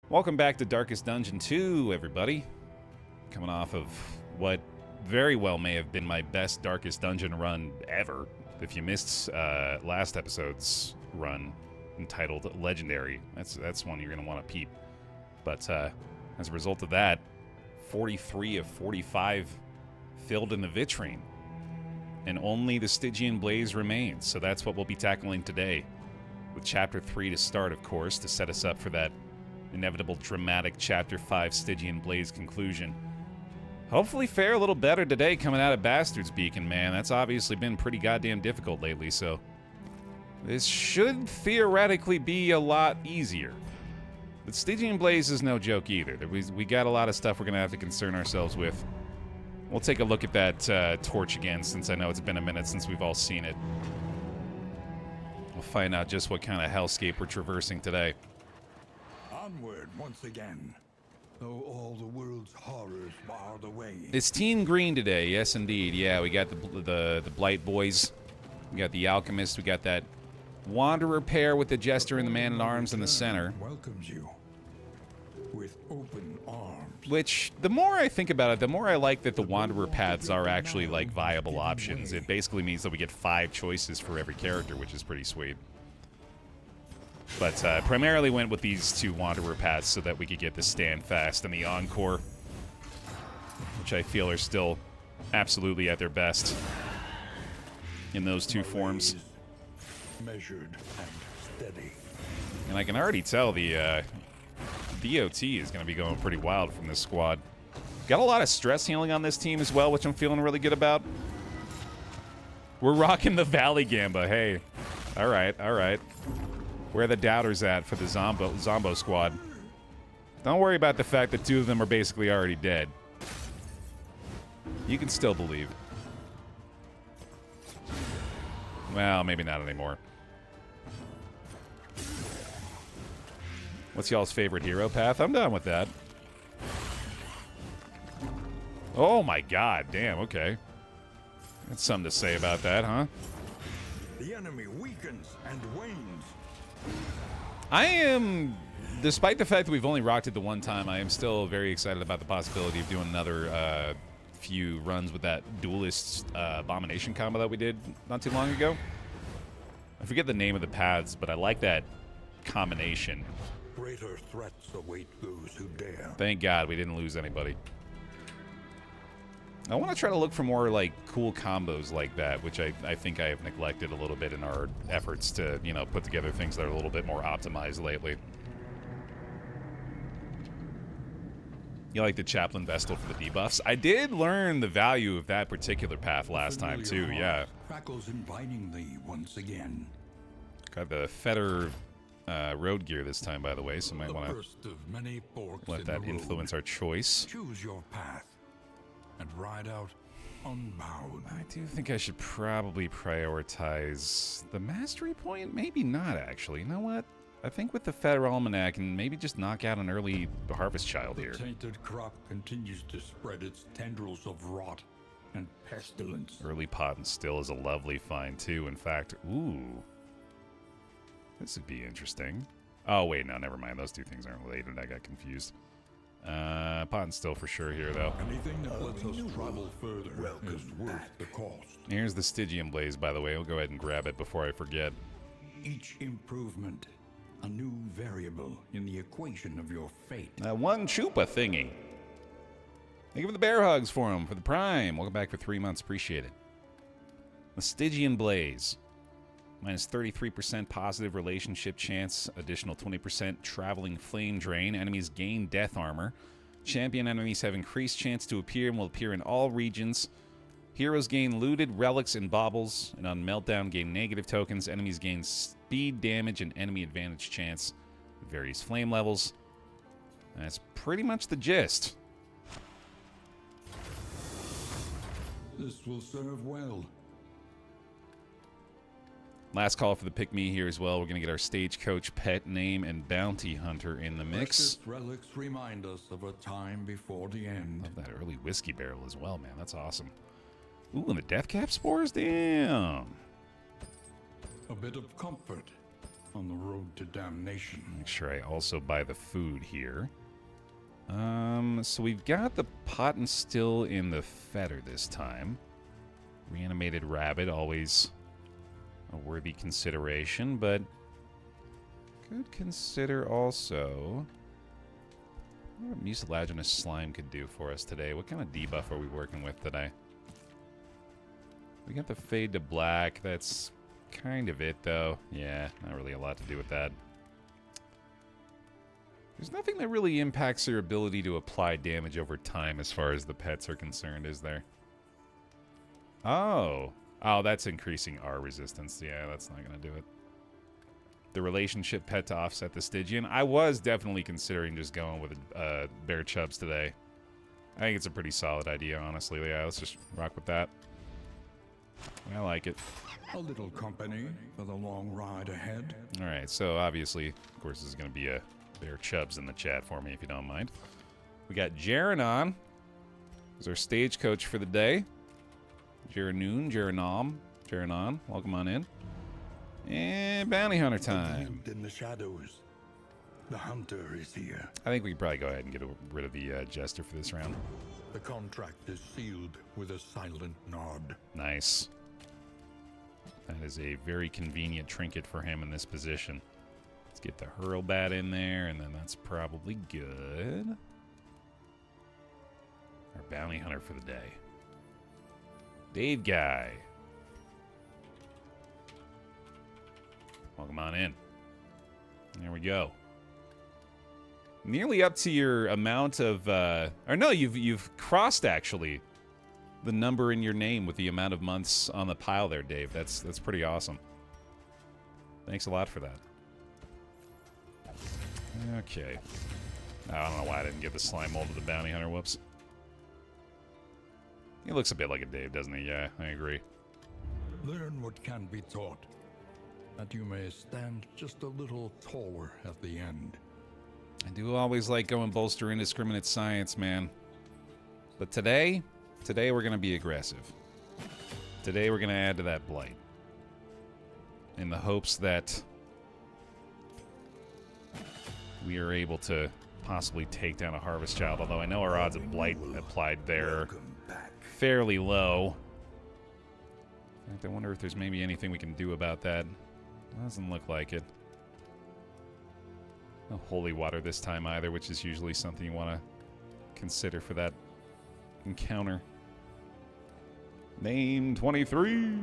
Welcome back to Darkest Dungeon 2, everybody. Coming off of what very well may have been my best Darkest Dungeon run ever. If you missed last episode's run entitled Legendary, that's one you're going to want to peep. But as a result of that, 43 of 45 filled in the vitrine. And only the Stygian Blaze remains, so that's what we'll be tackling today. With Chapter 3 to start, of course, to set us up for that inevitable dramatic Chapter 5 Stygian Blaze conclusion. Hopefully fare a little better today coming out of Bastard's Beacon, man. That's obviously been pretty goddamn difficult lately, so this should theoretically be a lot easier. But Stygian Blaze is no joke either. We got a lot of stuff we're going to have to concern ourselves with. We'll take a look at that torch again, since I know it's been a minute since we've all seen it. We'll find out just what kind of hellscape we're traversing today. Onward once again, though all the world's horrors bar the way. It's Team Green today, yes indeed. Yeah, we got the Blight Boys, we got the Alchemist, we got that Wanderer pair with the Jester and the Man-at-Arms in the center. Welcomes you with open arms. Which, the more I think about it, the more I like that the Wanderer paths are actually, like, viable options. It basically means that we get 5 choices for every character, which is pretty sweet. But primarily went with these 2 Wanderer paths so that we could get the Stand Fast and the Encore, which I feel are still absolutely at their best in those 2 forms. Measured and steady. And I can already tell the DOT is going to be going pretty wild from this squad. Got a lot of stress healing on this team as well, which I'm feeling really good about. We're rocking the Valley Gamba. Hey, all right, all right. Where are the doubters at for the Zombo squad? Don't worry about the fact that 2 of them are basically already dead. You can still believe. Well, maybe not anymore. What's y'all's favorite hero path? I'm done with that. Oh my god, damn, okay. That's something to say about that, huh? The enemy weakens and wanes. I am, despite the fact that we've only rocked it the one time, I am still very excited about the possibility of doing another few runs with that duelist Abomination combo that we did not too long ago. I forget the name of the paths, but I like that combination. Greater threats await those who dare. Thank God we didn't lose anybody. I want to try to look for more, like, cool combos like that, which I think I have neglected a little bit in our efforts to, you know, put together things that are a little bit more optimized lately. You like the Chaplain Vestal for the debuffs? I did learn the value of that particular path last time, too, yeah. Crackles invitingly once again. Got the Fetter road gear this time, by the way, so might want to let that influence our choice. Choose your path and ride out unbowed. I do think I should probably prioritize the Mastery Point. Maybe not, actually. You know what? I think with the Fetter Almanac and maybe just knock out an early Harvest Child here. The tainted crop continues to spread its tendrils of rot and pestilence. Early Pot and Still is a lovely find, too. In fact, ooh. This would be interesting. Oh, wait, no, never mind. Those 2 things aren't related. I got confused. Pot and Still for sure here, though. Anything that lets us travel further is worth the cost. Here's the Stygian Blaze, by the way. I'll go ahead and grab it before I forget. Each improvement, a new variable in the equation of your fate. One Chupa thingy. Thank you for the bear hugs for him, for the Prime. Welcome back for 3 months. Appreciate it. The Stygian Blaze. Minus 33% positive relationship chance. Additional 20% traveling flame drain. Enemies gain death armor. Champion enemies have increased chance to appear and will appear in all regions. Heroes gain looted relics and baubles. And on Meltdown gain negative tokens. Enemies gain speed, damage, and enemy advantage chance. At various flame levels. That's pretty much the gist. This will serve well. Last call for the pick-me here as well. We're going to get our stagecoach, pet name, and bounty hunter in the mix. Precious relics remind us of a time before the end. Love that early whiskey barrel as well, man. That's awesome. Ooh, and the death cap spores? Damn. A bit of comfort on the road to damnation. Make sure I also buy the food here. So we've got the pot and still in the fetter this time. Reanimated rabbit, always a worthy consideration, but could consider also what mucilaginous slime could do for us today. What kind of debuff are we working with today? We got the fade to black. That's kind of it, though. Yeah, not really a lot to do with that. There's nothing that really impacts your ability to apply damage over time as far as the pets are concerned, is there? Oh. Oh, that's increasing our resistance. Yeah, that's not going to do it. The relationship pet to offset the Stygian. I was definitely considering just going with Baer Chubs today. I think it's a pretty solid idea, honestly. Yeah, let's just rock with that. I like it. A little company for the long ride ahead. Alright, so obviously, of course, this is going to be a Baer Chubs in the chat for me, if you don't mind. We got Jaren on. He's our stagecoach for the day. Jaranoon, Jaranon, welcome on in. And bounty hunter time. In the shadows, the hunter is here. I think we could probably go ahead and get rid of the jester for this round. The contract is sealed with a silent nod. Nice. That is a very convenient trinket for him in this position. Let's get the Hurlbat in there, and then that's probably good. Our bounty hunter for the day. Dave Guy. Welcome on in. There we go. Nearly up to your amount of, or no, you've crossed actually the number in your name with the amount of months on the pile there, Dave. That's pretty awesome. Thanks a lot for that. Okay. I don't know why I didn't give the slime mold to the bounty hunter. Whoops. He looks a bit like a Dave, doesn't he? Yeah, I agree. Learn what can be taught, that you may stand just a little taller at the end. I do always like going bolster indiscriminate science, man. But today we're going to be aggressive. Today we're going to add to that blight. In the hopes that we are able to possibly take down a Harvest Child, although I know our odds of blight applied there are fairly low. In fact, I wonder if there's maybe anything we can do about that. Doesn't look like it. No holy water this time either, which is usually something you want to consider for that encounter. Name 23.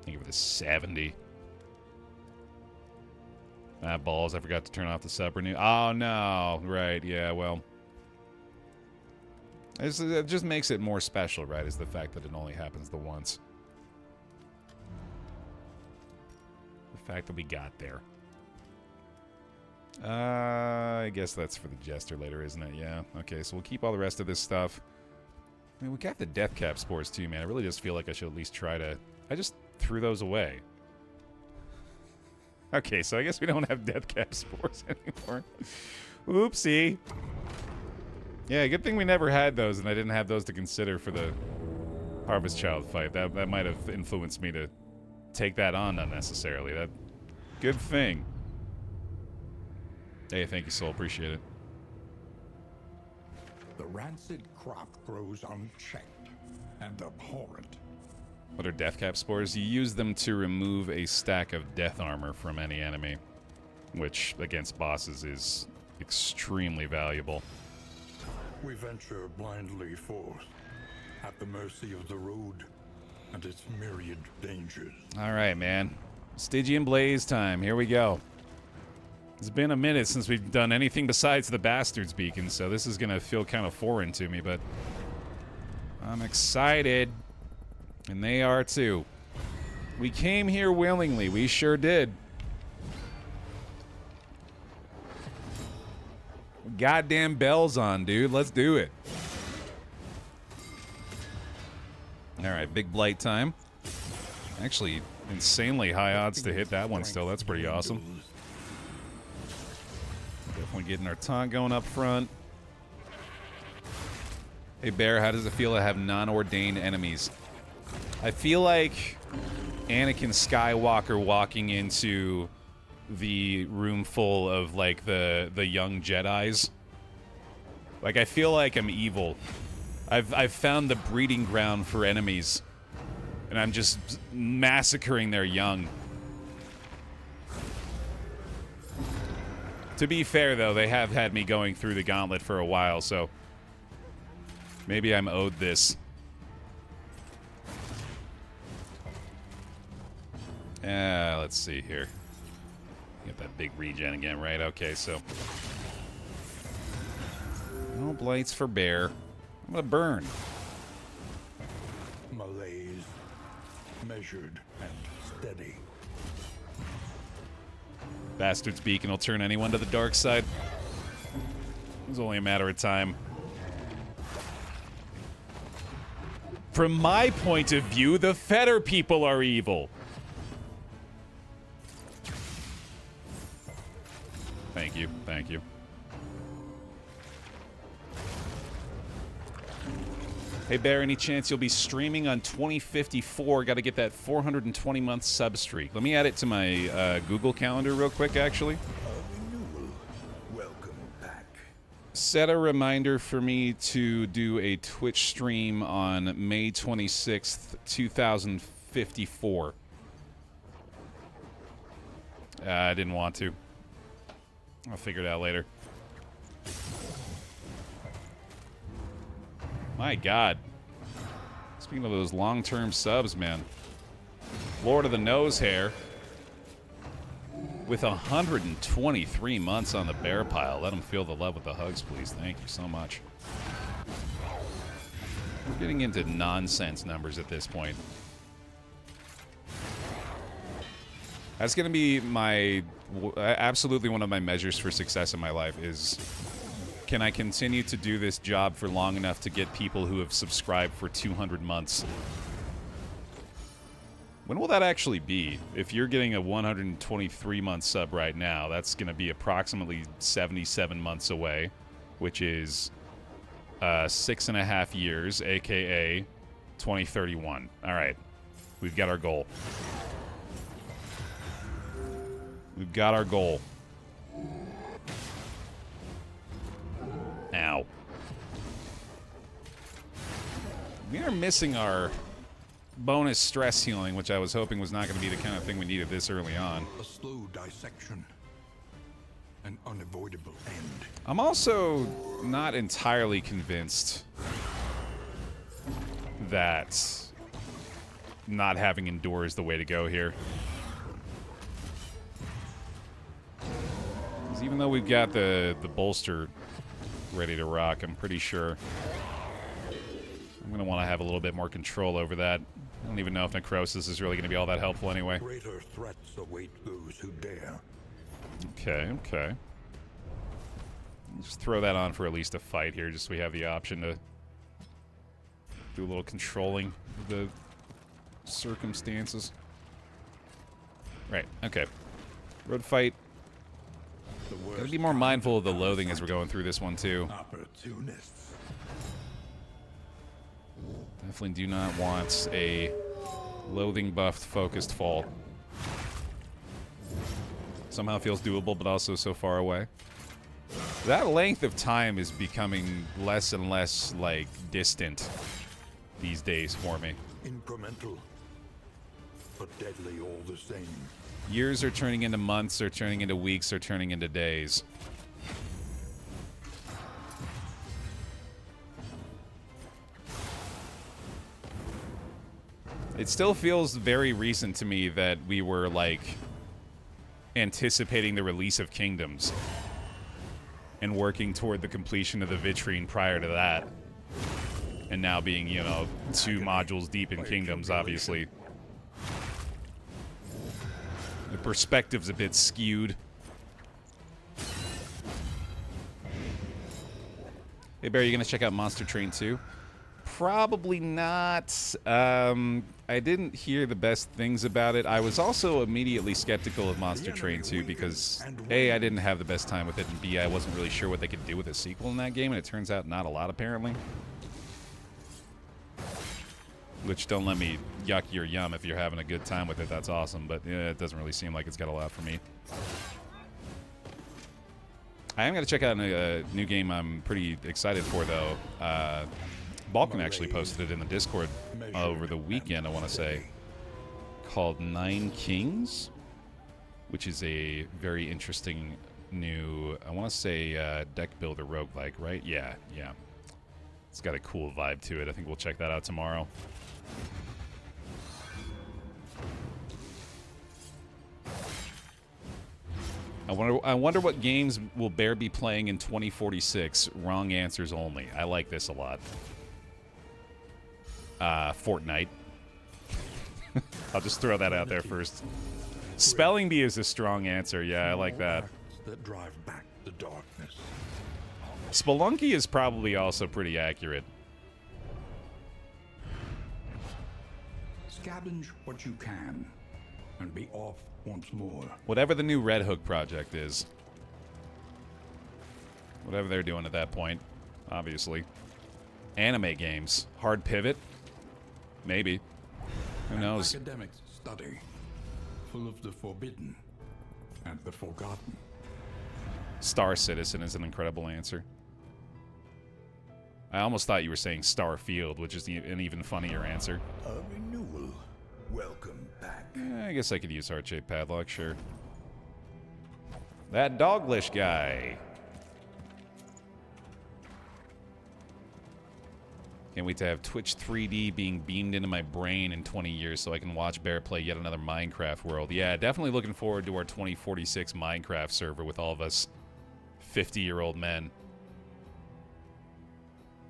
Think of it as 70. Ah, balls. I forgot to turn off the sub renew. Oh, no. Right, yeah, well. It just makes it more special, right, is the fact that it only happens the once. The fact that we got there. I guess that's for the Jester later, isn't it? Yeah. Okay, so we'll keep all the rest of this stuff. I mean, we got the Death Cap Spores too, man. I really just feel like I should at least try to... I just threw those away. Okay, so I guess we don't have Death Cap Spores anymore. Oopsie. Yeah, good thing we never had those, and I didn't have those to consider for the Harvest Child fight. That might have influenced me to take that on unnecessarily. That good thing. Hey, thank you, Soul. Appreciate it. The rancid crop grows unchecked and abhorrent. What are Death Cap Spores? You use them to remove a stack of death armor from any enemy, which, against bosses, is extremely valuable. We venture blindly forth, at the mercy of the road and its myriad dangers. All right, man. Stygian Blaze time. Here we go. It's been a minute since we've done anything besides the Bastard's Beacon, so this is going to feel kind of foreign to me, but I'm excited. And they are too. We came here willingly. We sure did. Goddamn bells on, dude. Let's do it. Alright, big blight time. Actually, insanely high odds to hit that one still. That's pretty awesome. Definitely getting our taunt going up front. Hey, Baer, how does it feel to have non-ordained enemies? I feel like Anakin Skywalker walking into the room full of, like, the young Jedis. Like, I feel like I'm evil. I've found the breeding ground for enemies, and I'm just massacring their young. To be fair, though, they have had me going through the gauntlet for a while, so maybe I'm owed this. Let's see here. Get that big regen again, right? Okay, so no blights for Baer. I'm gonna burn. Malaise, measured and steady. Bastard's Beacon will turn anyone to the dark side. It's only a matter of time. From my point of view, the Fetter people are evil. Thank you, thank you. Hey, Baer, any chance you'll be streaming on 2054? Got to get that 420-month sub streak. Let me add it to my Google Calendar real quick, actually. Welcome back. Set a reminder for me to do a Twitch stream on May 26th, 2054. I didn't want to. I'll figure it out later. My God. Speaking of those long-term subs, man. Lord of the Nose Hair. With 123 months on the Baer pile. Let him feel the love with the hugs, please. Thank you so much. We're getting into nonsense numbers at this point. That's going to be my... absolutely one of my measures for success in my life is... can I continue to do this job for long enough to get people who have subscribed for 200 months? When will that actually be? If you're getting a 123-month sub right now, that's going to be approximately 77 months away, which is 6.5 years, a.k.a. 2031. All right. We've got our goal. We've got our goal. Ow. We are missing our bonus stress healing, which I was hoping was not going to be the kind of thing we needed this early on. A slow dissection. An unavoidable end. I'm also not entirely convinced that not having endure is the way to go here. Because even though we've got the bolster ready to rock, I'm pretty sure I'm going to want to have a little bit more control over that. I don't even know if necrosis is really going to be all that helpful anyway. Greater threats await those who dare. Okay, okay. Just throw that on for at least a fight here, just so we have the option to do a little controlling of the circumstances. Right, okay. Road fight. Gotta be more mindful of the loathing as we're going through this one, too. Opportunists. Definitely do not want a loathing buffed focused fall. Somehow feels doable, but also so far away. That length of time is becoming less and less, like, distant these days for me. Incremental, but deadly all the same. Years are turning into months, or turning into weeks, or turning into days. It still feels very recent to me that we were, like, anticipating the release of Kingdoms and working toward the completion of the Vitrine prior to that. And now being, you know, 2 modules deep in Kingdoms, obviously. The perspective's a bit skewed. Hey, Baer, you gonna check out Monster Train 2? Probably not. I didn't hear the best things about it. I was also immediately skeptical of Monster Train 2 because A, I didn't have the best time with it, and B, I wasn't really sure what they could do with a sequel in that game, and it turns out not a lot, apparently. Which, don't let me yuck your yum if you're having a good time with it. That's awesome, but yeah, it doesn't really seem like it's got a lot for me. I am going to check out a new game I'm pretty excited for, though. Balkan actually posted it in the Discord over the weekend, I want to say, called Nine Kings, which is a very interesting new, I want to say, deck builder roguelike, right? Yeah. It's got a cool vibe to it. I think we'll check that out tomorrow. I wonder what games will Baer be playing in 2046. Wrong answers only. I like this a lot. Fortnite. I'll just throw that out there first. Spelling bee is a strong answer. Yeah, I like that. That drive back the darkness. Spelunky is probably also pretty accurate. Scavenge what you can, and be off once more. Whatever the new Red Hook project is. Whatever they're doing at that point, obviously. Anime games. Hard Pivot? Maybe. Who knows? Academic study, full of the forbidden and the forgotten. Star Citizen is an incredible answer. I almost thought you were saying Starfield, which is an even funnier answer. A renewal. Welcome back. I guess I could use heart-shaped padlock, sure. That Doglish guy. Can't wait to have Twitch 3D being beamed into my brain in 20 years so I can watch Baer play yet another Minecraft world. Yeah, definitely looking forward to our 2046 Minecraft server with all of us 50-year-old men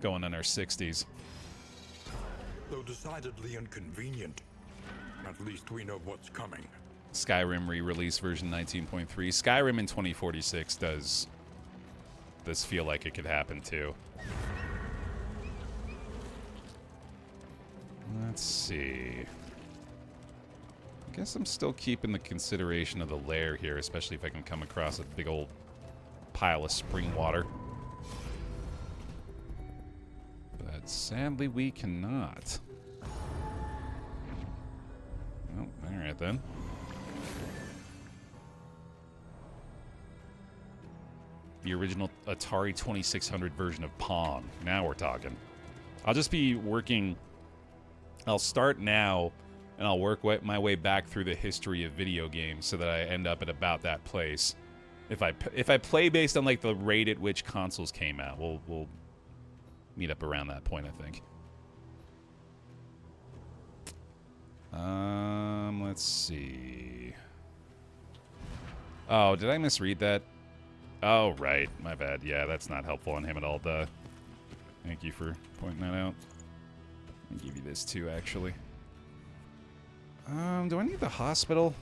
going in our 60s. Though decidedly inconvenient, at least we know what's coming. Skyrim re-release version 19.3. Skyrim in 2046 does feel like it could happen too. Let's see. I guess I'm still keeping the consideration of the lair here, especially if I can come across a big old pile of spring water. But sadly, we cannot. Oh, alright then. The original Atari 2600 version of Pong. Now we're talking. I'll just be working... I'll start now, and I'll work my way back through the history of video games so that I end up at about that place. If I play based on like the rate at which consoles came out, we'll meet up around that point, I think. Let's see. Oh, did I misread that? Oh, right. My bad. Yeah, that's not helpful on him at all, duh. Thank you for pointing that out. I'll give you this too, actually. Do I need the hospital?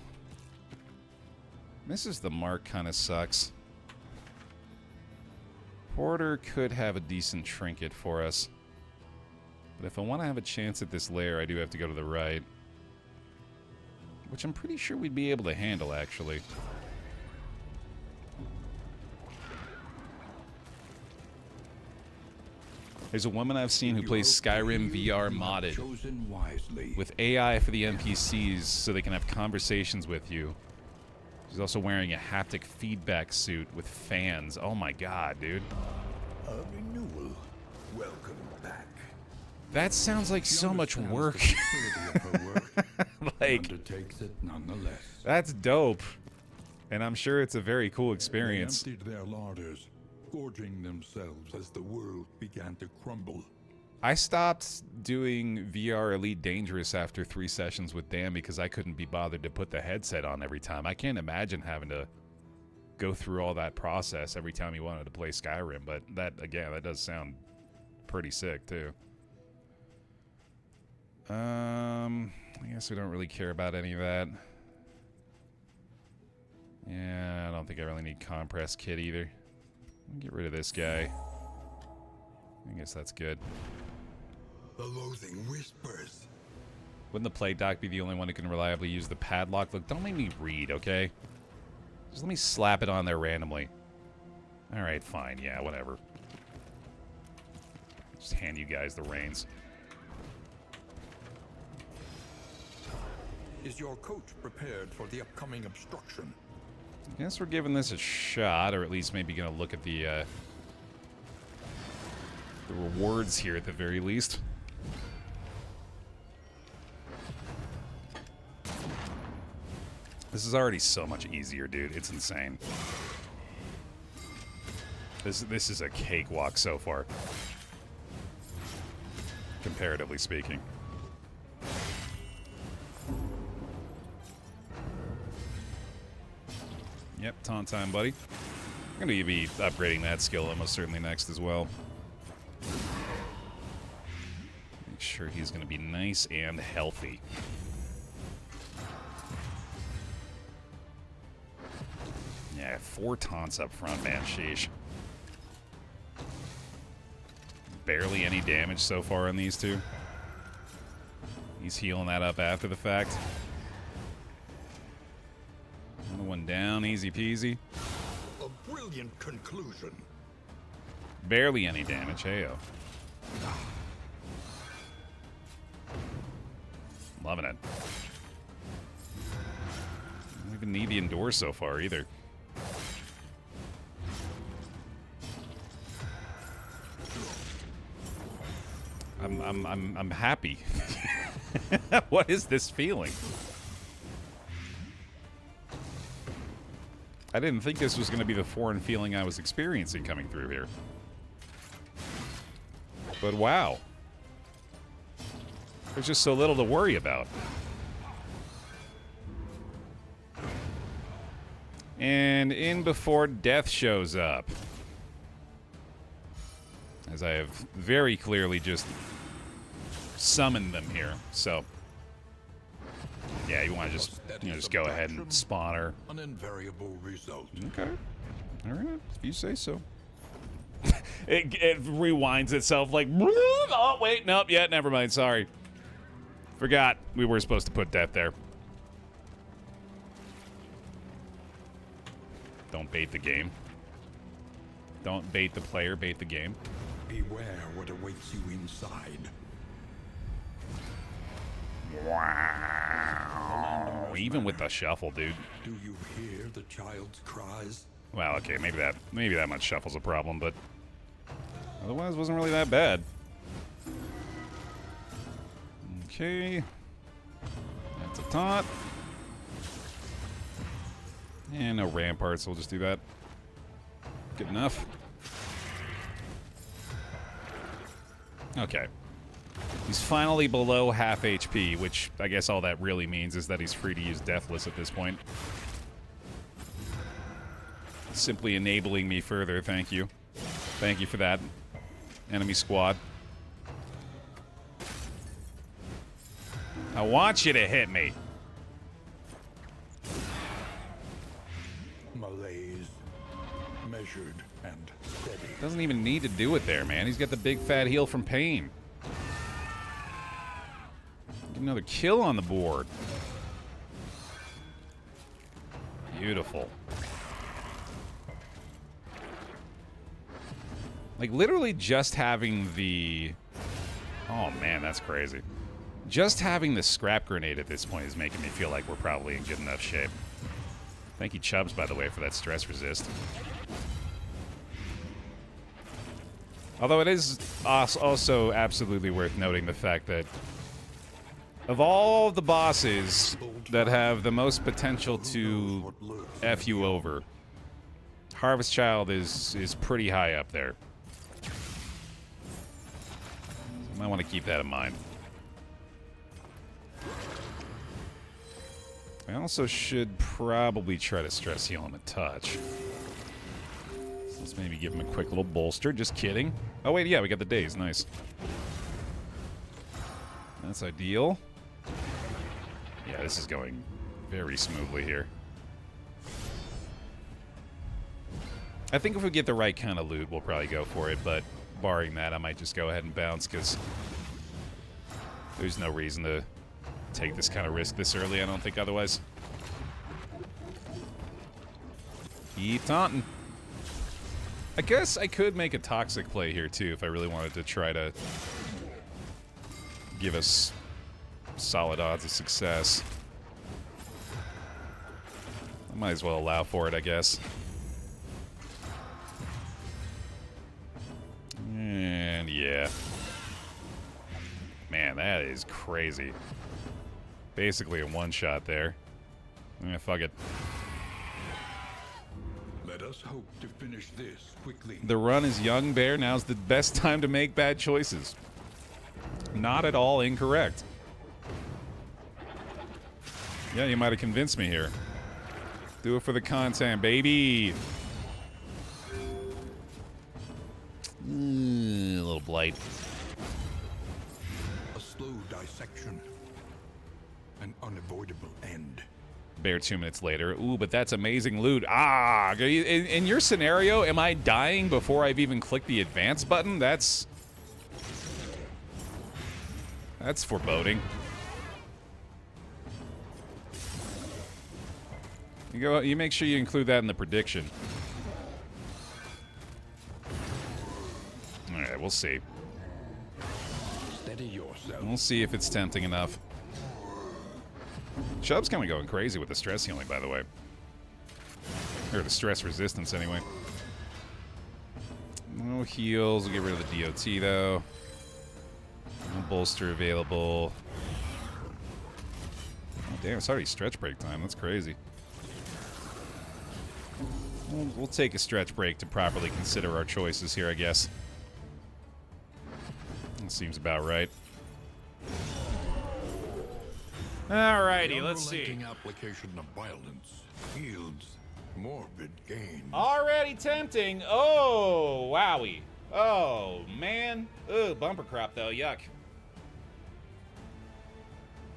Mrs. the Mark kind of sucks. Porter could have a decent trinket for us. But if I want to have a chance at this lair, I do have to go to the right. Which I'm pretty sure we'd be able to handle, actually. There's a woman I've seen who plays Skyrim VR modded with AI for the NPCs so they can have conversations with you. She's also wearing a haptic feedback suit with fans. Oh my god, dude. A renewal. Welcome back. That sounds like so much work. Like, that's dope. And I'm sure it's a very cool experience. They emptied their larders, gorging themselves as the world began to crumble. I stopped doing VR Elite Dangerous after 3 sessions with Dan because I couldn't be bothered to put the headset on every time. I can't imagine having to go through all that process every time you wanted to play Skyrim, but that, again, that does sound pretty sick, too. I guess we don't really care about any of that. Yeah, I don't think I really need Compress Kit either. Get rid of this guy. I guess that's good. The loathing whispers. Wouldn't the plague doc be the only one who can reliably use the padlock? Look, don't make me read, okay? Just let me slap it on there randomly. Alright, fine. Yeah, whatever. Just hand you guys the reins. Is your coach prepared for the upcoming obstruction? I guess we're giving this a shot, or at least maybe gonna look at the rewards here at the very least. This is already so much easier, dude. It's insane. This is a cakewalk so far, comparatively speaking. Yep, taunt time, buddy. I'm going to be upgrading that skill almost certainly next as well. Make sure he's going to be nice and healthy. Yeah, 4 taunts up front, man. Sheesh. Barely any damage so far on these two. He's healing that up after the fact. Another one down, easy peasy. A brilliant conclusion. Barely any damage, heyo. Loving it. Don't even need the endure so far either. I'm happy. What is this feeling? I didn't think this was going to be the foreign feeling I was experiencing coming through here. But wow. There's just so little to worry about. And in before death shows up. As I have very clearly just summoned them here, so yeah, you want to just go ahead and spawn her. An invariable result. Okay, all right, if you say so. it rewinds itself like, oh wait, nope, yeah, never mind, sorry, forgot we were supposed to put death there. Don't bait the game. Don't bait the player, bait the game. Beware what awaits you inside. Wow. Even with the shuffle, dude. Do you hear the child's cries? Well, okay, maybe that much shuffle's a problem, but otherwise wasn't really that bad. Okay. That's a taunt. And no ramparts, so we'll just do that. Good enough. Okay. He's finally below half HP, which I guess all that really means is that he's free to use Deathless at this point. Simply enabling me further, thank you. Thank you for that, enemy squad. I want you to hit me. Malaise, measured and steady. Doesn't even need to do it there, man. He's got the big fat heal from pain. Get another kill on the board. Beautiful. Like, literally just having the... Oh, man, that's crazy. Just having the scrap grenade at this point is making me feel like we're probably in good enough shape. Thank you, Chubbs, by the way, for that stress resist. Although it is also absolutely worth noting the fact that of all the bosses that have the most potential to F you over, Harvest Child is pretty high up there. You might want to keep that in mind. I also should probably try to stress heal him a touch. So let's maybe give him a quick little bolster. Just kidding. Oh, wait, yeah, we got the days. Nice. That's ideal. Yeah, this is going very smoothly here. I think if we get the right kind of loot, we'll probably go for it, but barring that, I might just go ahead and bounce, because there's no reason to take this kind of risk this early, I don't think, otherwise. Keep taunting. I guess I could make a toxic play here, too, if I really wanted to try to give us solid odds of success. I might as well allow for it, I guess. And yeah. Man, that is crazy. Basically a one-shot there. Fuck it. Let us hope to finish this quickly. The run is young, Baer. Now's the best time to make bad choices. Not at all incorrect. Yeah, you might have convinced me here. Do it for the content, baby. A little blight. A slow dissection. An unavoidable end. Baer 2 minutes later. Ooh, but that's amazing loot. Ah, in your scenario, am I dying before I've even clicked the advance button? That's foreboding. You make sure you include that in the prediction. All right, we'll see. Steady yourself. We'll see if it's tempting enough. Chubb's kind of going crazy with the stress healing, by the way. Or the stress resistance, anyway. No heals. We'll get rid of the DOT, though. No bolster available. Oh, damn, it's already stretch break time. That's crazy. We'll take a stretch break to properly consider our choices here, I guess. That seems about right. Alrighty, let's see. Unrelenting application of violence yields morbid gain. Already tempting. Oh, wowie. Oh, man. Ugh, bumper crop, though. Yuck.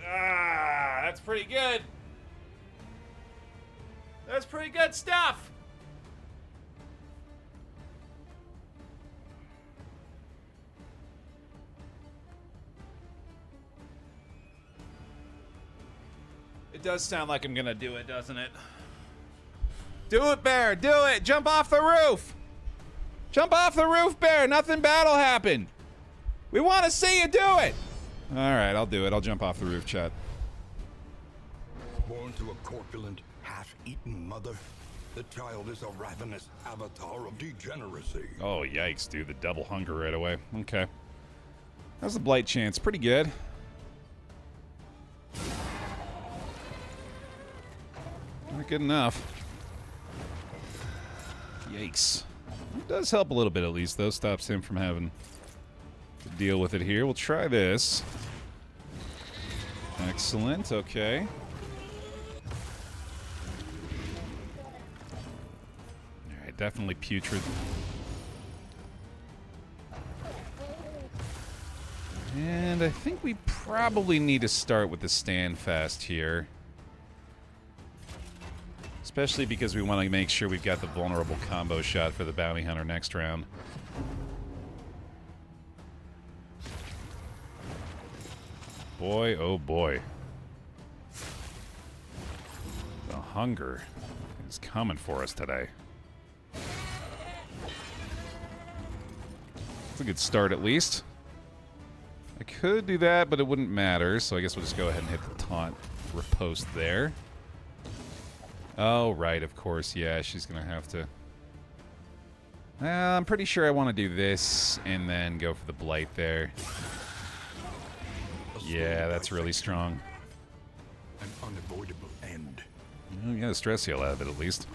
Ah, that's pretty good. That's pretty good stuff. It does sound like I'm gonna do it, doesn't it? Do it, Baer! Do it! Jump off the roof! Jump off the roof, Baer! Nothing bad'll happen! We want to see you do it! Alright, I'll do it. I'll jump off the roof, chat. Born to a corpulent, half-eaten mother, the child is a ravenous avatar of degeneracy. Oh, yikes, dude. The double hunger right away. Okay. How's the blight chance? Pretty good. Not good enough. Yikes. It does help a little bit, at least, though. Stops him from having to deal with it here. We'll try this. Excellent. Okay. Alright, definitely putrid. And I think we probably need to start with the stand fast here. Especially because we want to make sure we've got the vulnerable combo shot for the bounty hunter next round. Boy, oh boy. The hunger is coming for us today. It's a good start, at least. I could do that, but it wouldn't matter, so I guess we'll just go ahead and hit the taunt riposte there. Oh, right, of course. Yeah, she's going to have to... I'm pretty sure I want to do this and then go for the blight there. Yeah, that's really strong. An unavoidable end. You got a stress heal out of it, at least.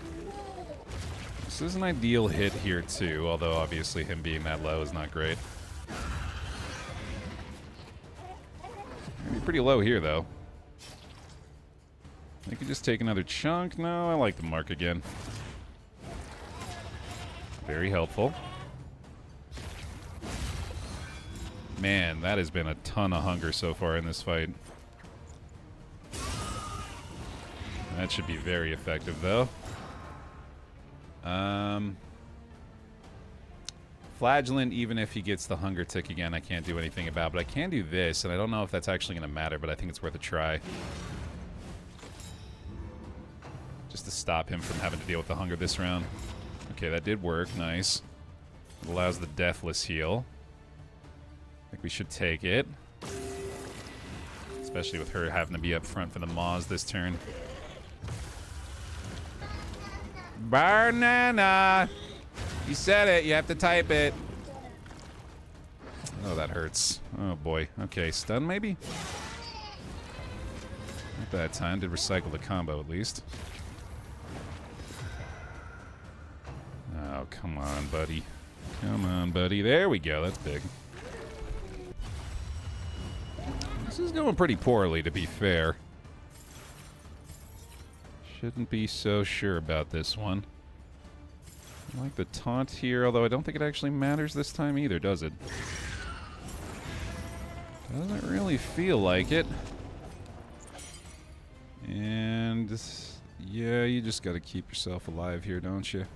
This is an ideal hit here, too, although obviously him being that low is not great. Maybe pretty low here, though. I could just take another chunk. No, I like the mark again. Very helpful. Man, that has been a ton of hunger so far in this fight. That should be very effective, though. Flagellant, even if he gets the hunger tick again, I can't do anything about. But I can do this, and I don't know if that's actually going to matter, but I think it's worth a try. Just to stop him from having to deal with the hunger this round. Okay, that did work. Nice. It allows the deathless heal. I think we should take it. Especially with her having to be up front for the Maws this turn. Banana. You said it. You have to type it. Oh, that hurts. Oh, boy. Okay, stun maybe? Not bad time. Did recycle the combo at least. Oh, come on, buddy. Come on, buddy. There we go. That's big. This is going pretty poorly, to be fair. Shouldn't be so sure about this one. I like the taunt here, although I don't think it actually matters this time either, does it? Doesn't really feel like it. And yeah, you just gotta keep yourself alive here, don't you?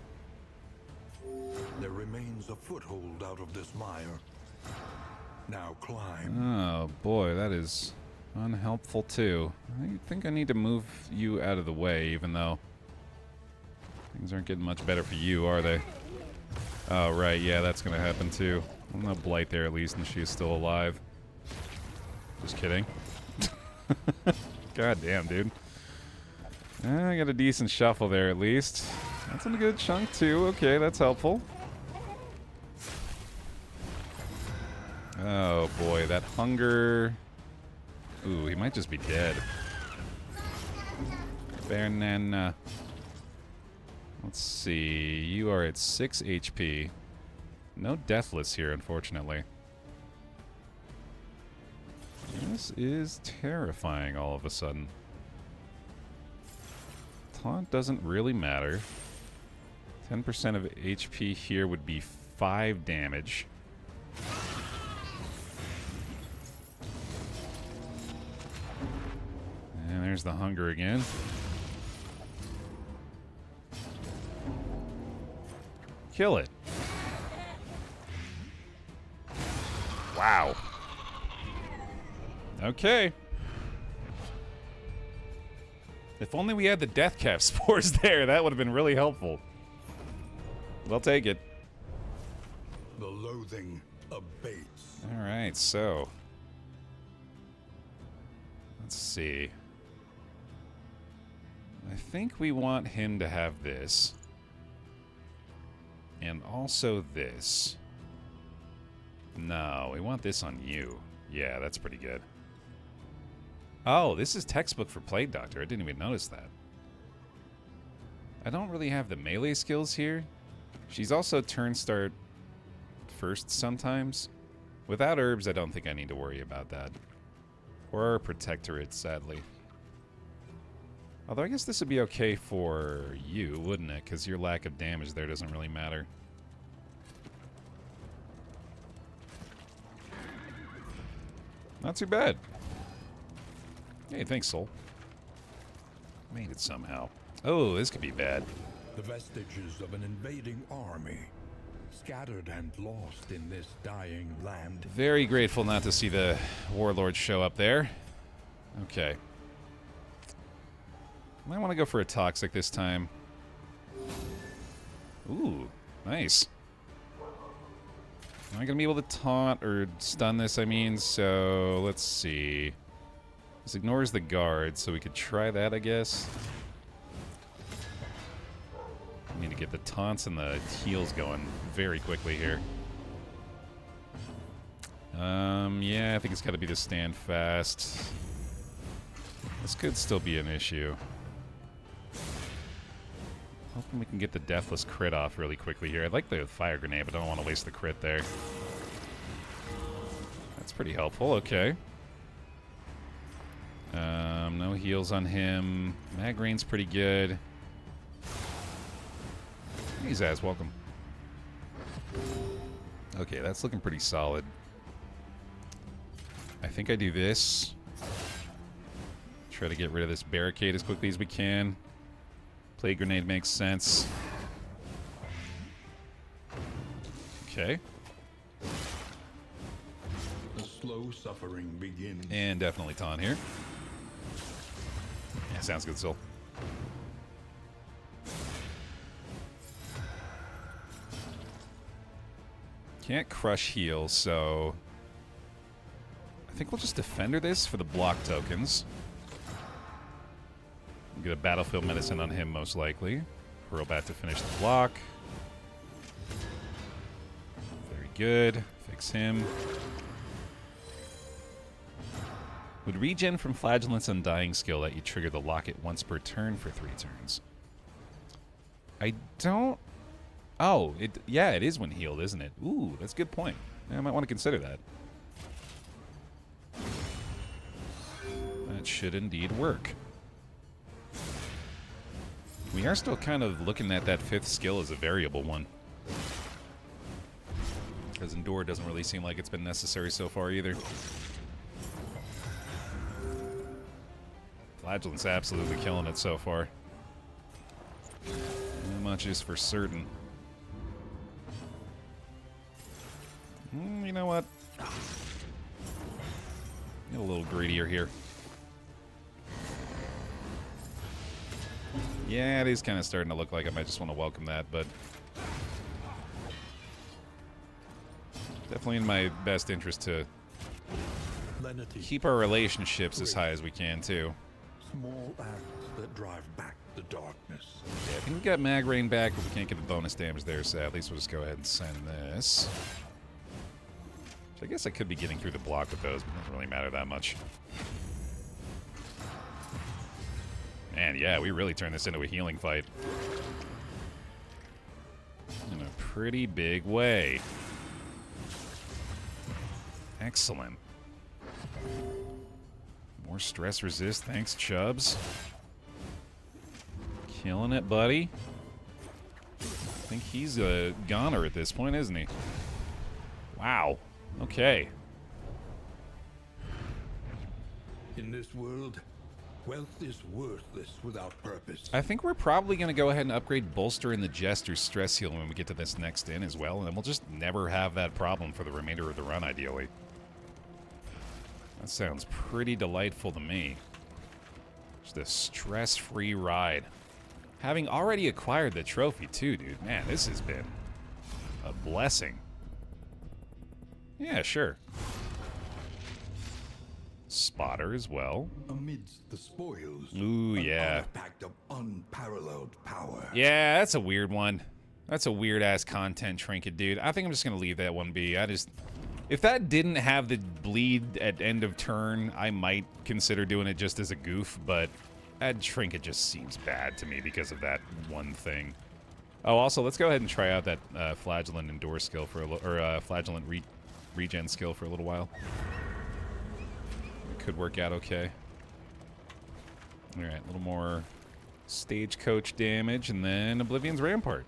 There remains a foothold out of this mire. Now climb. Oh boy, that is unhelpful too. I think I need to move you out of the way, even though things aren't getting much better for you, are they? Oh right, yeah, that's gonna happen too. Well, no blight there at least, and she is still alive. Just kidding. God damn, dude. I got a decent shuffle there at least. That's in a good chunk too. Okay, that's helpful. Oh boy, that hunger. Ooh, he might just be dead. Banana. Let's see. You are at 6 HP. No deathless here, unfortunately. This is terrifying all of a sudden. Taunt doesn't really matter. 10% of HP here would be 5 damage. And there's the hunger again. Kill it. Wow. Okay. If only we had the death cap spores there, that would have been really helpful. We'll take it. The loathing abates. Alright, so let's see. I think we want him to have this. And also this. No, we want this on you. Yeah, that's pretty good. Oh, this is textbook for Plague Doctor. I didn't even notice that. I don't really have the melee skills here. She's also turn start first sometimes. Without herbs, I don't think I need to worry about that. Or protectorate, sadly. Although I guess this would be okay for you, wouldn't it? Because your lack of damage there doesn't really matter. Not too bad. Hey, thanks, Soul. Made it somehow. Oh, this could be bad. The vestiges of an invading army, scattered and lost in this dying land. Very grateful not to see the warlord show up there. Okay. Might want to go for a toxic this time. Ooh, nice. Am I going to be able to taunt or stun this, I mean? So, let's see. This ignores the guard, so we could try that, I guess. I need to get the taunts and the heals going very quickly here. Yeah, I think it's got to be the stand fast. This could still be an issue. Hoping we can get the deathless crit off really quickly here. I'd like the fire grenade, but I don't want to waste the crit there. That's pretty helpful. Okay. No heals on him. Magraine's pretty good. Hey, Zaz, welcome. Okay, that's looking pretty solid. I think I do this. Try to get rid of this barricade as quickly as we can. Plague grenade makes sense. Okay. The slow suffering begins. And definitely taunt here. Yeah, sounds good, Soul. Can't crush heal, so I think we'll just defender this for the block tokens. Get a battlefield medicine on him, most likely. Acrobat to finish the block. Very good. Fix him. Would regen from Flagellant's Undying skill let you trigger the locket once per turn for 3 turns? I don't... Oh, yeah, it is when healed, isn't it? Ooh, that's a good point. Yeah, I might want to consider that. That should indeed work. We are still kind of looking at that 5th skill as a variable one. Because Endure doesn't really seem like it's been necessary so far either. Flagellant's absolutely killing it so far. Not much is for certain. You know what? Get a little greedier here. Yeah, it is kind of starting to look like I might just want to welcome that, but definitely in my best interest to keep our relationships as high as we can, too. Small acts that drive back the darkness. Yeah, I think we got Mag Rain back, but we can't get the bonus damage there, so at least we'll just go ahead and send this. So I guess I could be getting through the block with those, but it doesn't really matter that much. Man, yeah, we really turned this into a healing fight. In a pretty big way. Excellent. More stress resist, thanks, Chubbs. Killing it, buddy. I think he's a goner at this point, isn't he? Wow. Okay. In this world, wealth is worthless without purpose. I think we're probably going to go ahead and upgrade Bolster and the Jester's Stress Heal when we get to this next in as well, and then we'll just never have that problem for the remainder of the run, ideally. That sounds pretty delightful to me. Just a stress-free ride. Having already acquired the trophy, too, dude. Man, this has been a blessing. Yeah, sure. Spotter as well. Amidst the spoils. Ooh, yeah. An artifact of unparalleled power. Yeah, that's a weird one. That's a weird-ass content trinket, dude. I think I'm just going to leave that one be. If that didn't have the bleed at end of turn, I might consider doing it just as a goof, but that trinket just seems bad to me because of that one thing. Oh, also, let's go ahead and try out that Flagellant Endure skill for a little, or Flagellant regen skill for a little while. It could work out okay. All right, a little more stagecoach damage, and then Oblivion's Rampart.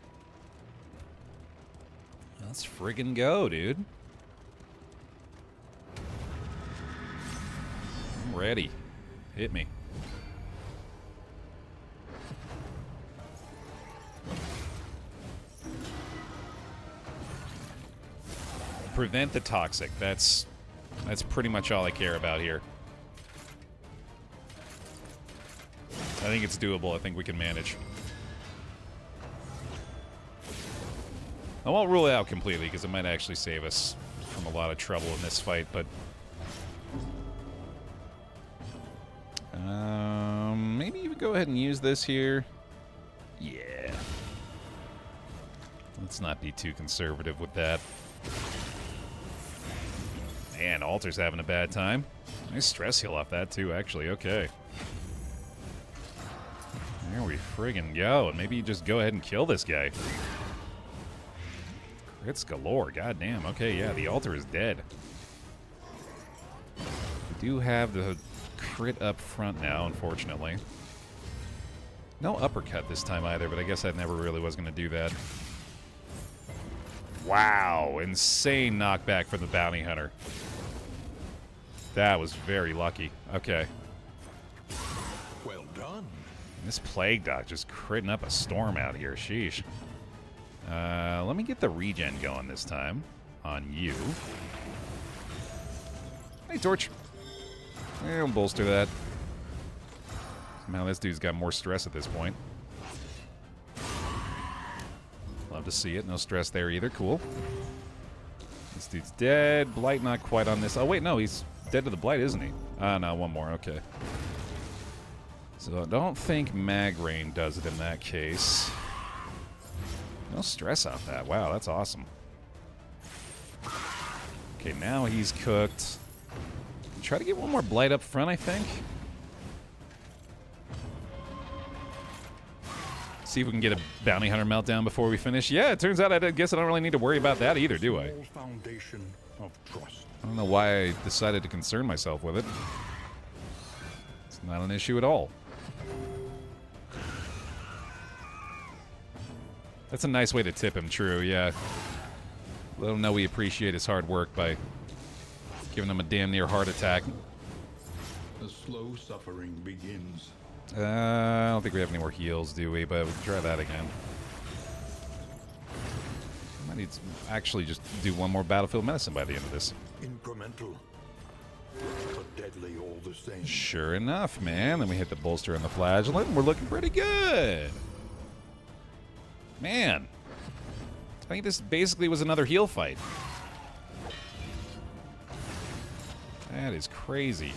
Let's friggin' go, dude. I'm ready. Hit me. Prevent the toxic. That's pretty much all I care about here. I think it's doable. I think we can manage. I won't rule it out completely because it might actually save us from a lot of trouble in this fight, but maybe even go ahead and use this here. Yeah. Let's not be too conservative with that. Man, Alter's having a bad time. Nice stress heal off that too, actually. Okay. There we friggin' go. And maybe you just go ahead and kill this guy. Crits galore. Goddamn. Okay, yeah, the Altar is dead. We do have the crit up front now, unfortunately. No uppercut this time either, but I guess I never really was going to do that. Wow, insane knockback from the Bounty Hunter. That was very lucky. Okay. Well done. This Plague Dog just critting up a storm out here. Sheesh. Let me get the regen going this time on you. Hey, Torch. I'll bolster that. Now this dude's got more stress at this point. Love to see it. No stress there either. Cool. This dude's dead. Blight not quite on this. Oh, wait, no. He's dead to the Blight, isn't he? Ah, no. One more. Okay. So I don't think Mag Rain does it in that case. No stress off that. Wow, that's awesome. Okay, now he's cooked. Try to get one more blight up front, I think. See if we can get a bounty hunter meltdown before we finish. Yeah, it turns out I guess I don't really need to worry about that either, do I? Foundation of trust. I don't know why I decided to concern myself with it. It's not an issue at all. That's a nice way to tip him, true, yeah. Let him know we appreciate his hard work by giving him a damn near heart attack. The slow suffering begins. I don't think we have any more heals, do we? But we can try that again. I might need to actually just do one more battlefield medicine by the end of this. Incremental, but deadly all the same. Sure enough, man. Then we hit the bolster and the flagellant, and we're looking pretty good. Man. I think this basically was another heal fight. That is crazy.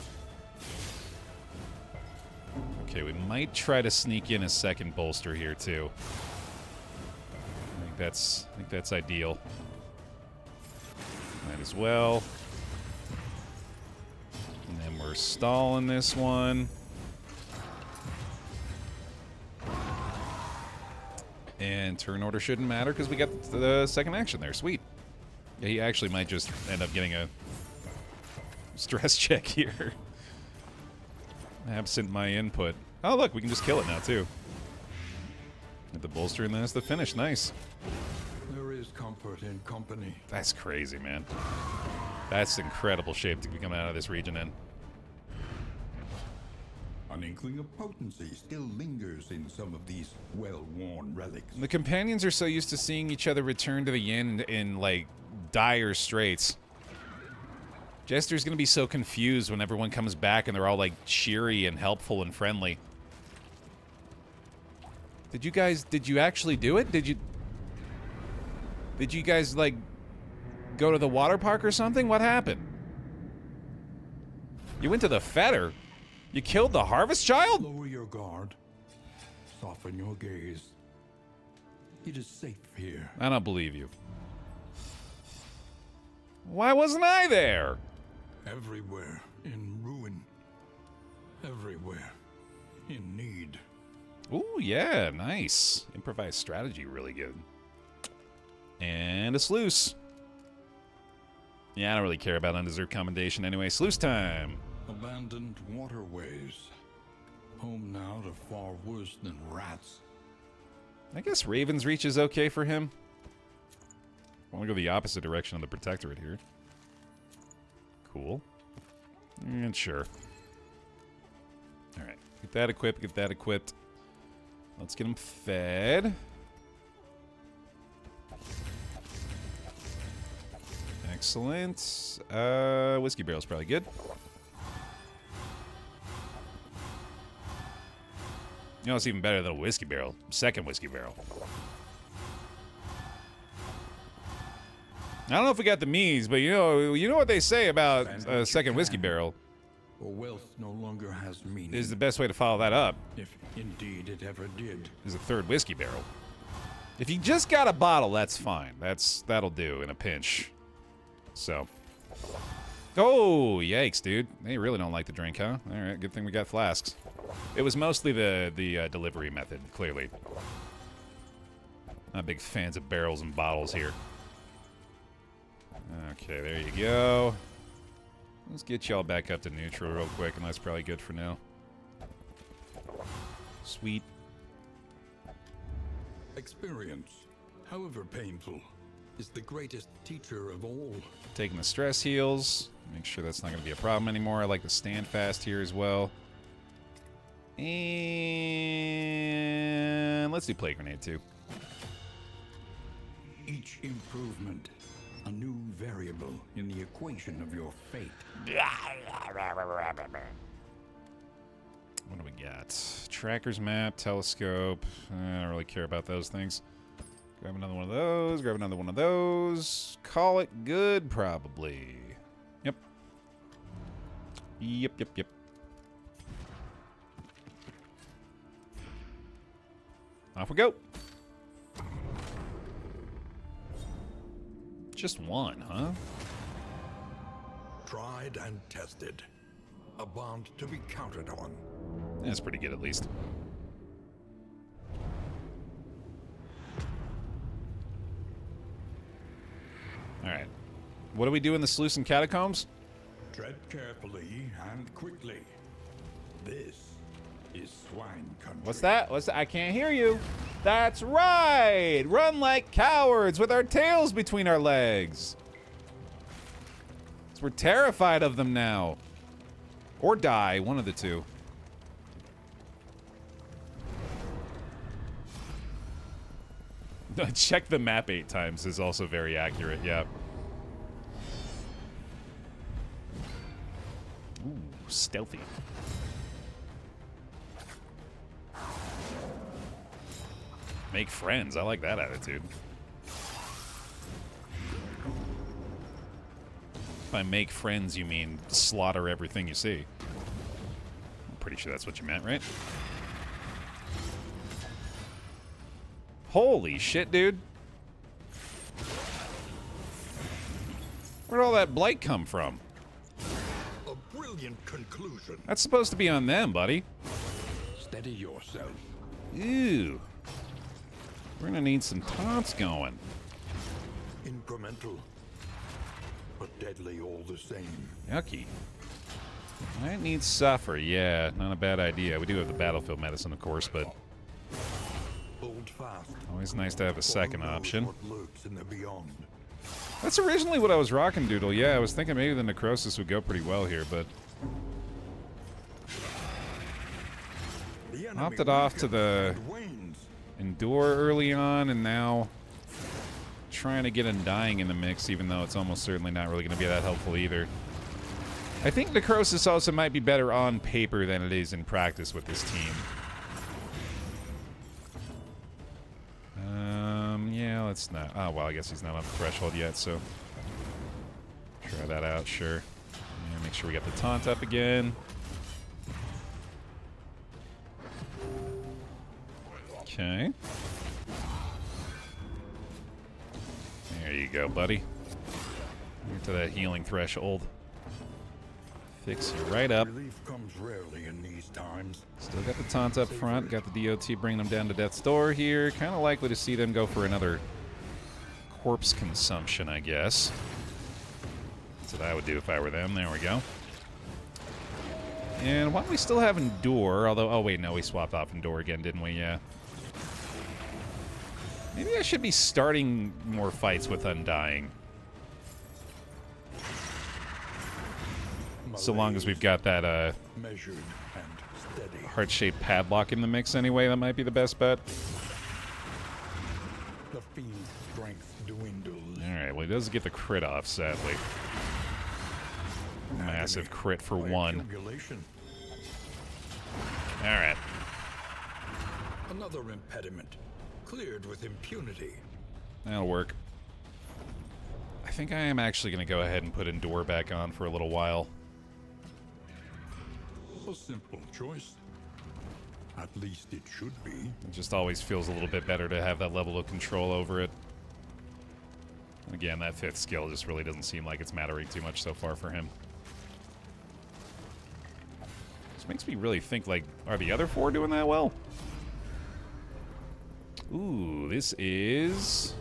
Okay, we might try to sneak in a second bolster here too. I think that's ideal. Might as well. And then we're stalling this one. And turn order shouldn't matter because we got the second action there. Sweet. Yeah, he actually might just end up getting a stress check here. Absent my input. Oh, look, we can just kill it now, too. Get the bolster, and then it's the finish. Nice. There is comfort in company. That's crazy, man. That's incredible shape to be coming out of this region in. An inkling of potency still lingers in some of these well-worn relics. The companions are so used to seeing each other return to the inn in, like, dire straits. Jester's gonna be so confused when everyone comes back and they're all, like, cheery and helpful and friendly. Did you actually do it? Did you guys, like, go to the water park or something? What happened? You went to the fetter? You killed the harvest child? Lower your guard. Soften your gaze. It is safe here. I don't believe you. Why wasn't I there? Everywhere in ruin. Everywhere in need. Ooh, yeah, nice. Improvised strategy, really good. And a sluice. Yeah, I don't really care about undeserved commendation anyway. Sluice time. Abandoned waterways. Home now to far worse than rats. I guess Raven's Reach is okay for him. I want to go the opposite direction of the Protectorate here. Cool. And sure. Alright. Get that equipped, get that equipped. Let's get him fed. Excellent. Whiskey barrel's probably good. You know, it's even better than a whiskey barrel. Second whiskey barrel. I don't know if we got the means, but you know what they say about a second whiskey barrel. For wealth no longer has meaning. Is the best way to follow that up. If indeed it ever did. Is a third whiskey barrel. If you just got a bottle, that's fine. That'll do in a pinch. So. Oh, yikes, dude. They really don't like to drink, huh? All right, good thing we got flasks. It was mostly the delivery method, clearly. Not big fans of barrels and bottles here. Okay, there you go. Let's get y'all back up to neutral real quick, and that's probably good for now. Sweet. Experience, however painful, is the greatest teacher of all. Taking the stress heals. Make sure that's not going to be a problem anymore. I like the stand fast here as well. And let's do Plague Grenade too. Each improvement, a new variable in the equation of your fate. What do we got? Tracker's map, telescope. I don't really care about those things. Grab another one of those. Grab another one of those. Call it good, probably. Yep. Yep. Off we go. Just one, huh? Tried and tested. A bond to be counted on. That's pretty good, at least. Alright. What do we do in the Sluice and Catacombs? Tread carefully and quickly. This is swine country. What's that? What's that? I can't hear you. That's right! Run like cowards with our tails between our legs. 'Cause we're terrified of them now. Or die, one of the two. Check the map 8 times is also very accurate, yeah. Ooh, stealthy. Make friends, I like that attitude. By make friends, you mean slaughter everything you see. I'm pretty sure that's what you meant, right? Holy shit, dude. Where'd all that blight come from? A brilliant conclusion. That's supposed to be on them, buddy. Steady yourself. Ew. We're gonna need some taunts going. Incremental, but deadly all the same. Yucky. Might need suffer, yeah. Not a bad idea. We do have the battlefield medicine, of course, but Hold fast. always nice to have a second Who knows option. what lurks in the beyond. That's originally what I was rocking, Doodle. Yeah, I was thinking maybe the necrosis would go pretty well here, but The enemy opted off to the and wanes. endure early on, and now trying to get Undying in the mix, even though it's almost certainly not really going to be that helpful either. I think necrosis also might be better on paper than it is in practice with this team. Yeah, let's not. Oh, well, I guess he's not on the threshold yet, so try that out, sure. Yeah, make sure we got the taunt up again. Okay. There you go, buddy. Get to that healing threshold. Fix you right up. Relief comes rarely in these times. Still got the taunt up front. Got the DOT bringing them down to death's door here. Kind of likely to see them go for another corpse consumption, I guess. That's what I would do if I were them. There we go. And while we still have Endure, although... Oh, wait, no, we swapped off Endure again, didn't we? Yeah. Maybe I should be starting more fights with Undying. So long as we've got that Measured and steady. heart-shaped padlock in the mix anyway, that might be the best bet. The fiend's strength dwindles. Alright, well, he does get the crit off, sadly. Massive crit for one. Alright. Another impediment. Cleared with impunity. That'll work. I think I am actually going to go ahead and put Endure back on for a little while. A simple choice. At least it should be. It just always feels a little bit better to have that level of control over it. Again, that 5th skill just really doesn't seem like it's mattering too much so far for him. This makes me really think, like, are the other 4 doing that well? Ooh, this is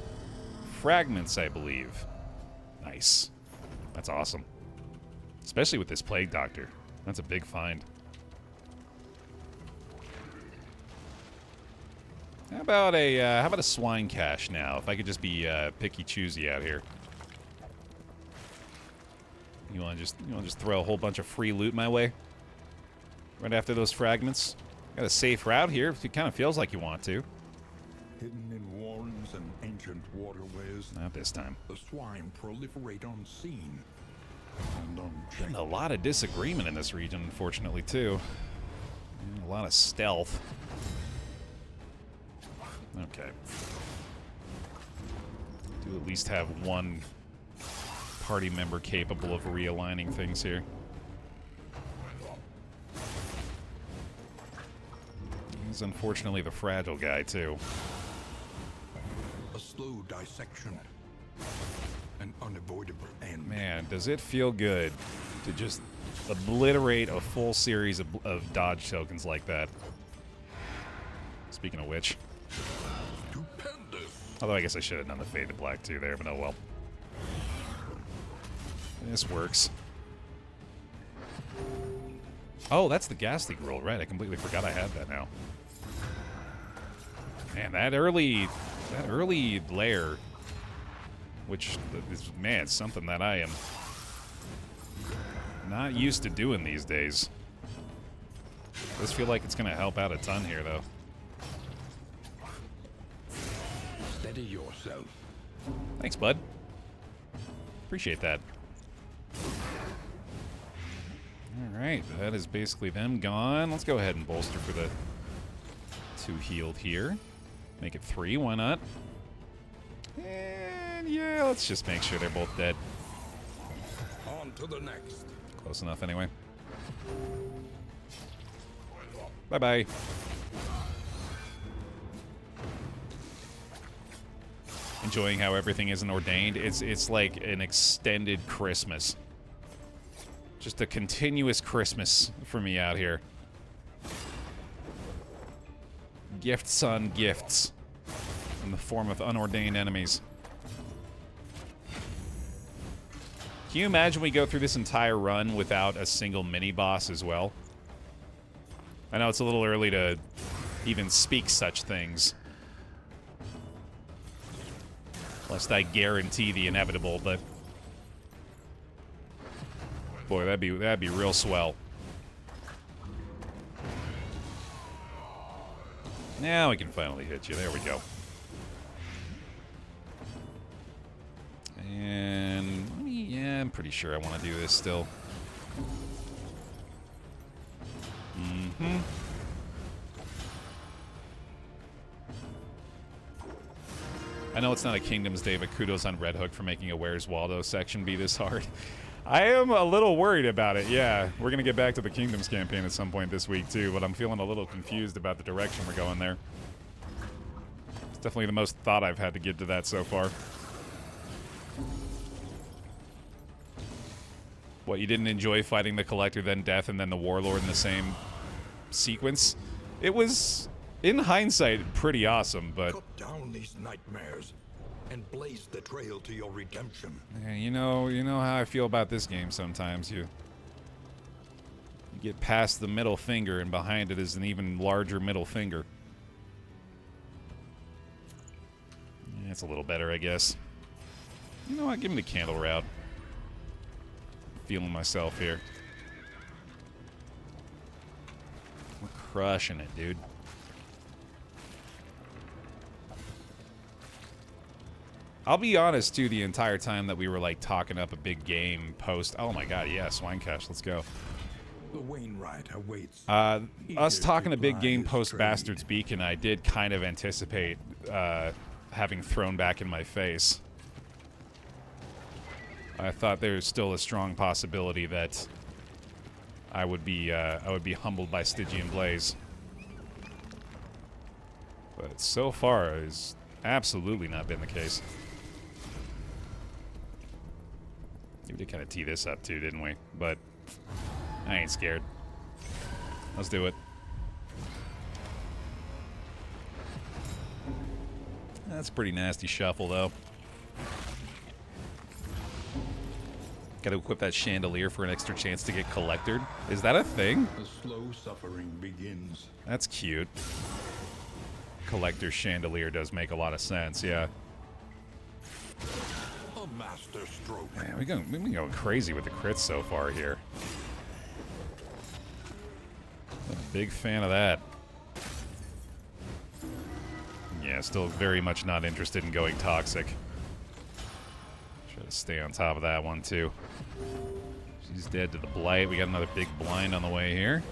Fragments, I believe. Nice. That's awesome. Especially with this Plague Doctor. That's a big find. How about a swine cache now? If I could just be picky choosy out here. You want to just throw a whole bunch of free loot my way? Right after those fragments. Got a safe route here if it kind of feels like you want to. Hidden in warrens and ancient waterways. Not this time. The swine proliferate unseen and unchecked. And a lot of disagreement in this region, unfortunately, too. And a lot of stealth. Okay. Do at least have one party member capable of realigning things here. He's unfortunately the fragile guy, too. A slow dissection. An an unavoidable end. Man, does it feel good to just obliterate a full series of dodge tokens like that. Speaking of which. Stupendous. Although I guess I should have done the Fade to Black too there, but oh well. This works. Oh, that's the ghastly rule, right? I completely forgot I had that now. Man, that early lair, which is, man, something that I am not used to doing these days. Does feel like it's going to help out a ton here, though. Steady yourself. Thanks, bud. Appreciate that. Alright, that is basically them gone. Let's go ahead and bolster for the 2 healed here. Make it 3, why not? And yeah, let's just make sure they're both dead. On to the next. Close enough anyway. Bye-bye. Enjoying how everything isn't ordained. It's like an extended Christmas. Just a continuous Christmas for me out here. Gifts on gifts in the form of unordained enemies. Can you imagine we go through this entire run without a single mini-boss as well? I know it's a little early to even speak such things. Lest I guarantee the inevitable, but... boy, that'd be real swell. Now we can finally hit you. There we go. And yeah, I'm pretty sure I want to do this still. I know it's not a Kingdom's Day, but kudos on Red Hook for making a Where's Waldo section be this hard. I am a little worried about it, yeah. We're going to get back to the Kingdoms campaign at some point this week, too, but I'm feeling a little confused about the direction we're going there. It's definitely the most thought I've had to give to that so far. What, you didn't enjoy fighting the Collector, then Death, and then the Warlord in the same sequence? It was, in hindsight, pretty awesome, but... cut down these nightmares and blaze the trail to your redemption. Yeah, you know how I feel about this game sometimes. You get past the middle finger, and behind it is an even larger middle finger. Yeah, it's a little better, I guess. You know what? Give me the candle route. Feeling myself here. We're crushing it, dude. I'll be honest, too, the entire time that we were, like, talking up a big game post... Oh, my God, yeah, Swinecash, let's go. The Wainwright awaits. Us talking a big game post Bastard's Beacon, I did kind of anticipate having thrown back in my face. I thought there's still a strong possibility that I would be humbled by Stygian Blaze. But so far, it's absolutely not been the case. We did kind of tee this up too, didn't we? But I ain't scared. Let's do it. That's a pretty nasty shuffle, though. Got to equip that chandelier for an extra chance to get collected. Is that a thing? The slow suffering begins. That's cute. Collector's chandelier does make a lot of sense, yeah. A master stroke. Man, we've been going crazy with the crits so far here. I'm a big fan of that. Yeah, still very much not interested in going toxic. Try to stay on top of that one, too. She's dead to the blight. We got another big blind on the way here.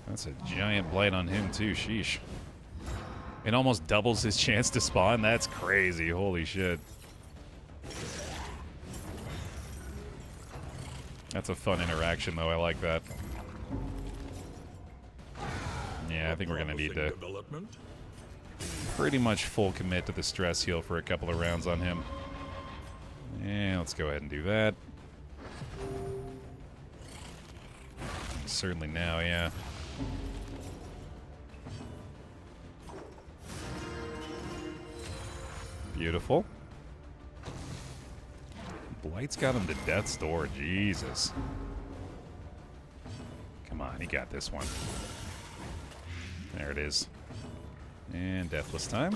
That's a giant blight on him, too. Sheesh. It almost doubles his chance to spawn. That's crazy. Holy shit. That's a fun interaction, though. I like that. Yeah, I think we're going to need to pretty much full commit to the stress heal for a couple of rounds on him. And let's go ahead and do that. Certainly now, yeah. Beautiful. Blight's got him to death's door. Jesus. Come on, he got this one. There it is. And deathless time.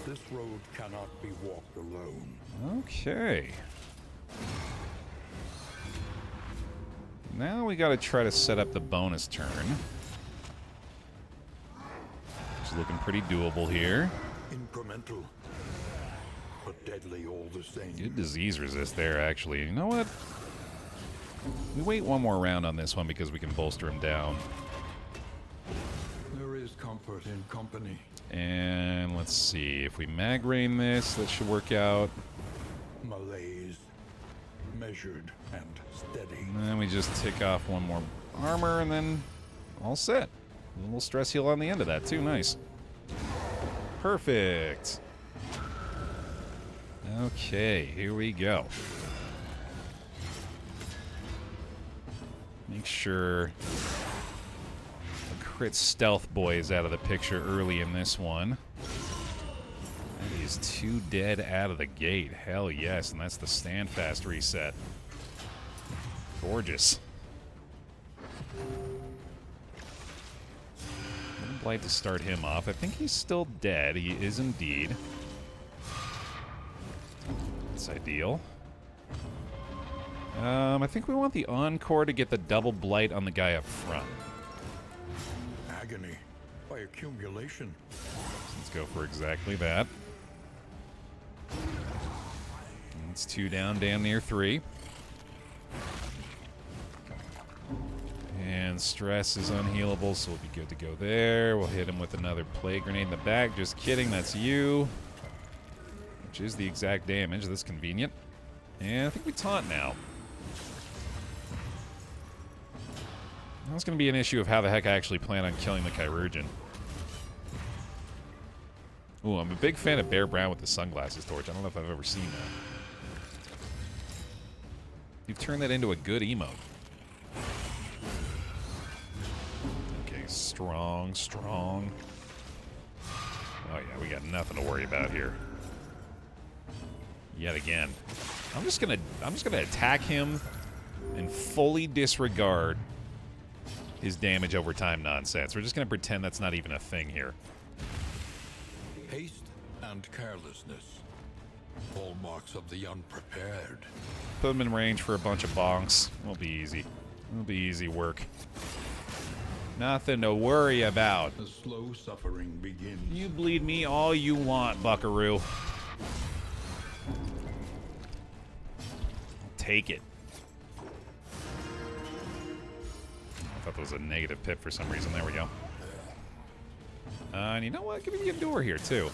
This road cannot be walked alone. Okay. Now we gotta try to set up the bonus turn. It's looking pretty doable here. Incremental, but deadly all the same. Good disease resist there, actually. You know what? We wait one more round on this one because we can bolster him down. There is comfort in company. And let's see. If we mag rain this, that should work out. Malaise, measured and steady. And then we just tick off one more armor and then all set. A little stress heal on the end of that too. Nice. Perfect. Okay, here we go. Make sure the crit stealth boy is out of the picture early in this one. That is 2 dead out of the gate. Hell yes, and that's the stand fast reset. Gorgeous. Blight to start him off. I think he's still dead. He is indeed. That's ideal. I think we want the Encore to get the double blight on the guy up front. Agony by accumulation. Let's go for exactly that. That's 2 down, damn near 3. And stress is unhealable, so we'll be good to go there. We'll hit him with another plague grenade in the back. Just kidding, that's you. Which is the exact damage. That's convenient. And I think we taunt now. That's going to be an issue of how the heck I actually plan on killing the Chirurgeon. Ooh, I'm a big fan of Baer Brown with the sunglasses torch. I don't know if I've ever seen that. You've turned that into a good emote. Okay, strong, strong. Oh yeah, we got nothing to worry about here. Yet again. I'm just gonna attack him and fully disregard his damage over time nonsense. We're just gonna pretend that's not even a thing here. Haste and carelessness, hallmarks of the unprepared. Put him in range for a bunch of bonks. It'll be easy. It'll be easy work. Nothing to worry about. The slow suffering begins. You bleed me all you want, buckaroo. I'll take it. I thought that was a negative pip for some reason. There we go. And you know what? Give me the Endure here, too.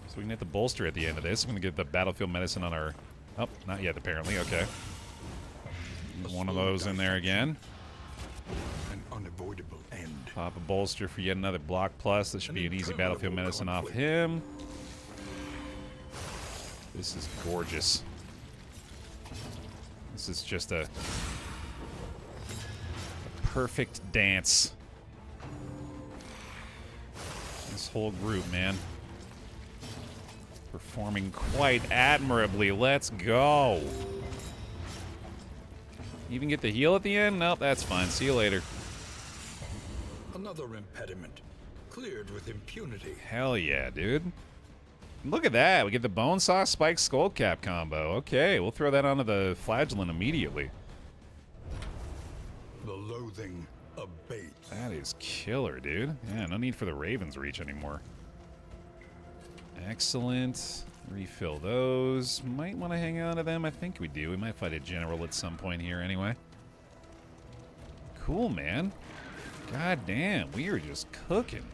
So we can hit the bolster at the end of this. I'm going to get the battlefield medicine on our... Oh, not yet, apparently. Okay. One of those in there again. An unavoidable end. Pop a bolster for yet another block plus. That should be an easy battlefield medicine off him. This is gorgeous. This is just a perfect dance. This whole group, man. Performing quite admirably. Let's go. Even get the heal at the end? Nope, that's fine. See you later. Another impediment. Cleared with impunity. Hell yeah, dude. Look at that. We get the Bone Saw Spike Skullcap combo. Okay, we'll throw that onto the Flagellant immediately. The loathing abates. That is killer, dude. Yeah, no need for the Raven's Reach anymore. Excellent. Refill those. Might want to hang on to them. I think we do. We might fight a general at some point here anyway. Cool, man. God damn, we are just cooking.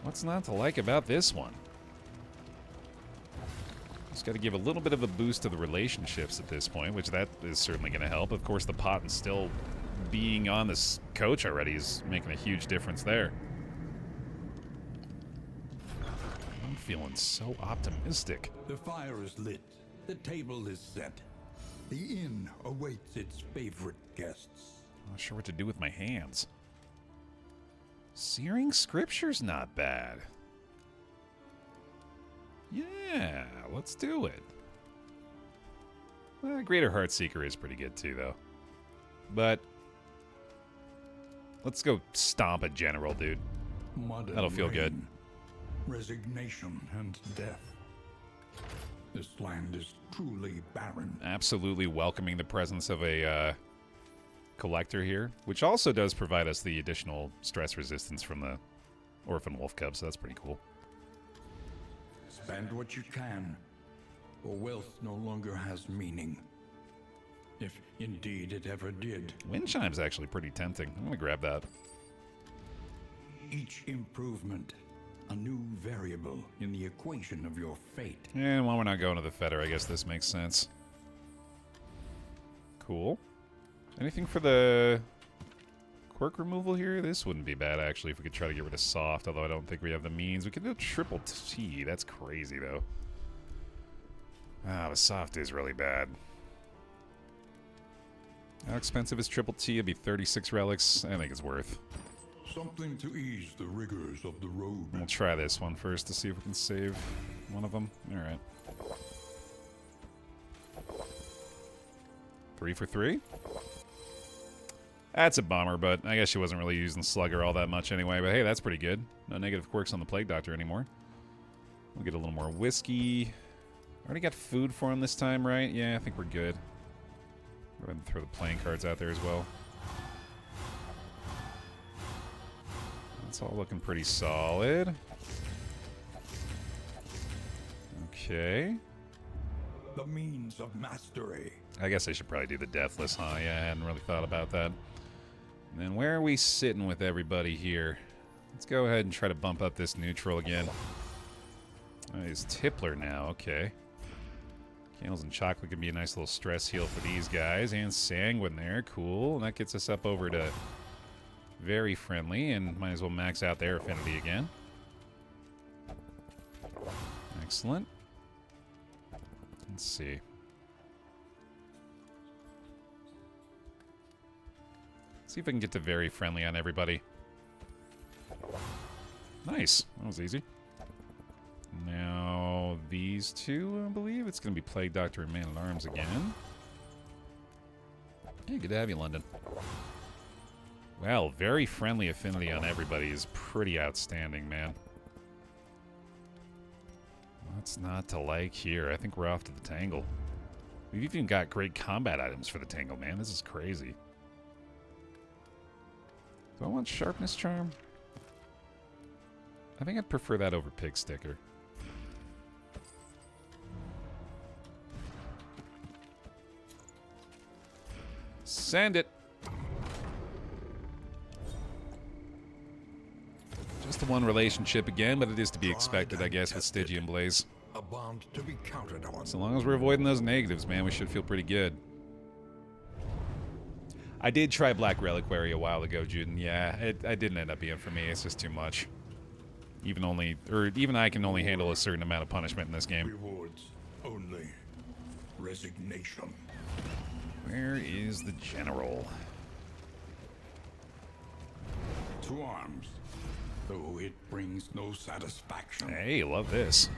What's not to like about this one? Just got to give a little bit of a boost to the relationships at this point, which that is certainly going to help. Of course, the Potten's still being on this coach already is making a huge difference there. I'm feeling so optimistic. The fire is lit. The table is set. The inn awaits its favorite guests. I'm not sure what to do with my hands. Searing Scripture's not bad. Yeah, let's do it. Greater Heartseeker is pretty good too, though. But let's go stomp a general, dude. That'll feel good. Resignation and death. This land is truly barren. Absolutely welcoming the presence of a collector here, which also does provide us the additional stress resistance from the Orphan Wolf Cub, so that's pretty cool. Spend what you can, or wealth no longer has meaning. If indeed it ever did. Wind Chime's actually pretty tempting. I'm gonna grab that. Each improvement, a new variable in the equation of your fate. And while we're not going to the Fetter, I guess this makes sense. Cool. Anything for the quirk removal here? This wouldn't be bad, actually, if we could try to get rid of soft, although I don't think we have the means. We could do triple T. That's crazy, though. Ah, the soft is really bad. How expensive is triple T? It'd be 36 relics. I think it's worth. Something to ease the rigors of the road. We'll try this one first to see if we can save one of them. Alright. 3 for 3? That's a bummer, but I guess she wasn't really using Slugger all that much anyway. But hey, that's pretty good. No negative quirks on the Plague Doctor anymore. We'll get a little more whiskey. Already got food for him this time, right? Yeah, I think we're good. Go ahead and throw the playing cards out there as well. It's all looking pretty solid. Okay. The means of mastery. I guess I should probably do the Deathless, huh? Yeah, I hadn't really thought about that. And then where are we sitting with everybody here? Let's go ahead and try to bump up this neutral again. Oh, he's Tippler now, okay. Candles and chocolate can be a nice little stress heal for these guys. And Sanguine there, cool. And that gets us up over to very friendly, and might as well max out their affinity again. Excellent. Let's see. See if I can get to very friendly on everybody. Nice. That was easy. Now, these two, I believe. It's going to be Plague Doctor and Man-at-Arms again. Hey, good to have you, London. Well, very friendly affinity on everybody is pretty outstanding, man. What's not to like here? I think we're off to the Tangle. We've even got great combat items for the Tangle, man. This is crazy. Do I want Sharpness Charm? I think I'd prefer that over Pig Sticker. Send it! Just the one relationship again, but it is to be expected, I guess, with Stygian Blaze. A bond to be counted on. So long as we're avoiding those negatives, man, we should feel pretty good. I did try Black Reliquary a while ago, Juden. Yeah, it didn't end up being for me. It's just too much. Even I can only handle a certain amount of punishment in this game. Rewards only. Resignation. Where is the general? To arms. Though it brings no satisfaction. Hey, love this.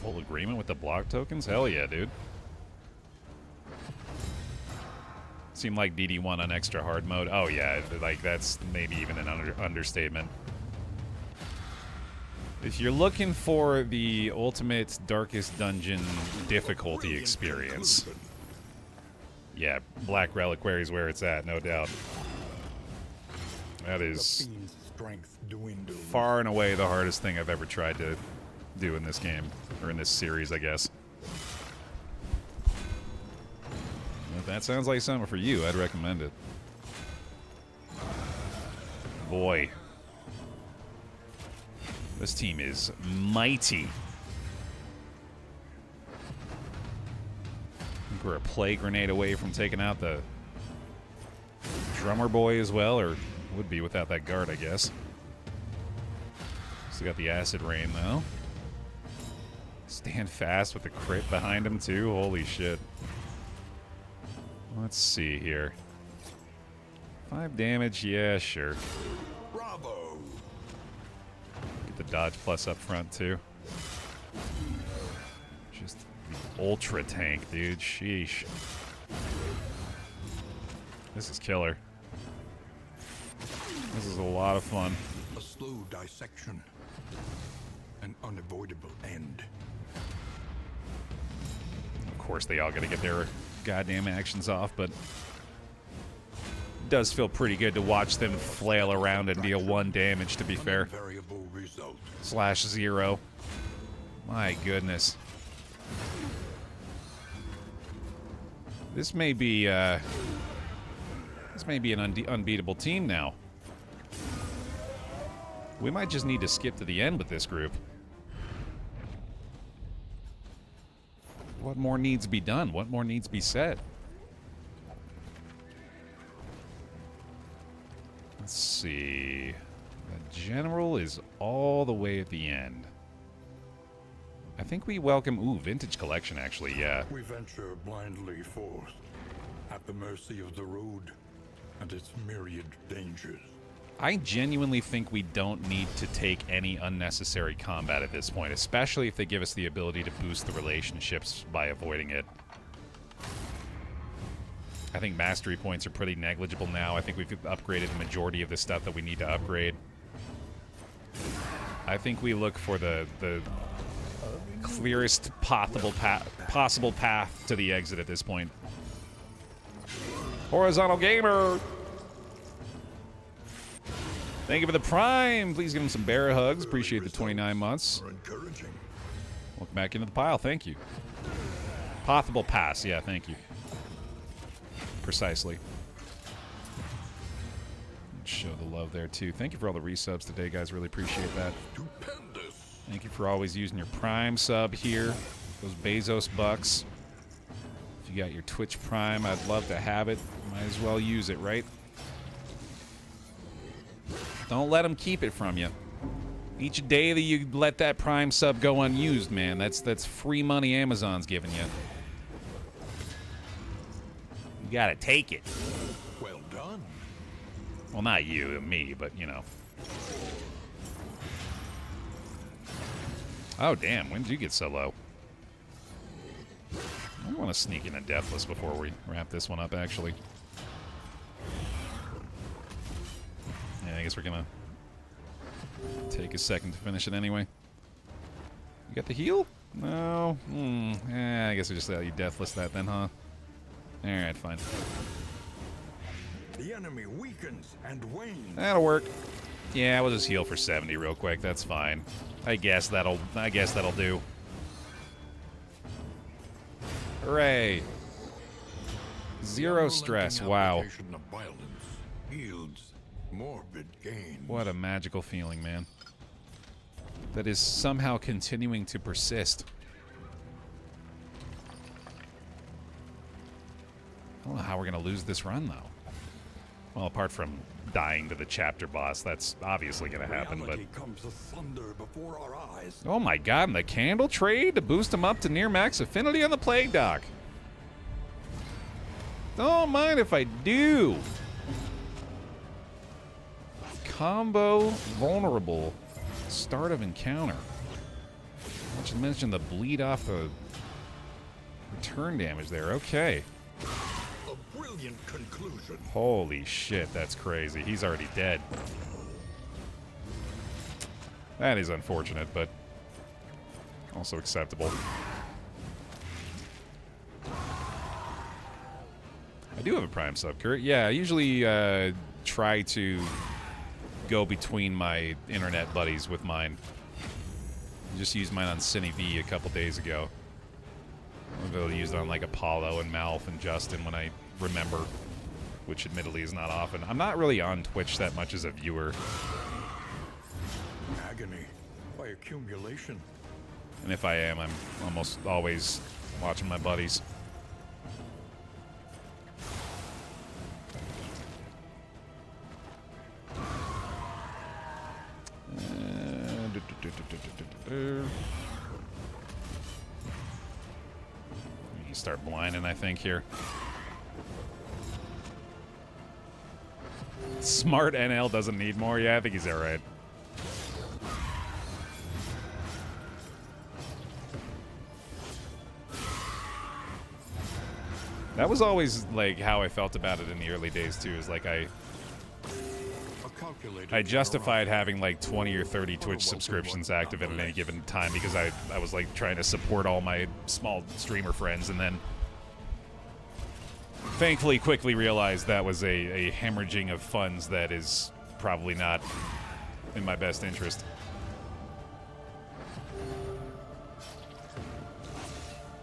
Full agreement with the block tokens? Hell yeah, dude. Seemed like DD1 on extra hard mode. Oh yeah, like that's maybe even an understatement. If you're looking for the ultimate Darkest Dungeon difficulty experience, yeah, Black Reliquary is where it's at, no doubt. That is far and away the hardest thing I've ever tried to do in this game, or in this series, I guess. If that sounds like something for you, I'd recommend it. Boy. This team is mighty. I think we're a plague grenade away from taking out the drummer boy as well, or would be without that guard, I guess. Still got the acid rain, though. Stand fast with the crit behind him, too. Holy shit. Let's see here. 5 damage, yeah, sure. Bravo! Get the dodge plus up front, too. Just the ultra tank, dude. Sheesh. This is killer. This is a lot of fun. A slow dissection. An unavoidable end. Of course, they all gotta get their goddamn actions off, but it does feel pretty good to watch them flail around and deal 1 damage, to be fair. Variable result. /0. My goodness. This may be an unbeatable team now. We might just need to skip to the end with this group. What more needs to be done? What more needs to be said? Let's see. The general is all the way at the end. I think we welcome... Ooh, vintage collection, actually, yeah. We venture blindly forth, at the mercy of the road and its myriad dangers. I genuinely think we don't need to take any unnecessary combat at this point, especially if they give us the ability to boost the relationships by avoiding it. I think mastery points are pretty negligible now. I think we've upgraded the majority of the stuff that we need to upgrade. I think we look for the clearest possible path to the exit at this point. Horizontal Gamer! Thank you for the Prime. Please give him some bear hugs. Appreciate the 29 months. Welcome back into the pile. Thank you. Possible pass. Yeah, thank you. Precisely. Show the love there, too. Thank you for all the resubs today, guys. Really appreciate that. Thank you for always using your Prime sub here. Those Bezos bucks. If you got your Twitch Prime, I'd love to have it. Might as well use it, right? Don't let them keep it from you. Each day that you let that Prime sub go unused, man, that's free money Amazon's giving you. You gotta take it. Well done. Well, not you, me, but, you know. Oh, damn, when did you get so low? I want to sneak in a Deathless before we wrap this one up, actually. Yeah, I guess we're gonna take a second to finish it anyway. You got the heal? No? I guess we just let you Deathless that then, huh? Alright, fine. The enemy weakens and wanes. That'll work. Yeah, we'll just heal for 70 real quick. That's fine. I guess that'll do. Hooray. Zero stress. Wow. Morbid gains. What a magical feeling, man. That is somehow continuing to persist. I don't know how we're going to lose this run, though. Well, apart from dying to the chapter boss, that's obviously going to happen, but... Comes asunder before our eyes. Oh my god, and the candle trade to boost him up to near max affinity on the Plague Dock. Don't mind if I do. Combo vulnerable. Start of encounter. I should mention the bleed off the return damage there. Okay. A brilliant conclusion. Holy shit, that's crazy. He's already dead. That is unfortunate, but also acceptable. I do have a Prime sub, Kurt. Yeah, I usually try to go between my internet buddies with mine. I just used mine on CineV a couple days ago. I'm going to use it on like Apollo and Malf and Justin when I remember, which admittedly is not often. I'm not really on Twitch that much as a viewer. Agony by accumulation. And if I am, I'm almost always watching my buddies. start blinding, I think, here. Smart NL doesn't need more. Yeah, I think he's alright. That was always, like, how I felt about it in the early days, too. Is like I justified having, like, 20 or 30 Twitch subscriptions active at any given time because I was, like, trying to support all my small streamer friends, and then thankfully quickly realized that was a hemorrhaging of funds that is probably not in my best interest.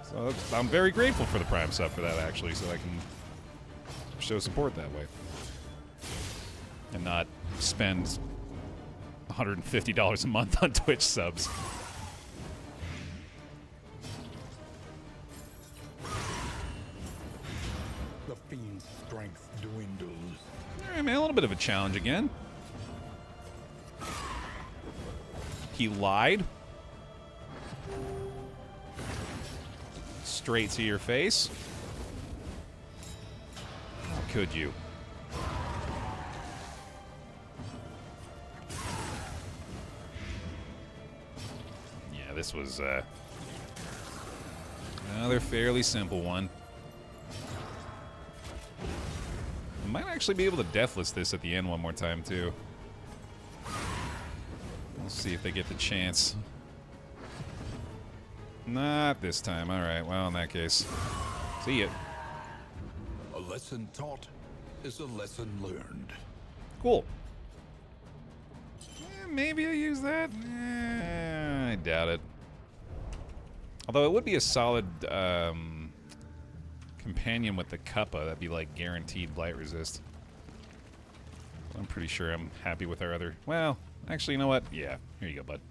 So I'm very grateful for the Prime sub for that, actually, so I can show support that way. And not spend $150 a month on Twitch subs. The fiend's strength dwindles. Alright, man, a little bit of a challenge again. He lied. Straight to your face. How could you? Yeah, this was another fairly simple one. I might actually be able to deathless this at the end one more time, too. We'll see if they get the chance. Not this time. Alright, well, in that case. See ya. A lesson taught is a lesson learned. Cool. Maybe I use that? I doubt it. Although it would be a solid companion with the Kappa. That'd be like guaranteed blight resist. I'm pretty sure I'm happy with our other... Well, actually, you know what? Yeah, here you go, bud.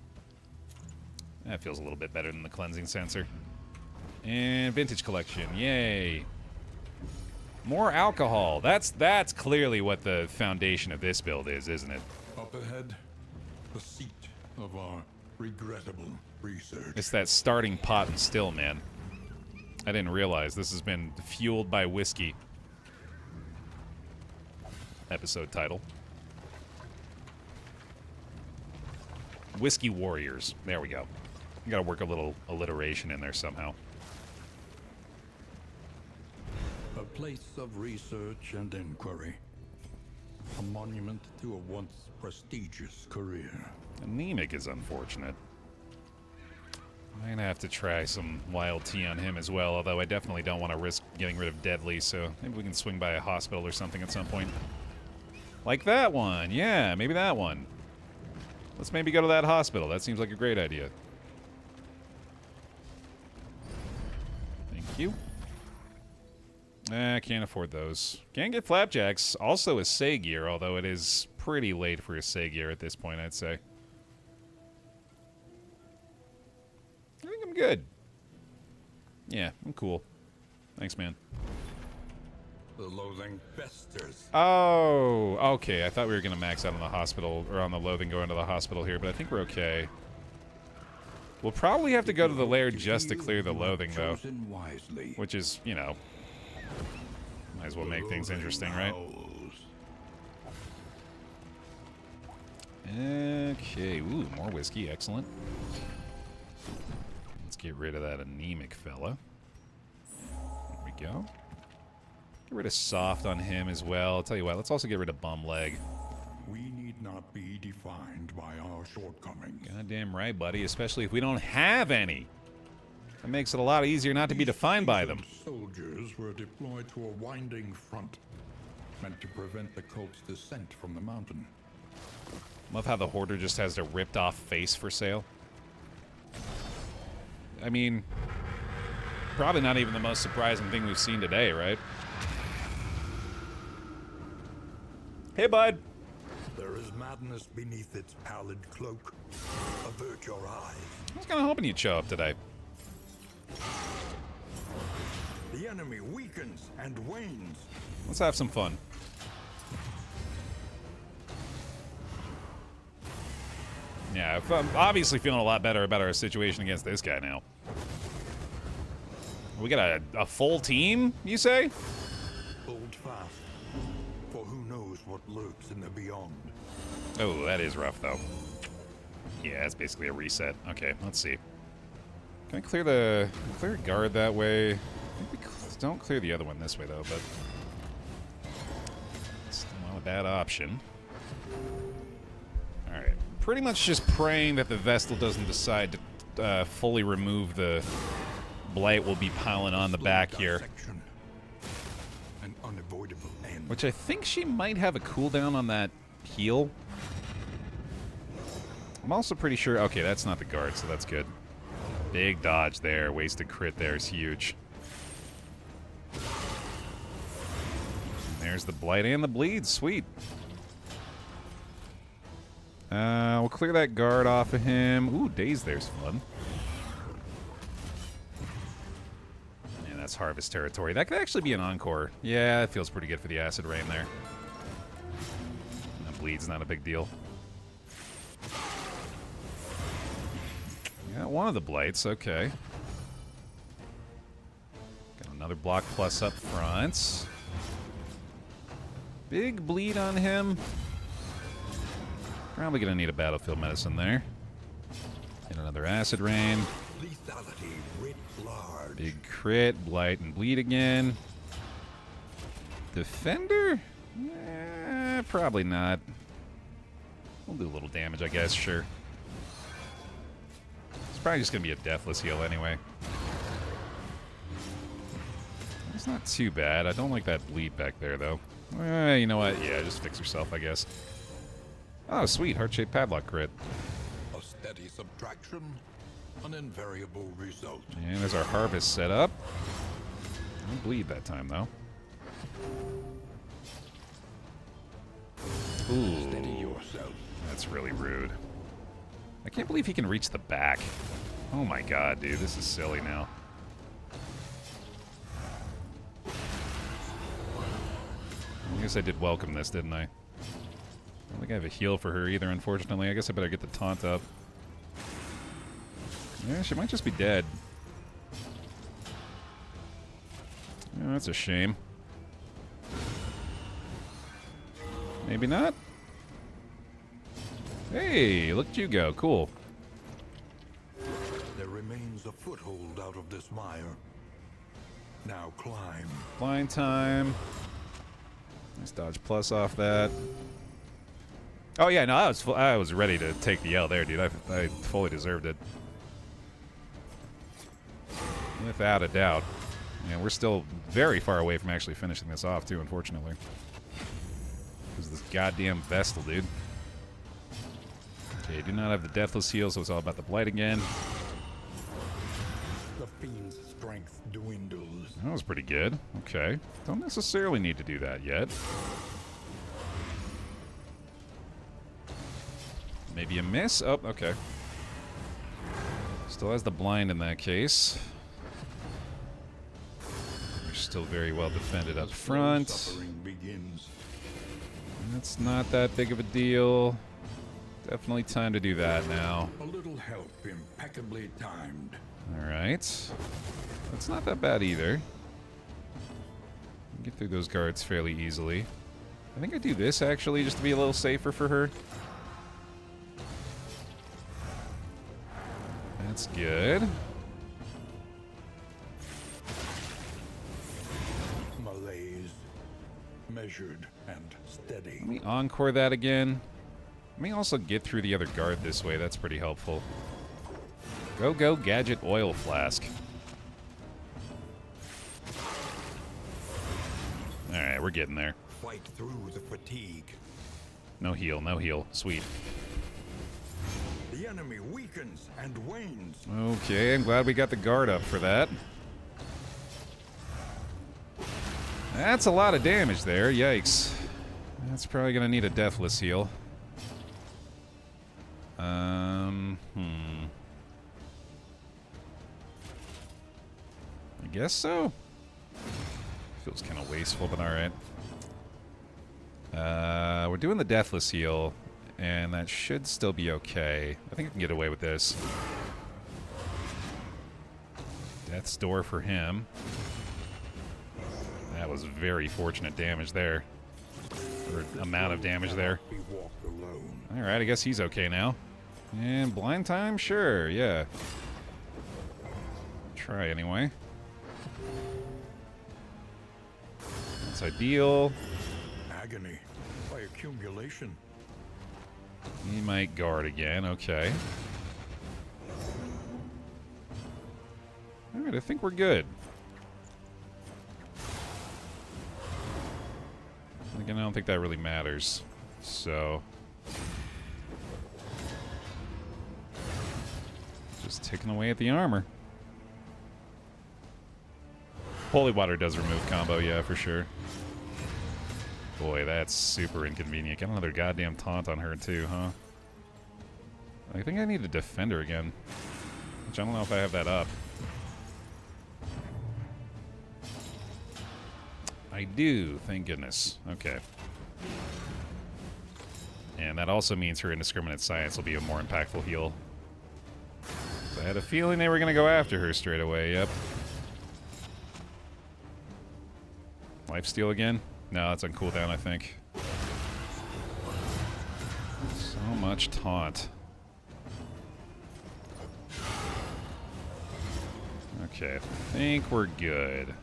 That feels a little bit better than the cleansing sensor. And vintage collection, yay! More alcohol. That's clearly what the foundation of this build is, isn't it? Up ahead, the seat of our regrettable research. It's that starting pot and still, man. I didn't realize this has been fueled by whiskey. Episode title. Whiskey Warriors. There we go. You gotta work a little alliteration in there somehow. A place of research and inquiry. A monument to a once prestigious career. Anemic is unfortunate. I'm gonna have to try some wild tea on him as well, although I definitely don't want to risk getting rid of Deadly, so maybe we can swing by a hospital or something at some point. Like that one! Yeah, maybe that one. Let's maybe go to that hospital. That seems like a great idea. Thank you. I can't afford those. Can't get flapjacks. Also a Say gear, although it is pretty late for a Say gear at this point, I'd say. I think I'm good. Yeah, I'm cool. Thanks, man. The loathing festers. Oh, okay. I thought we were going to max out on the hospital, or on the loathing going to the hospital here, but I think we're okay. We'll probably have to go to the lair just to clear the loathing, though. Which is, you know, might as well make things interesting, right? Okay, ooh, more whiskey, excellent. Let's get rid of that anemic fella. There we go. Get rid of soft on him as well. I'll tell you what, let's also get rid of bum leg. We need not be defined by our shortcomings. Goddamn right, buddy, especially if we don't have any. That makes it a lot easier not to be defined by them. Soldiers were deployed to a winding front, meant to prevent the cult's descent from the mountain. Love how the Hoarder just has a ripped off face for sale. I mean, probably not even the most surprising thing we've seen today, right? Hey, bud. There is madness beneath its pallid cloak. Avert your eyes. I was kind of hoping you'd show up today. The enemy weakens and wanes. Let's have some fun. Yeah, I'm obviously feeling a lot better about our situation against this guy now. We got a full team, you say? Hold fast, for who knows what lurks in the beyond. Oh, that is rough, though. Yeah, it's basically a reset. Okay, let's see. Can I clear a guard that way? I think we don't clear the other one this way, though, but it's not a bad option. Alright. Pretty much just praying that the Vestal doesn't decide to fully remove the blight will be piling on the back here. An unavoidable end. Which I think she might have a cooldown on that heal. I'm also pretty sure... Okay, that's not the guard, so that's good. Big dodge there. Wasted crit there is huge. There's the blight and the bleed. Sweet. We'll clear that guard off of him. Ooh, Daze there's fun. And that's Harvest territory. That could actually be an Encore. Yeah, it feels pretty good for the Acid Rain there. That bleed's not a big deal. Got one of the blights, okay. Got another block plus up front. Big bleed on him. Probably gonna need a battlefield medicine there. And another acid rain. Lethality writ large. Big crit, blight, and bleed again. Defender? Probably not. We'll do a little damage, I guess, sure. It's probably just gonna be a deathless heal anyway. It's not too bad. I don't like that bleed back there, though. You know what? Yeah, just fix yourself, I guess. Oh, sweet. Heart-shaped padlock crit. A steady subtraction, an invariable result. And there's our harvest set up. No bleed that time, though. Ooh. Steady yourself. That's really rude. I can't believe he can reach the back. Oh my god, dude. This is silly now. I guess I did welcome this, didn't I? I don't think I have a heal for her either, unfortunately. I guess I better get the taunt up. Yeah, she might just be dead. Yeah, that's a shame. Maybe not? Hey, look at you go. Cool. There remains a foothold out of this mire. Now climb. Blind time. Nice dodge plus off that. Oh yeah, no, I was ready to take the L there, dude. I fully deserved it. Without a doubt. Yeah, we're still very far away from actually finishing this off, too, unfortunately. Because of this goddamn Vestal, dude. Okay, do not have the Deathless heal, so it's all about the Blight again. The fiend's strength dwindles. That was pretty good. Okay. Don't necessarily need to do that yet. Maybe a miss? Oh, okay. Still has the blind in that case. We're still very well defended up front. Suffering begins. That's not that big of a deal. Definitely time to do that now. A little help impeccably timed. Alright. That's not that bad either. Get through those guards fairly easily. I think I do this actually just to be a little safer for her. That's good. Malaise, measured and steady. Let me encore that again. Let me also get through the other guard this way. That's pretty helpful. Go, gadget oil flask. Alright, we're getting there. Fight through the fatigue. No heal, no heal. Sweet. The enemy weakens and wanes. Okay, I'm glad we got the guard up for that. That's a lot of damage there. Yikes. That's probably going to need a deathless heal. I guess so. Feels kind of wasteful, but alright. We're doing the deathless heal, and that should still be okay. I think I can get away with this. Death's door for him. That was very fortunate damage there. Or amount of damage there. Alright, I guess he's okay now. And blind time? Sure, yeah. Try anyway. That's ideal. Agony by accumulation. He might guard again, okay. Alright, I think we're good. Again, I don't think that really matters. So... just ticking away at the armor. Holy Water does remove combo, yeah, for sure. Boy, that's super inconvenient. Got another goddamn taunt on her, too, huh? I think I need to defend her again. Which I don't know if I have that up. I do, thank goodness. Okay. And that also means her Indiscriminate Science will be a more impactful heal. So I had a feeling they were going to go after her straight away, yep. Lifesteal again? No, that's on cooldown, I think. So much taunt. Okay, I think we're good.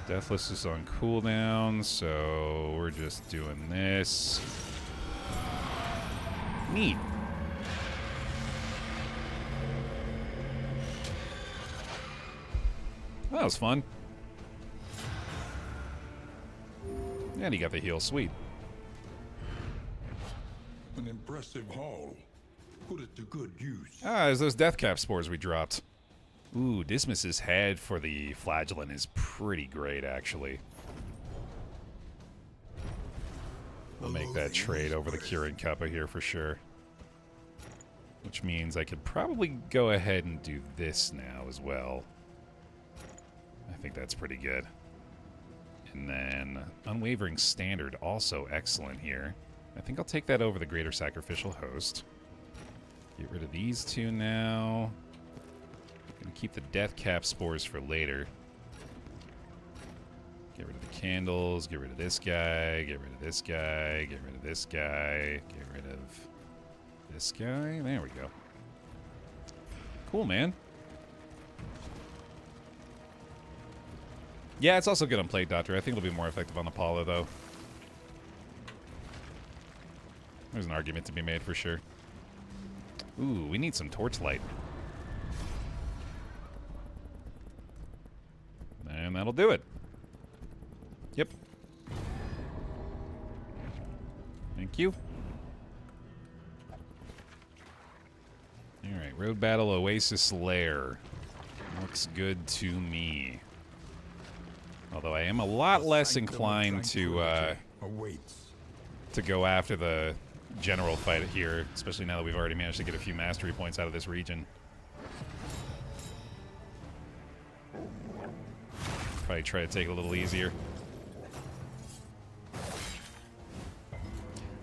Deathless is on cooldown, so we're just doing this. Neat. That was fun. And he got the heal, sweet. An impressive haul. Put it to good use. Ah, there's those death cap spores we dropped. Ooh, Dismas's head for the flagellant is pretty great, actually. I'll make that trade over the Curing Kappa here for sure. Which means I could probably go ahead and do this now as well. I think that's pretty good. And then Unwavering Standard, also excellent here. I think I'll take that over the Greater Sacrificial Host. Get rid of these two now. Gonna keep the Death Cap Spores for later. Get rid of the candles, get rid of this guy, get rid of this guy, get rid of this guy, get rid of this guy. There we go. Cool, man. Yeah, it's also good on Plague Doctor. I think it'll be more effective on Apollo, though. There's an argument to be made for sure. Ooh, we need some Torchlight. And that'll do it. Yep. Thank you. Alright, Road Battle Oasis Lair. Looks good to me. Although I am a lot less inclined to go after the general fight here, especially now that we've already managed to get a few mastery points out of this region. Probably try to take it a little easier. I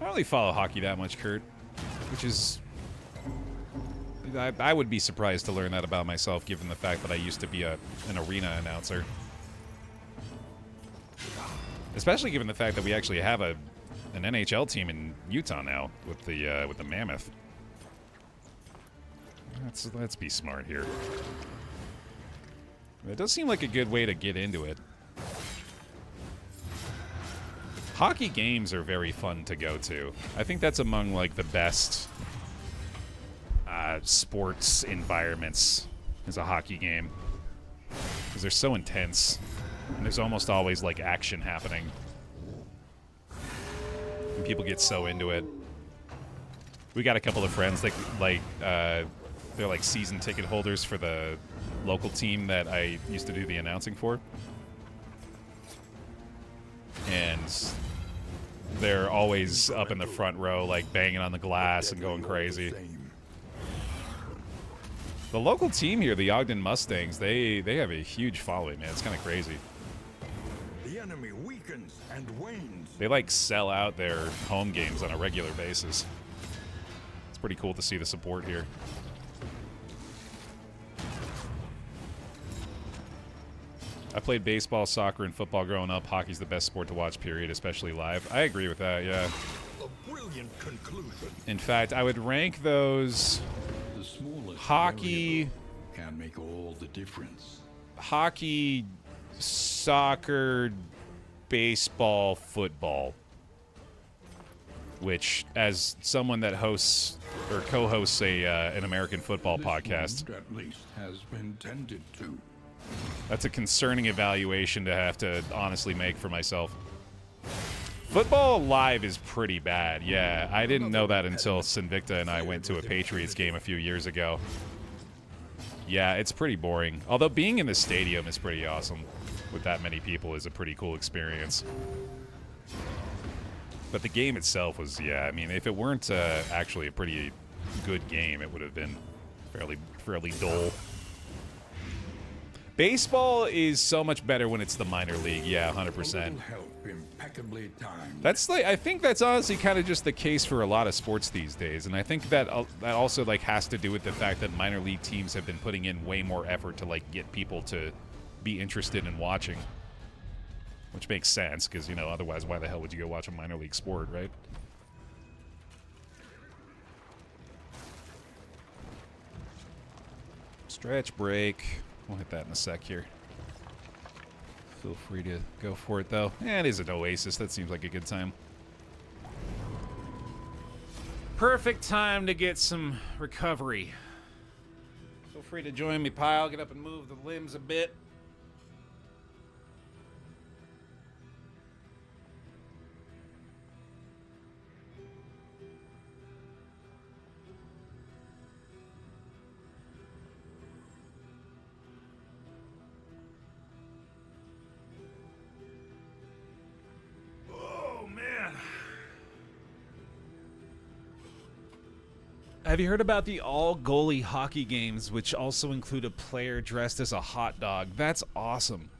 don't really follow hockey that much, Kurt, which is... I would be surprised to learn that about myself, given the fact that I used to be an arena announcer. Especially given the fact that we actually have an NHL team in Utah now with the Mammoth. Let's be smart here. It does seem like a good way to get into it. Hockey games are very fun to go to. I think that's among like the best sports environments is a hockey game, because they're so intense and there's almost always like action happening and people get so into it. We got a couple of friends that they're like season ticket holders for the local team that I used to do the announcing for, and they're always up in the front row like banging on the glass and going crazy. The local team here, the Ogden Mustangs, they have a huge following, man. It's kind of crazy. The enemy weakens and wanes. They like sell out their home games on a regular basis. It's pretty cool to see the support here. I played baseball, soccer, and football growing up. Hockey's the best sport to watch, period, especially live. I agree with that, yeah. A brilliant conclusion. In fact, I would rank those The smallest hockey, variable can make all the difference. hockey, soccer, baseball, football. Which, as someone that hosts or co-hosts an American football This podcast, wound, at least, has been tended to. that's a concerning evaluation to have to honestly make for myself. Football live is pretty bad, yeah. I didn't know that until Sinvicta and I went to a Patriots game a few years ago. Yeah, it's pretty boring. Although being in the stadium is pretty awesome. With that many people is a pretty cool experience. But the game itself was, yeah, I mean, if it weren't actually a pretty good game, it would have been fairly dull. Baseball is so much better when it's the minor league, yeah, 100%. Impeccably timed. That's like, I think that's honestly kind of just the case for a lot of sports these days, and I think that that also like has to do with the fact that minor league teams have been putting in way more effort to like get people to be interested in watching, which makes sense because, you know, otherwise why the hell would you go watch a minor league sport, right? Stretch break. We'll hit that in a sec here. Feel free to go for it, though. It is an oasis. That seems like a good time. Perfect time to get some recovery. Feel free to join me, pile. Get up and move the limbs a bit. Have you heard about the all-goalie hockey games, which also include a player dressed as a hot dog? That's awesome.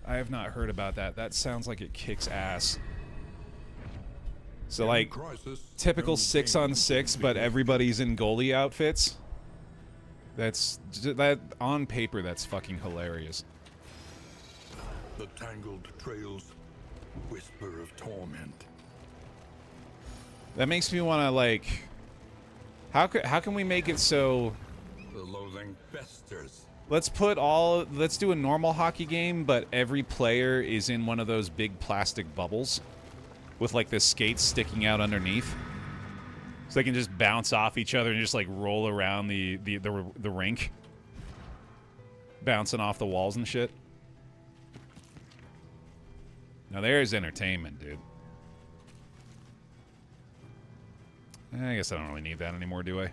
I have not heard about that. That sounds like it kicks ass. So, like, typical 6-on-6, but everybody's in goalie outfits? That on paper, that's fucking hilarious. The tangled trails whisper of torment. That makes me want to, like... How can we make it so... The loathing festers. Let's do a normal hockey game, but every player is in one of those big plastic bubbles with, like, the skates sticking out underneath. So they can just bounce off each other and just, like, roll around the rink. Bouncing off the walls and shit. Now there's entertainment, dude. I guess I don't really need that anymore, do I?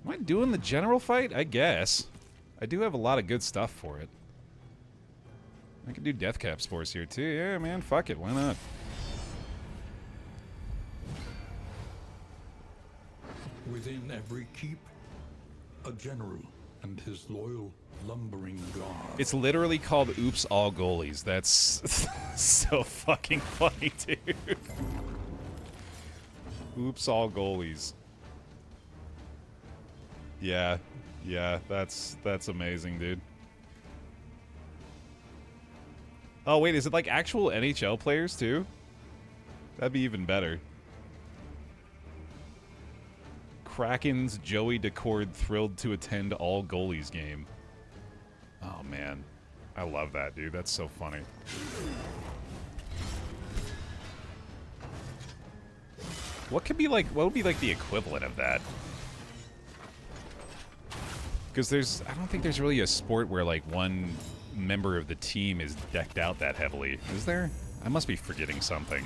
Am I doing the general fight? I guess. I do have a lot of good stuff for it. I could do Death Cap Spores here, too. Yeah, man, fuck it. Why not? Within every keep, a general and his loyal lumbering guard. It's literally called Oops All Goalies. That's so fucking funny, dude. Oops, all goalies. Yeah, that's amazing, dude. Oh wait, is it like actual NHL players too? That'd be even better. Kraken's Joey Decord thrilled to attend all goalies game. Oh man, I love that, dude. That's so funny. What would be like the equivalent of that? Because I don't think there's really a sport where like one member of the team is decked out that heavily. Is there? I must be forgetting something.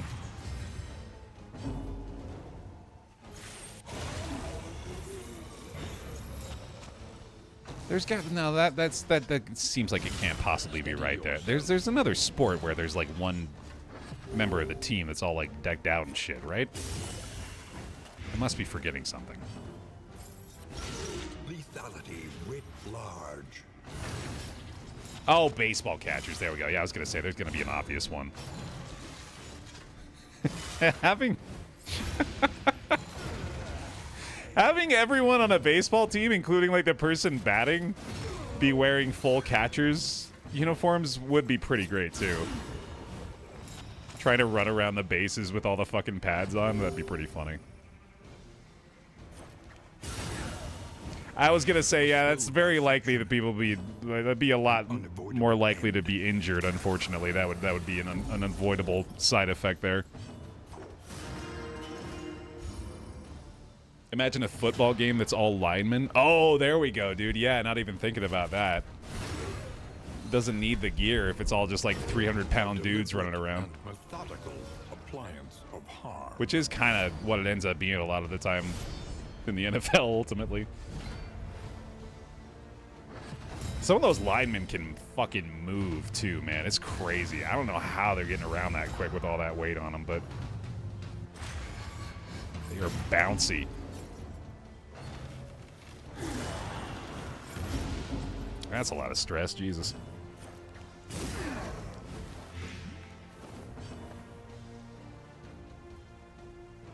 There's got no that seems like it can't possibly be right there. There's another sport where there's like one member of the team that's all like decked out and shit, right? I must be forgetting something. Lethality writ large. Oh, baseball catchers. There we go. Yeah, I was going to say, there's going to be an obvious one. Having everyone on a baseball team, including, like, the person batting, be wearing full catcher's uniforms would be pretty great, too. Trying to run around the bases with all the fucking pads on, that'd be pretty funny. I was gonna say, yeah, that's very likely that people that'd be a lot more likely to be injured, unfortunately. That would be an unavoidable side effect there. Imagine a football game that's all linemen. Oh, there we go, dude. Yeah, not even thinking about that. Doesn't need the gear if it's all just like 300-pound dudes running around. Which is kind of what it ends up being a lot of the time in the NFL, ultimately. Some of those linemen can fucking move, too, man. It's crazy. I don't know how they're getting around that quick with all that weight on them, but they are bouncy. That's a lot of stress, Jesus.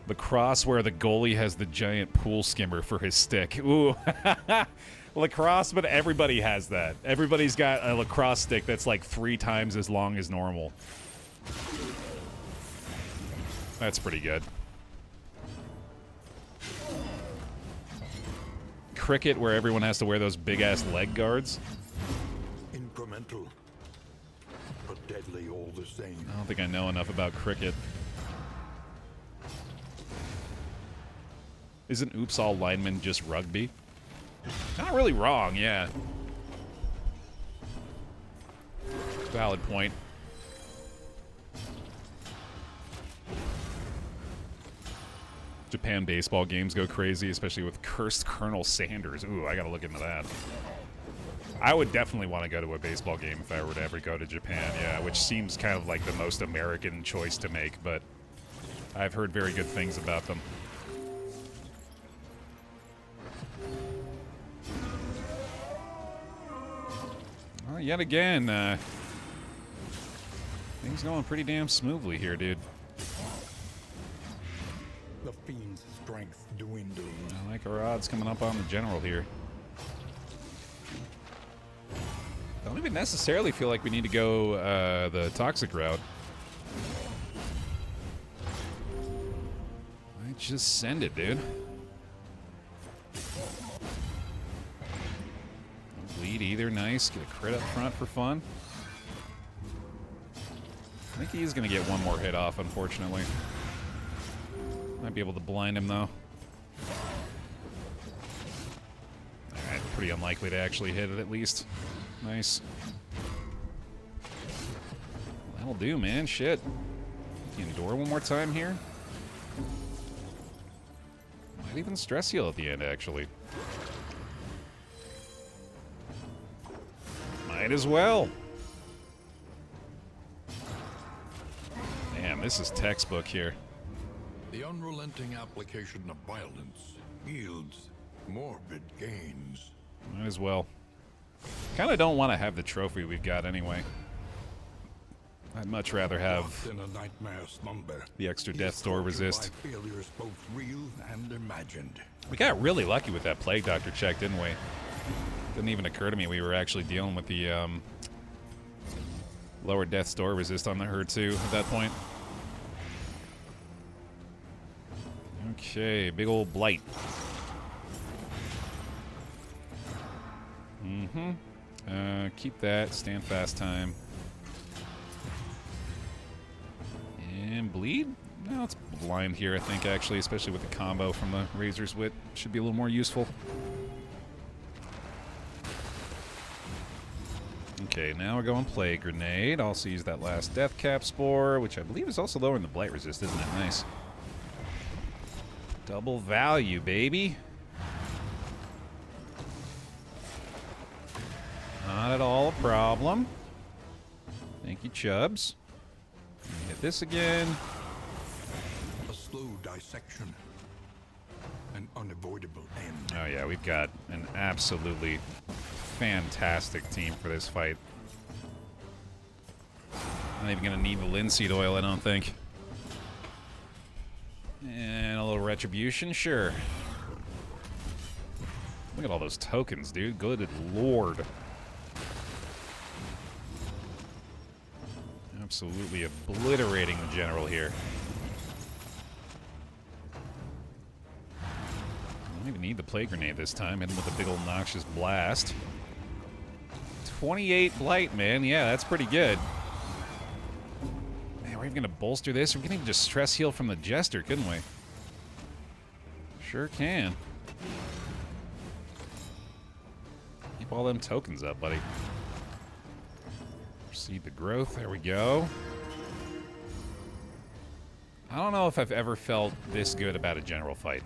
Lacrosse where the goalie has the giant pool skimmer for his stick. Ooh. Lacrosse, but everybody has that. Everybody's got a lacrosse stick that's like 3 times as long as normal. That's pretty good. Cricket where everyone has to wear those big-ass leg guards. Incremental, but deadly all the same. I don't think I know enough about cricket. Isn't Oops All Linemen just rugby? Not really wrong, yeah. Valid point. Japan baseball games go crazy, especially with Cursed Colonel Sanders. Ooh, I gotta look into that. I would definitely want to go to a baseball game if I were to ever go to Japan, yeah, which seems kind of like the most American choice to make, but I've heard very good things about them. Well, yet again, things going pretty damn smoothly here, dude. The fiend's strength dwindling. I like our odds coming up on the general here. Don't even necessarily feel like we need to go the toxic route. Might just send it, dude. Bleed either, nice. Get a crit up front for fun. I think he is going to get one more hit off, unfortunately. Might be able to blind him, though. Alright, pretty unlikely to actually hit it, at least. Nice. That'll do, man. Shit. Can you endure one more time here? Might even stress heal at the end, actually. Might as well. Damn, this is textbook here. The unrelenting application of violence yields morbid gains. Might as well. Kind of don't want to have the trophy we've got anyway. I'd much rather have in a nightmare slumber, the extra death's door resist. Failures both real and imagined. We got really lucky with that plague doctor check, didn't we? Didn't even occur to me we were actually dealing with the lower death's door resist on her too at that point. Okay, big old blight. Keep that. Stand fast time. And bleed? No, it's blind here, I think, actually, especially with the combo from the Razor's Wit. Should be a little more useful. Okay, now we're going Plague Grenade. Also use that last Death Cap Spore, which I believe is also lowering the Blight Resist, isn't it? Nice. Double value, baby. Not at all a problem. Thank you, Chubbs. Hit this again. A slow dissection. An unavoidable end. Oh yeah, we've got an absolutely fantastic team for this fight. Not even gonna need the linseed oil, I don't think. And a little retribution, sure. Look at all those tokens, dude. Good lord. Absolutely obliterating the general here. I don't even need the plague grenade this time. Hit him with a big old noxious blast. 28 blight, man. Yeah, that's pretty good. Man, we're even gonna bolster this. We can even just stress heal from the Jester, couldn't we? Sure can. Keep all them tokens up, buddy. Proceed the growth. There we go. I don't know if I've ever felt this good about a general fight.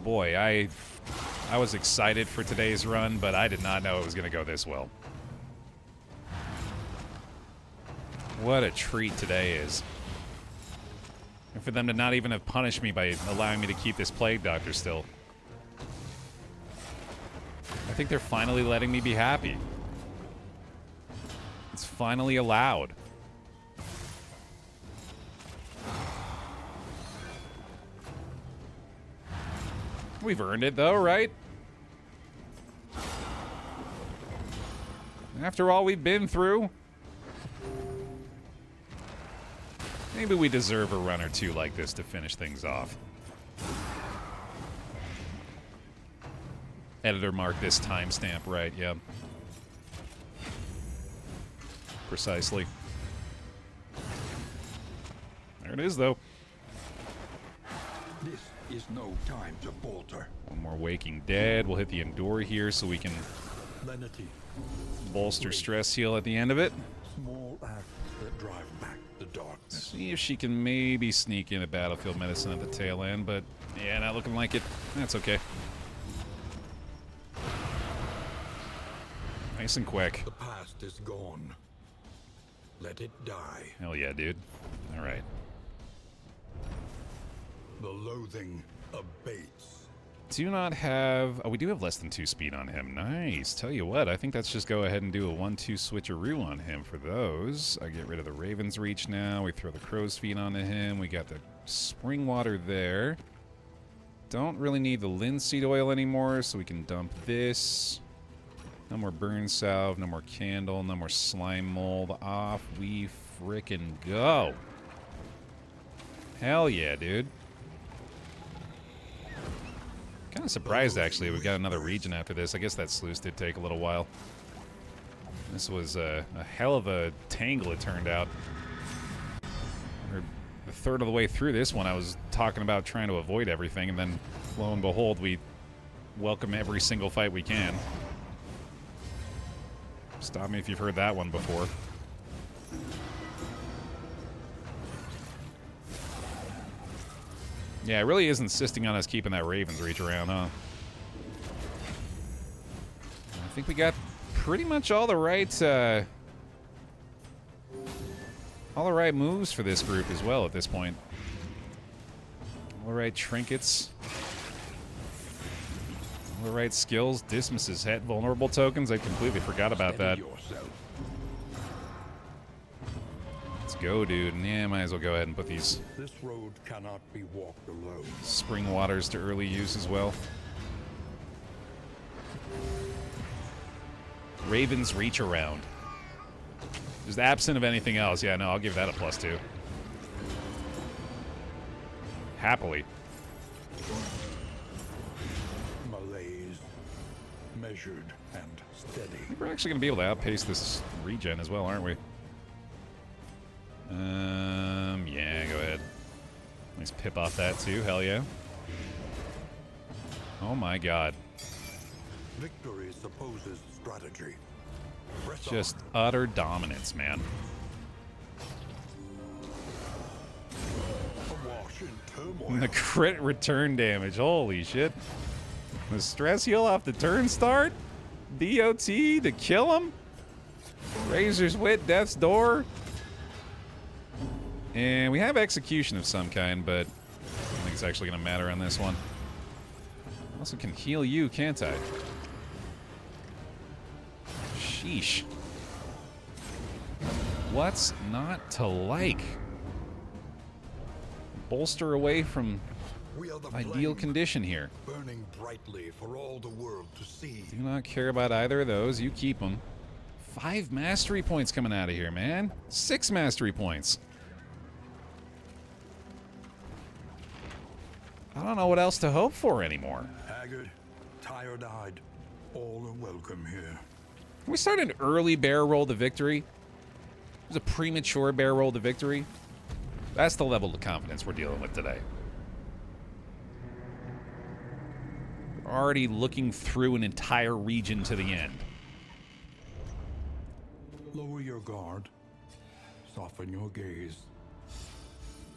Boy, I was excited for today's run, but I did not know it was going to go this well. What a treat today is. And for them to not even have punished me by allowing me to keep this Plague Doctor still. I think they're finally letting me be happy. It's finally allowed. We've earned it, though, right? After all we've been through, maybe we deserve a run or two like this to finish things off. Editor marked this timestamp right, yeah. Precisely. There it is, though. This is no time to falter. One more Waking Dead. We'll hit the Endure here so we can Lenity. bolster stress heal at the end of it. Small acts that drive back the darkness. See if she can maybe sneak in a Battlefield Medicine at the tail end, but yeah, not looking like it. That's okay. Nice and quick. The past is gone. Let it die. Hell yeah, dude. All right. The loathing abates. Do not have... Oh, we do have less than 2 speed on him. Nice. Tell you what, I think let's just go ahead and do a 1-2 switcheroo on him for those. I get rid of the Raven's Reach now. We throw the Crow's Feet onto him. We got the Spring Water there. Don't really need the linseed oil anymore, so we can dump this. No more Burn Salve, no more Candle, no more Slime Mold. Off we frickin' go. Hell yeah, dude. Kind of surprised, actually. We've got another region after this. I guess that Sluice did take a little while. This was a hell of a tangle, it turned out. We're a third of the way through this one. I was talking about trying to avoid everything, and then, lo and behold, we welcome every single fight we can. Stop me if you've heard that one before. Yeah, it really is insisting on us keeping that Raven's Reach around, huh? I think we got pretty much all the right moves for this group as well at this point. All the right trinkets. All the right skills. Dismisses head vulnerable tokens. I completely forgot about that. Let's go, dude. Yeah, might as well go ahead and put these This road cannot be walked alone. Spring Waters to early use as well. Raven's Reach around. Just absent of anything else. Yeah, no, I'll give that a +2. Happily. Malaise, measured and steady. We're actually going to be able to outpace this regen as well, aren't we? Yeah, go ahead. Nice pip off that too, hell yeah. Oh my god. Victory supposes strategy. Press Just on. utter dominance, man. Awash in turmoil. And the crit return damage, holy shit. The stress heal off the turn start? DOT to kill him? Razor's Wit, Death's Door? And we have execution of some kind, but I don't think it's actually going to matter on this one. I also can heal you, can't I? Sheesh. What's not to like? Bolster away from We are the ideal flame, condition here. burning brightly for all the world to see. Do not care about either of those. You keep them. 5 mastery points coming out of here, man. 6 mastery points. I don't know what else to hope for anymore. Haggard, tired-eyed, all are welcome here. Can we start an early bear roll to victory? It was a premature bear roll to victory. That's the level of confidence we're dealing with today. We're already looking through an entire region to the end. Lower your guard. Soften your gaze.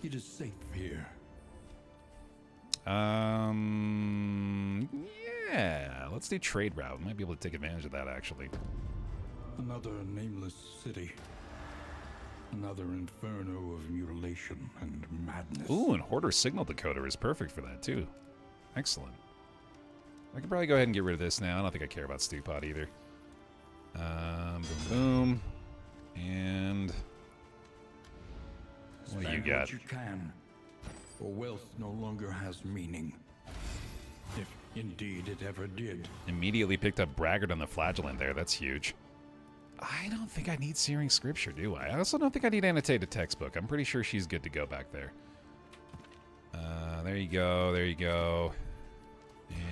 It is safe here. Yeah, let's do trade route. Might be able to take advantage of that, actually. Another nameless city. Another inferno of mutilation and madness. Ooh, and Hoarder Signal Decoder is perfect for that, too. Excellent. I could probably go ahead and get rid of this now. I don't think I care about Stew Pot either. Boom, boom. And what do you got? What you can, for wealth no longer has meaning. If indeed it ever did. Immediately picked up Braggart on the Flagellant there. That's huge. I don't think I need Searing Scripture, do I? I also don't think I need Annotated Textbook. I'm pretty sure she's good to go back there. There you go. There you go.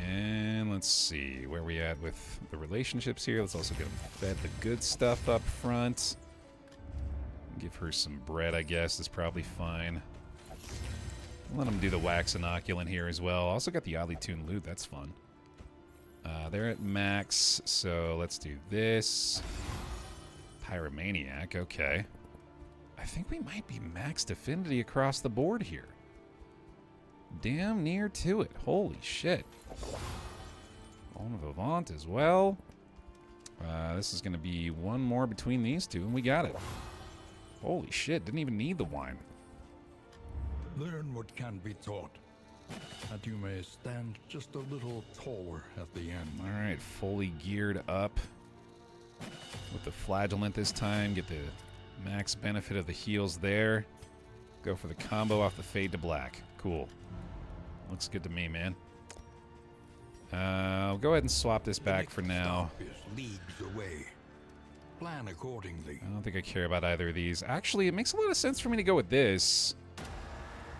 And let's see where we at with the relationships here. Let's also get them fed the good stuff up front. Give her some bread, I guess, is probably fine. Let them do the wax inoculant here as well. Also got the oddly tuned loot. That's fun. They're at max, so let's do this. Pyromaniac, okay. I think we might be max affinity across the board here. Damn near to it. Holy shit. Bone of Avant as well. This is going to be one more between these two, and we got it. Holy shit, didn't even need the wine. Learn what can be taught, that you may stand just a little taller at the end. All right, fully geared up with the Flagellant this time. Get the max benefit of the heals there. Go for the combo off the Fade to Black. Cool. Looks good to me, man. I'll go ahead and swap this back for now. Leagues away. Plan accordingly. I don't think I care about either of these. Actually, it makes a lot of sense for me to go with this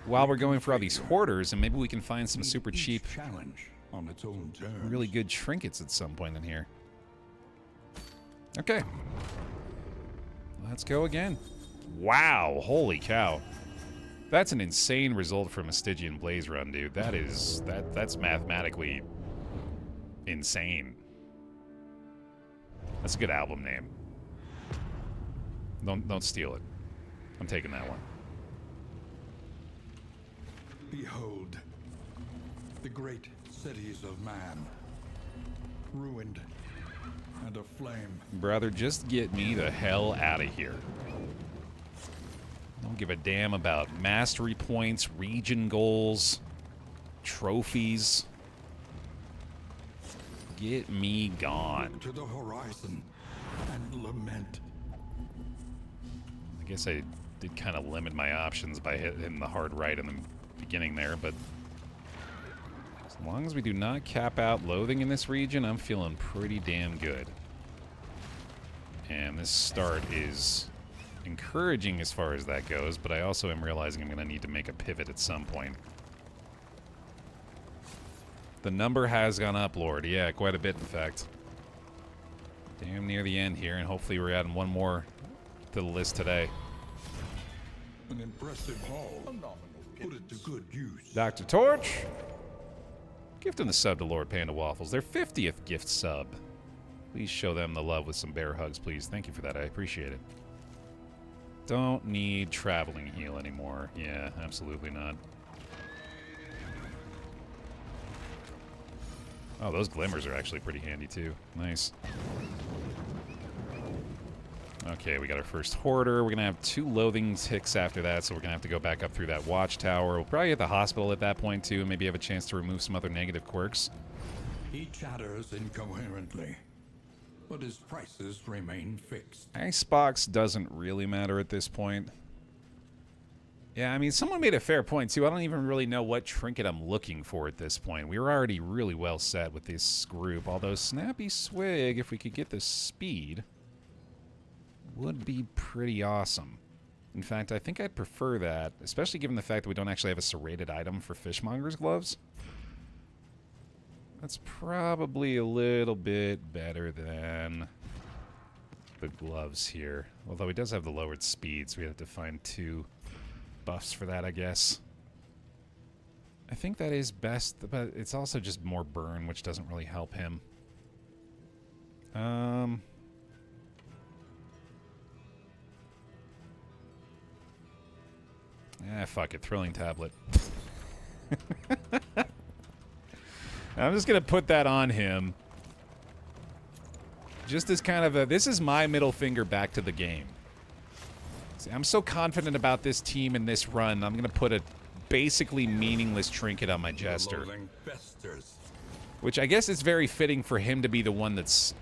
while we're going for all these hoarders, and maybe we can find some super cheap, challenge on its own terms. really good trinkets at some point in here. Okay. Let's go again. Wow, holy cow. That's an insane result from a Stygian Blaze run, dude. That's mathematically insane. That's a good album name. Don't steal it. I'm taking that one. Behold, the great cities of man, ruined and aflame. Brother, just get me the hell out of here. Don't give a damn about mastery points, region goals, trophies. Get me gone. To the horizon and lament. I guess I did kind of limit my options by hitting the hard right in the beginning there, but as long as we do not cap out loathing in this region, I'm feeling pretty damn good. And this start is encouraging as far as that goes, but I also am realizing I'm going to need to make a pivot at some point. The number has gone up, Lord. Yeah, quite a bit, in fact. Damn near the end here, and hopefully we're adding one more to the list today. An impressive haul. Put it to good use. Dr. Torch, gifting the sub to Lord Panda Waffles. Their 50th gift sub. Please show them the love with some bear hugs, please. Thank you for that. I appreciate it. Don't need traveling heal anymore. Yeah, absolutely not. Oh, those glimmers are actually pretty handy, too. Nice. Okay, we got our first hoarder. We're going to have 2 loathing ticks after that, so we're going to have to go back up through that watchtower. We'll probably hit the hospital at that point, too, and maybe have a chance to remove some other negative quirks. He chatters incoherently, but his prices remain fixed. Icebox doesn't really matter at this point. Yeah, I mean, someone made a fair point, too. I don't even really know what trinket I'm looking for at this point. We were already really well set with this group, although Snappy Swig, if we could get the speed... would be pretty awesome. In fact, I think I'd prefer that, especially given the fact that we don't actually have a serrated item for fishmonger's gloves. That's probably a little bit better than the gloves here. Although he does have the lowered speed, so we have to find 2 buffs for that, I guess. I think that is best, but it's also just more burn, which doesn't really help him. Fuck it. Thrilling tablet. I'm just going to put that on him. Just as kind of a... This is my middle finger back to the game. See, I'm so confident about this team and this run, I'm going to put a basically meaningless trinket on my jester. Which I guess is very fitting for him to be the one that's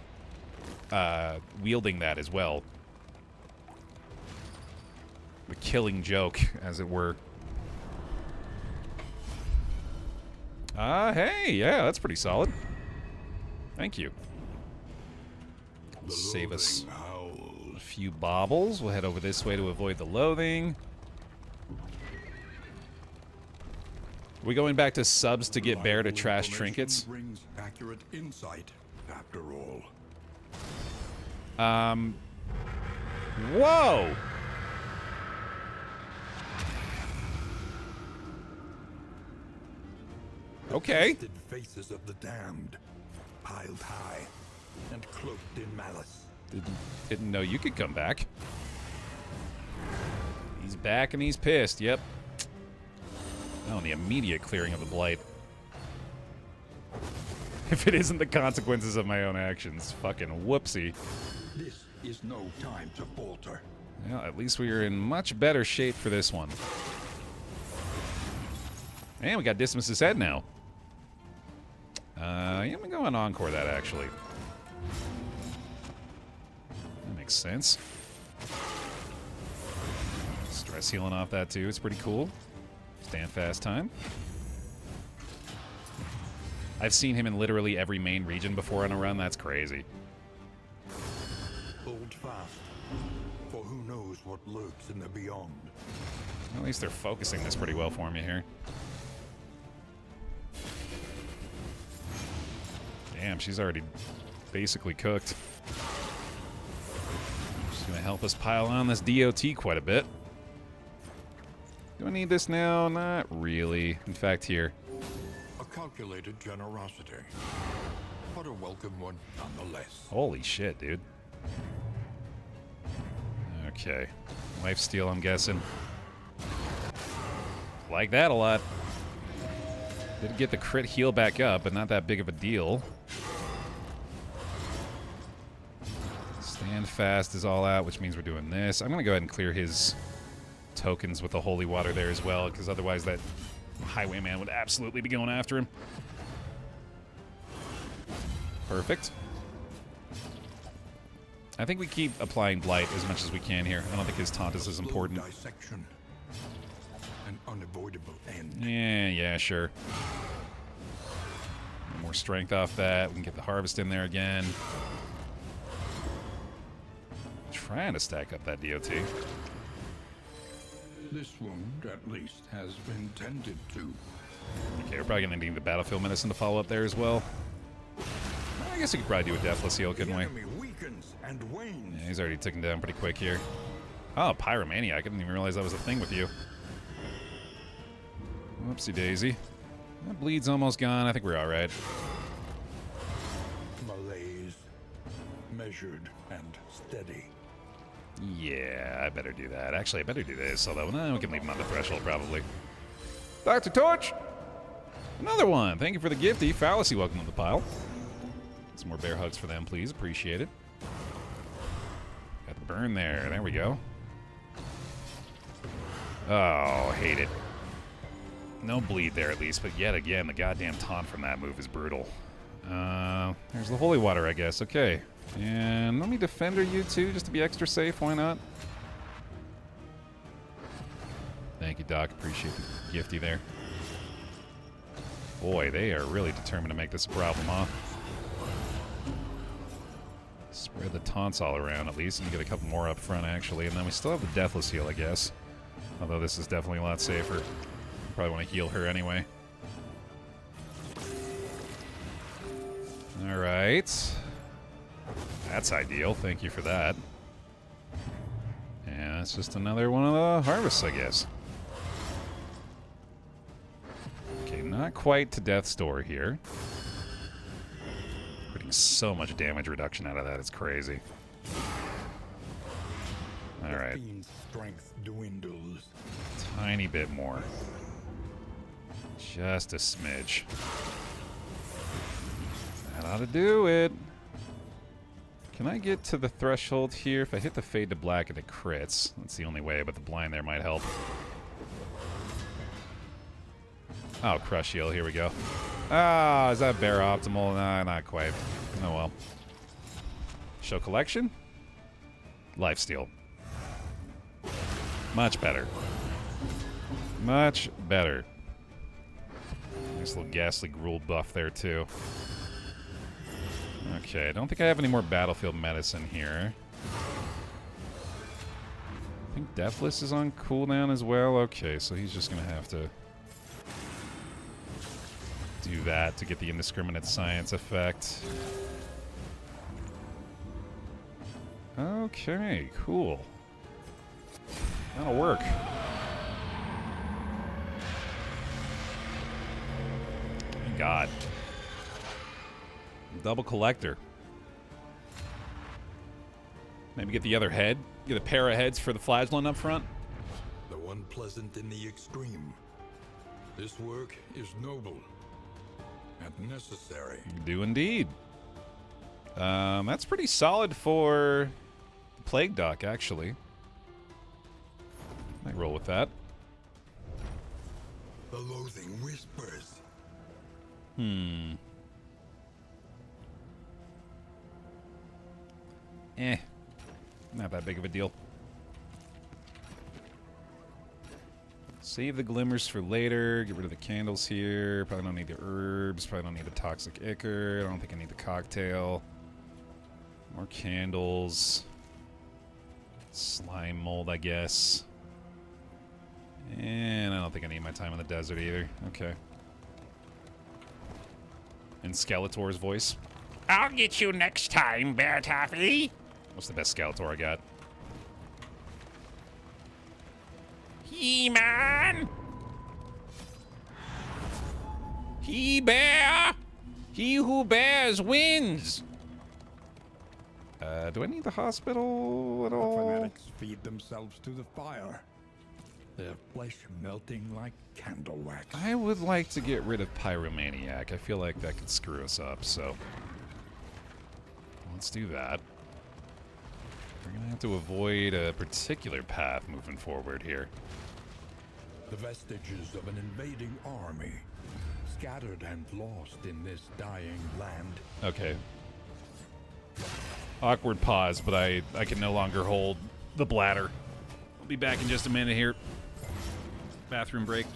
wielding that as well. The killing joke, as it were. Hey, yeah, that's pretty solid. Thank you. Save us a few baubles. We'll head over this way to avoid the loathing. Are we going back to subs to get Baer to trash trinkets? Brings accurate insight, after all. Whoa! Okay. The faces of the damned, piled high and cloaked in malice. Didn't know you could come back. He's back and he's pissed, yep. Oh, and the immediate clearing of the blight. If it isn't the consequences of my own actions. Fucking whoopsie. This is no time to falter. Well, at least we are in much better shape for this one. And we got Dismas's head now. Yeah, I'm gonna go and encore that, actually. That makes sense. Stress healing off that, too. It's pretty cool. Stand fast time. I've seen him in literally every main region before on a run. That's crazy. Hold fast, for who knows what lurks in the beyond. At least they're focusing this pretty well for me here. Damn, she's already basically cooked. She's gonna help us pile on this DOT quite a bit. Do I need this now? Not really. In fact, here. A calculated generosity, but a welcome one nonetheless. Holy shit, dude. Okay. Lifesteal, I'm guessing. Like that a lot. Did get the crit heal back up, but not that big of a deal. Stand fast is all out, which means we're doing this. I'm going to go ahead and clear his tokens with the holy water there as well, because otherwise that highwayman would absolutely be going after him. Perfect. I think we keep applying blight as much as we can here. I don't think his taunt is as important. Dissection. An unavoidable end. Yeah, sure. More strength off that. We can get the harvest in there again. Trying to stack up that DOT. This wound, at least, has been tended to. Okay, we're probably going to need the battlefield medicine to follow up there as well. I guess we could probably do a deathless heal, couldn't we? And wanes. Yeah, he's already taken down pretty quick here. Oh, Pyromania. I didn't even realize that was a thing with you. Whoopsie daisy. That bleed's almost gone. I think we're alright. Malaise. Measured and steady. Yeah, I better do that. Actually, I better do this, although no, we can leave him on the threshold, probably. Dr. Torch! Another one! Thank you for the gifty. Fallacy, welcome to the pile. Some more bear hugs for them, please. Appreciate it. Got the burn there. There we go. Oh, hate it. No bleed there, at least, but yet again, the goddamn taunt from that move is brutal. There's the holy water, I guess. Okay. And let me defender you, too, just to be extra safe. Why not? Thank you, Doc. Appreciate the gifty there. Boy, they are really determined to make this a problem, huh? Spread the taunts all around at least, and get a couple more up front actually, and then we still have the Deathless heal, I guess. Although this is definitely a lot safer. Probably want to heal her anyway. Alright. That's ideal, thank you for that. And it's just another one of the harvests, I guess. Okay, not quite to death's door here. Getting so much damage reduction out of that, it's crazy. Alright. Strength dwindles. Tiny bit more. Just a smidge. That ought to do it. Can I get to the threshold here? If I hit the fade to black and it crits, that's the only way, but the blind there might help. Oh, crush heal, here we go. Ah, is that Baer optimal? Nah, not quite. Oh well. Show collection? Lifesteal. Much better. Much better. Nice little ghastly gruel buff there too. Okay, I don't think I have any more battlefield medicine here. I think Deathless is on cooldown as well. Okay, so he's just gonna have to do that to get the indiscriminate science effect. Okay, cool. That'll work. Thank God. Double collector. Maybe get the other head. Get a pair of heads for the flagellant up front. The one pleasant in the extreme. This work is noble and necessary. Do indeed. That's pretty solid for the Plague Dock, actually. I roll with that. The loathing whispers. Not that big of a deal. Save the glimmers for later. Get rid of the candles here. Probably don't need the herbs. Probably don't need the toxic ichor. I don't think I need the cocktail. More candles. Slime mold, I guess. And I don't think I need my time in the desert either. Okay. In Skeletor's voice. I'll get you next time, BaerTaffy. What's the best Skeletor I got? He-Man! He-Bear! He who bears wins! Do I need the hospital at The all? fanatics feed themselves to the fire, their flesh melting like candle wax. I would like to get rid of Pyromaniac. I feel like that could screw us up, so let's do that. We're gonna have to avoid a particular path moving forward here. The vestiges of an invading army, scattered and lost in this dying land. Okay. Awkward pause, but I can no longer hold the bladder. I'll be back in just a minute here. Bathroom break.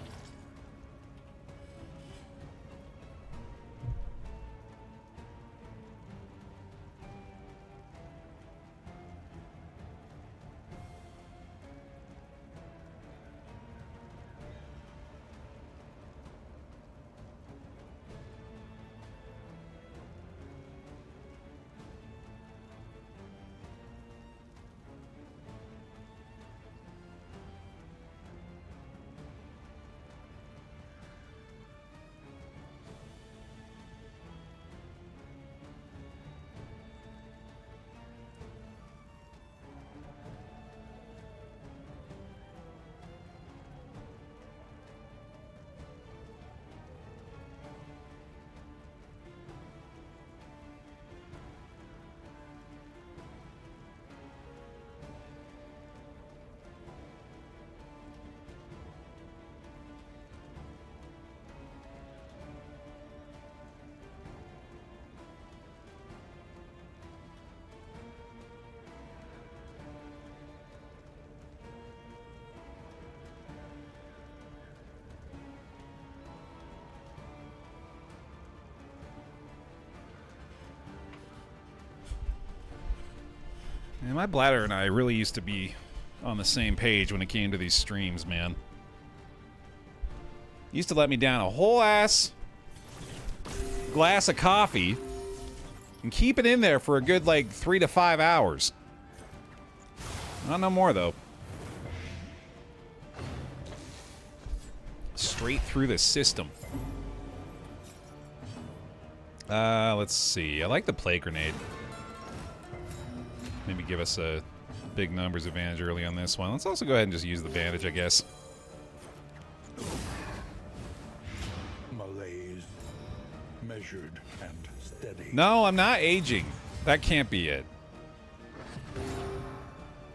And my bladder and I really used to be on the same page when it came to these streams, man. Used to let me down a whole ass glass of coffee and keep it in there for a good, like, 3 to 5 hours. Not no more, though. Straight through the system. Let's see. I like the plague grenade. Maybe give us a big numbers advantage early on this one. Let's also go ahead and just use the bandage, I guess. Malaise, measured and steady. No, I'm not aging. That can't be it.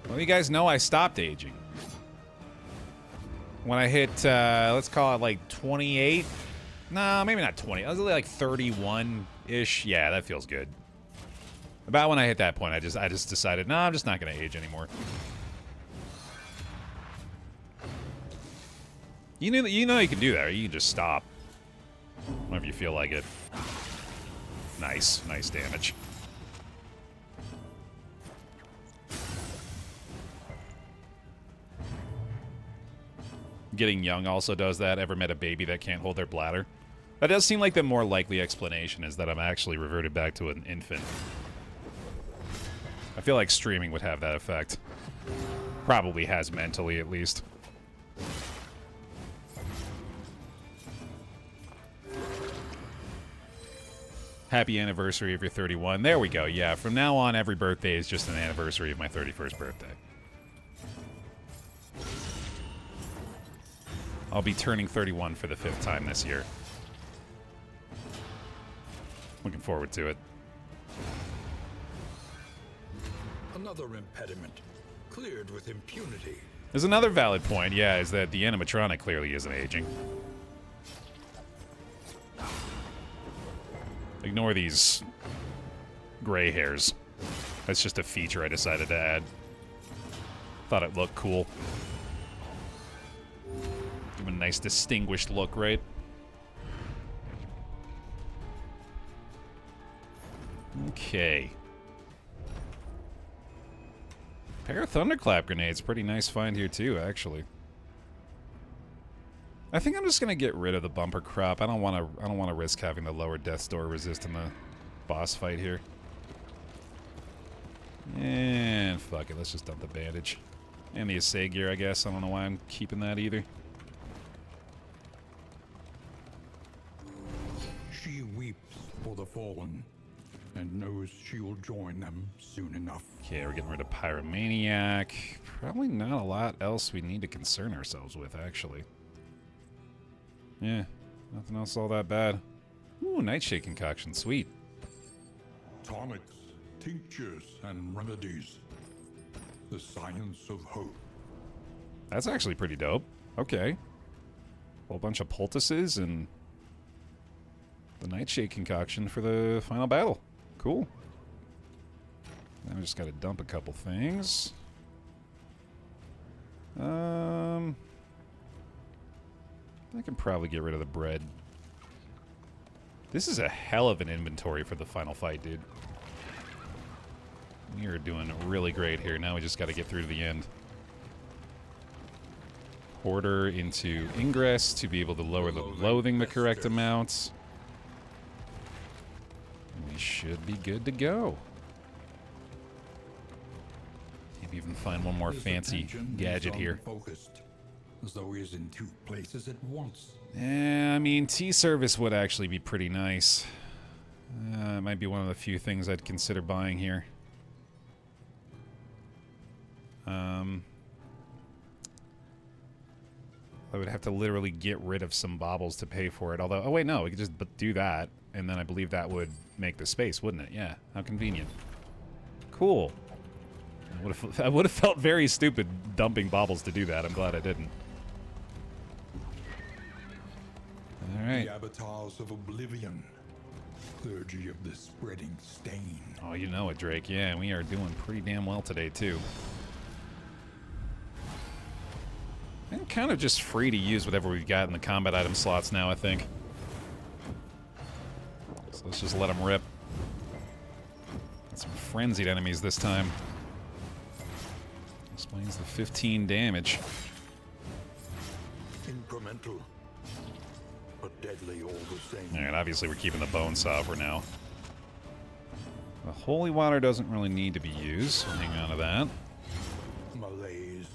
Well, you guys know I stopped aging. When I hit, let's call it like 28. No, maybe not 20. I was like 31-ish. Yeah, that feels good. About when I hit that point, I just decided, no, I'm just not going to age anymore. You know you can do that, or you can just stop whenever you feel like it. Nice damage. Getting young also does that. Ever met a baby that can't hold their bladder? That does seem like the more likely explanation is that I'm actually reverted back to an infant. I feel like streaming would have that effect. Probably has mentally, at least. Happy anniversary of your 31. There we go. Yeah, from now on, every birthday is just an anniversary of my 31st birthday. I'll be turning 31 for the 5th time this year. Looking forward to it. Another impediment, cleared with impunity. There's another valid point, yeah, is that the animatronic clearly isn't aging. Ignore these gray hairs. That's just a feature I decided to add. Thought it looked cool. Give him a nice distinguished look, right? Okay. Pair of thunderclap grenades. Pretty nice find here too, actually. I think I'm just gonna get rid of the bumper crop. I don't wanna risk having the lower death's door resist in the boss fight here. And fuck it, let's just dump the bandage. And the assay gear, I guess. I don't know why I'm keeping that either. She weeps for the fallen, and knows she will join them soon enough. Okay, we're getting rid of Pyromaniac. Probably not a lot else we need to concern ourselves with, actually. Yeah, nothing else all that bad. Ooh, nightshade concoction, sweet. Tonics, tinctures, and remedies. The science of hope. That's actually pretty dope. Okay. Whole bunch of poultices and the nightshade concoction for the final battle. Cool. Now we just gotta dump a couple things. I can probably get rid of the bread. This is a hell of an inventory for the final fight, dude. We are doing really great here. Now we just gotta get through to the end. Order into ingress to be able to lower the loathing the correct amount. We should be good to go. Maybe even find one more fancy gadget here. Focused, as though he's in 2 places at once. Yeah, I mean, T-service would actually be pretty nice. It might be one of the few things I'd consider buying here. I would have to literally get rid of some baubles to pay for it. Although, oh wait, no, we could just do that, and then I believe that would make the space, wouldn't it? Yeah, how convenient. Cool. I would have felt very stupid dumping baubles to do that. I'm glad I didn't. All right. The avatars of oblivion, clergy of the spreading stain. Oh, you know it, Drake. Yeah, we are doing pretty damn well today, too. I'm kind of just free to use whatever we've got in the combat item slots now, I think. So let's just let them rip. Got some frenzied enemies this time. Explains the 15 damage. Incremental, but deadly all the same. Alright, obviously we're keeping the bone saw for now. The holy water doesn't really need to be used, so hang on to that. Malaise,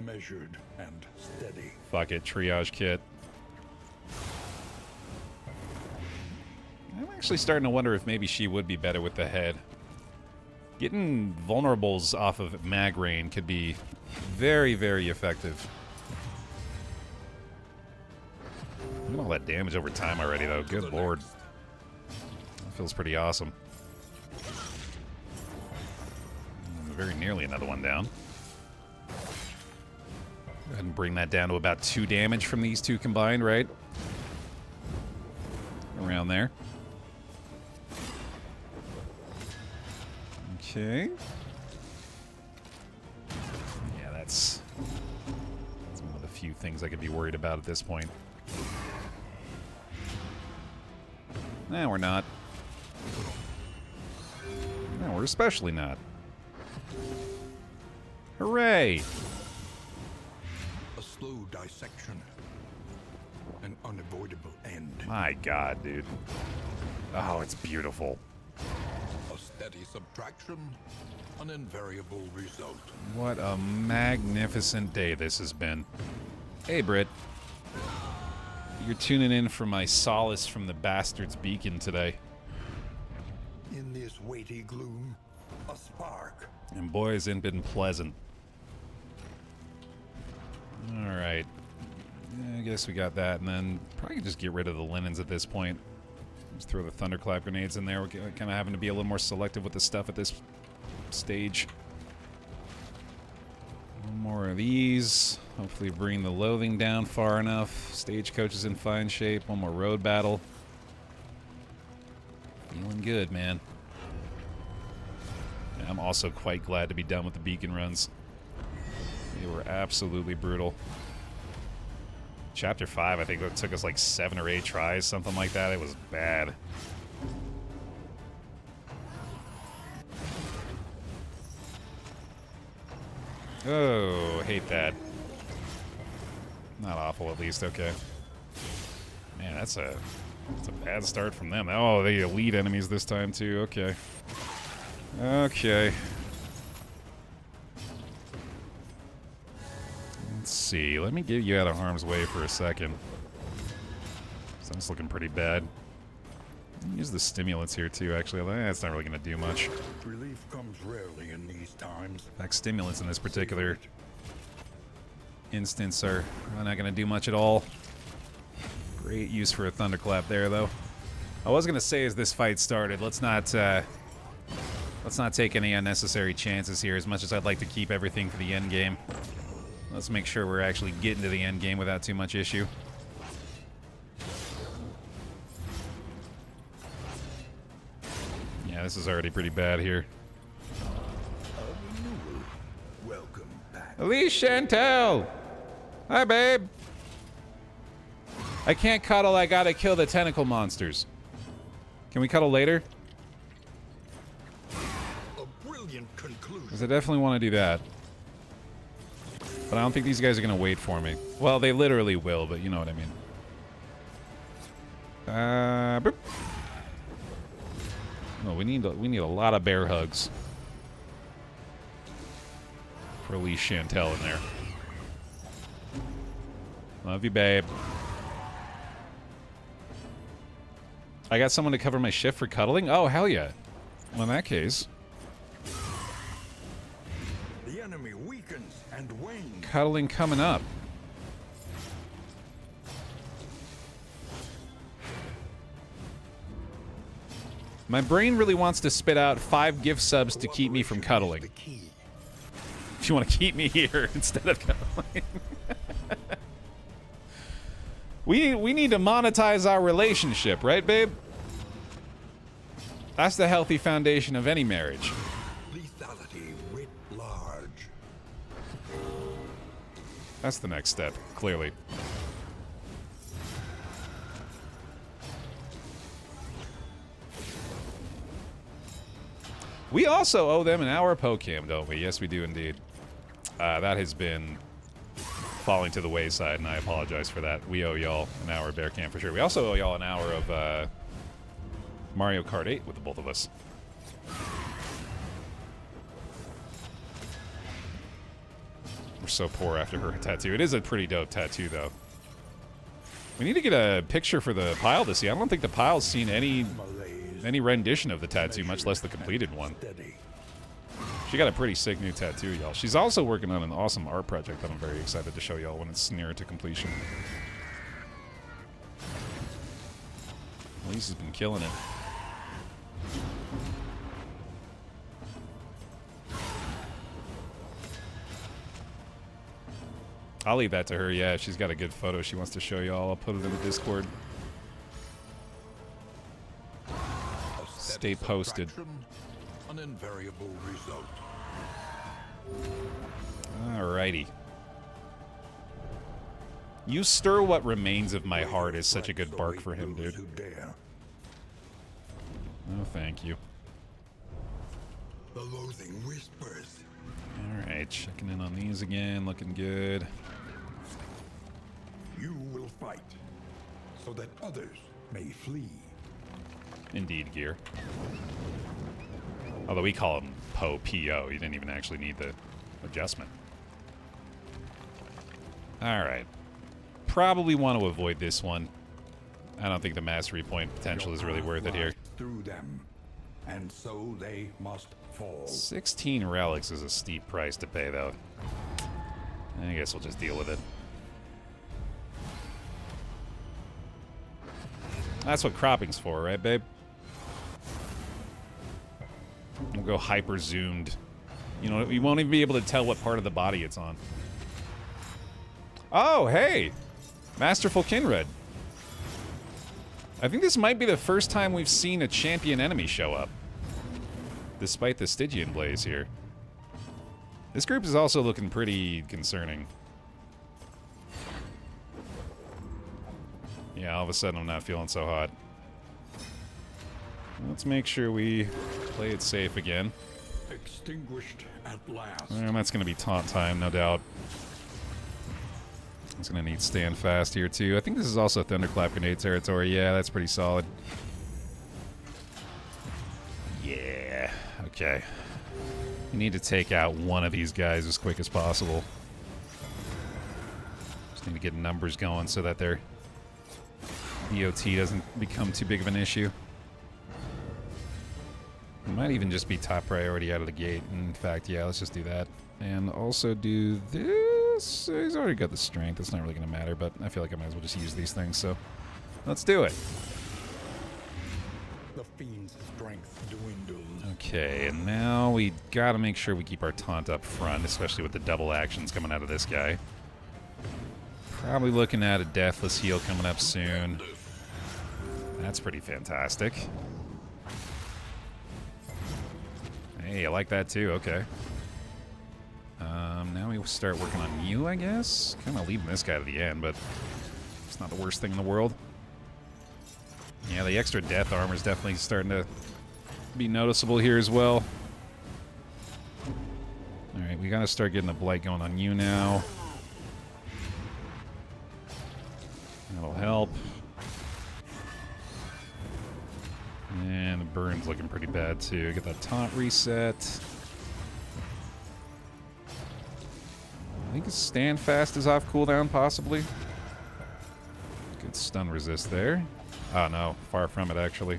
measured and steady. Fuck it, triage kit. I'm actually starting to wonder if maybe she would be better with the head. Getting vulnerables off of mag rain could be very, very effective. Look at all that damage over time already, though. Good lord. That feels pretty awesome. Very nearly another one down. Go ahead and bring that down to about 2 damage from these two combined, right? Around there. Okay. Yeah, that's one of the few things I could be worried about at this point. Nah, we're not. No, we're especially not. Hooray! A slow dissection. An unavoidable end. My god, dude. Oh, it's beautiful. A steady subtraction. An invariable result. What a magnificent day this has been. Hey, Britt. You're tuning in for my solace from the bastard's beacon today. In this weighty gloom, a spark. And boy, has it been pleasant. Alright. I guess we got that, and then probably just get rid of the linens at this point. Just throw the thunderclap grenades in there. We're kind of having to be a little more selective with the stuff at this stage. One more of these. Hopefully bring the loathing down far enough. Stagecoach is in fine shape. One more road battle. Feeling good, man. Yeah, I'm also quite glad to be done with the beacon runs. They were absolutely brutal. Chapter 5, I think that took us like 7 or 8 tries, something like that. It was bad. Oh, hate that. Not awful, at least. Okay. Man, that's a bad start from them. Oh, they elite enemies this time, too. Okay. Okay. Let's see. Let me get you out of harm's way for a second. That's looking pretty bad. Use the stimulants here, too, actually. That's not really going to do much. Relief comes rarely in these times. In fact, stimulants in this particular instance are really not going to do much at all. Great use for a thunderclap there, though. I was going to say as this fight started, let's not take any unnecessary chances here, as much as I'd like to keep everything for the end game. Let's make sure we're actually getting to the end game without too much issue. Yeah, this is already pretty bad here. Welcome back. Elise Chantel! Hi, babe! I can't cuddle, I gotta kill the tentacle monsters. Can we cuddle later? A brilliant conclusion. Because I definitely want to do that. But I don't think these guys are gonna wait for me. Well, they literally will, but you know what I mean. Boop. No, we need a lot of bear hugs. For Elise Chantel in there. Love you, babe. I got someone to cover my shift for cuddling? Oh, hell yeah. Well, in that case. The enemy weakens and wanes. Cuddling coming up. My brain really wants to spit out 5 gift subs to keep me from cuddling. The key. If you want to keep me here instead of cuddling. We need to monetize our relationship, right, babe? That's the healthy foundation of any marriage. Lethality writ large. That's the next step, clearly. We also owe them an hour of PokeCam, don't we? Yes, we do indeed. That has been falling to the wayside, and I apologize for that. We owe y'all an hour of Bear Camp for sure. We also owe y'all an hour of Mario Kart 8 with the both of us. We're so poor after her tattoo. It is a pretty dope tattoo, though. We need to get a picture for the pile to see. I don't think the pile's seen any rendition of the tattoo, much less the completed one. She got a pretty sick new tattoo, y'all. She's also working on an awesome art project that I'm very excited to show y'all when it's nearer to completion. Elise has been killing it. I'll leave that to her, yeah. If she's got a good photo she wants to show y'all, I'll put it in the Discord. Stay posted. An invariable result. Alrighty. You stir what remains of my heart is such a good bark for him, dude. Oh, thank you. The loathing whispers. Alright, checking in on these again, looking good. You will fight, so that others may flee. Indeed, Gear. Although we call him Poe, P-O. You didn't even actually need the adjustment. Alright. Probably want to avoid this one. I don't think the mastery point potential is really worth it here. Through them, and so they must fall. 16 relics is a steep price to pay, though. I guess we'll just deal with it. That's what cropping's for, right, babe? We'll go hyper zoomed. You know, you won't even be able to tell what part of the body it's on. Oh, hey! Masterful Kinred. I think this might be the first time we've seen a champion enemy show up. Despite the Stygian blaze here. This group is also looking pretty concerning. Yeah, all of a sudden I'm not feeling so hot. Let's make sure we play it safe again. Extinguished at last. And that's going to be taunt time, no doubt. It's going to need stand fast here, too. I think this is also Thunderclap Grenade territory. Yeah, that's pretty solid. Yeah, okay. We need to take out one of these guys as quick as possible. Just need to get numbers going so that their EOT doesn't become too big of an issue. It might even just be top priority out of the gate. In fact, yeah, let's just do that. And also do this. He's already got the strength. It's not really going to matter, but I feel like I might as well just use these things, so let's do it. The fiend's strength dwindles. Okay, and now we got to make sure we keep our taunt up front, especially with the double actions coming out of this guy. Probably looking at a Deathless Heal coming up soon. That's pretty fantastic. Hey, I like that too, okay. Now we start working on you, I guess? Kind of leaving this guy to the end, but it's not the worst thing in the world. Yeah, the extra death armor is definitely starting to be noticeable here as well. Alright, we gotta start getting the blight going on you now. That'll help. And the burn's looking pretty bad too. Get that taunt reset. I think his stand fast is off cooldown, possibly. Good stun resist there. Oh no, far from it actually.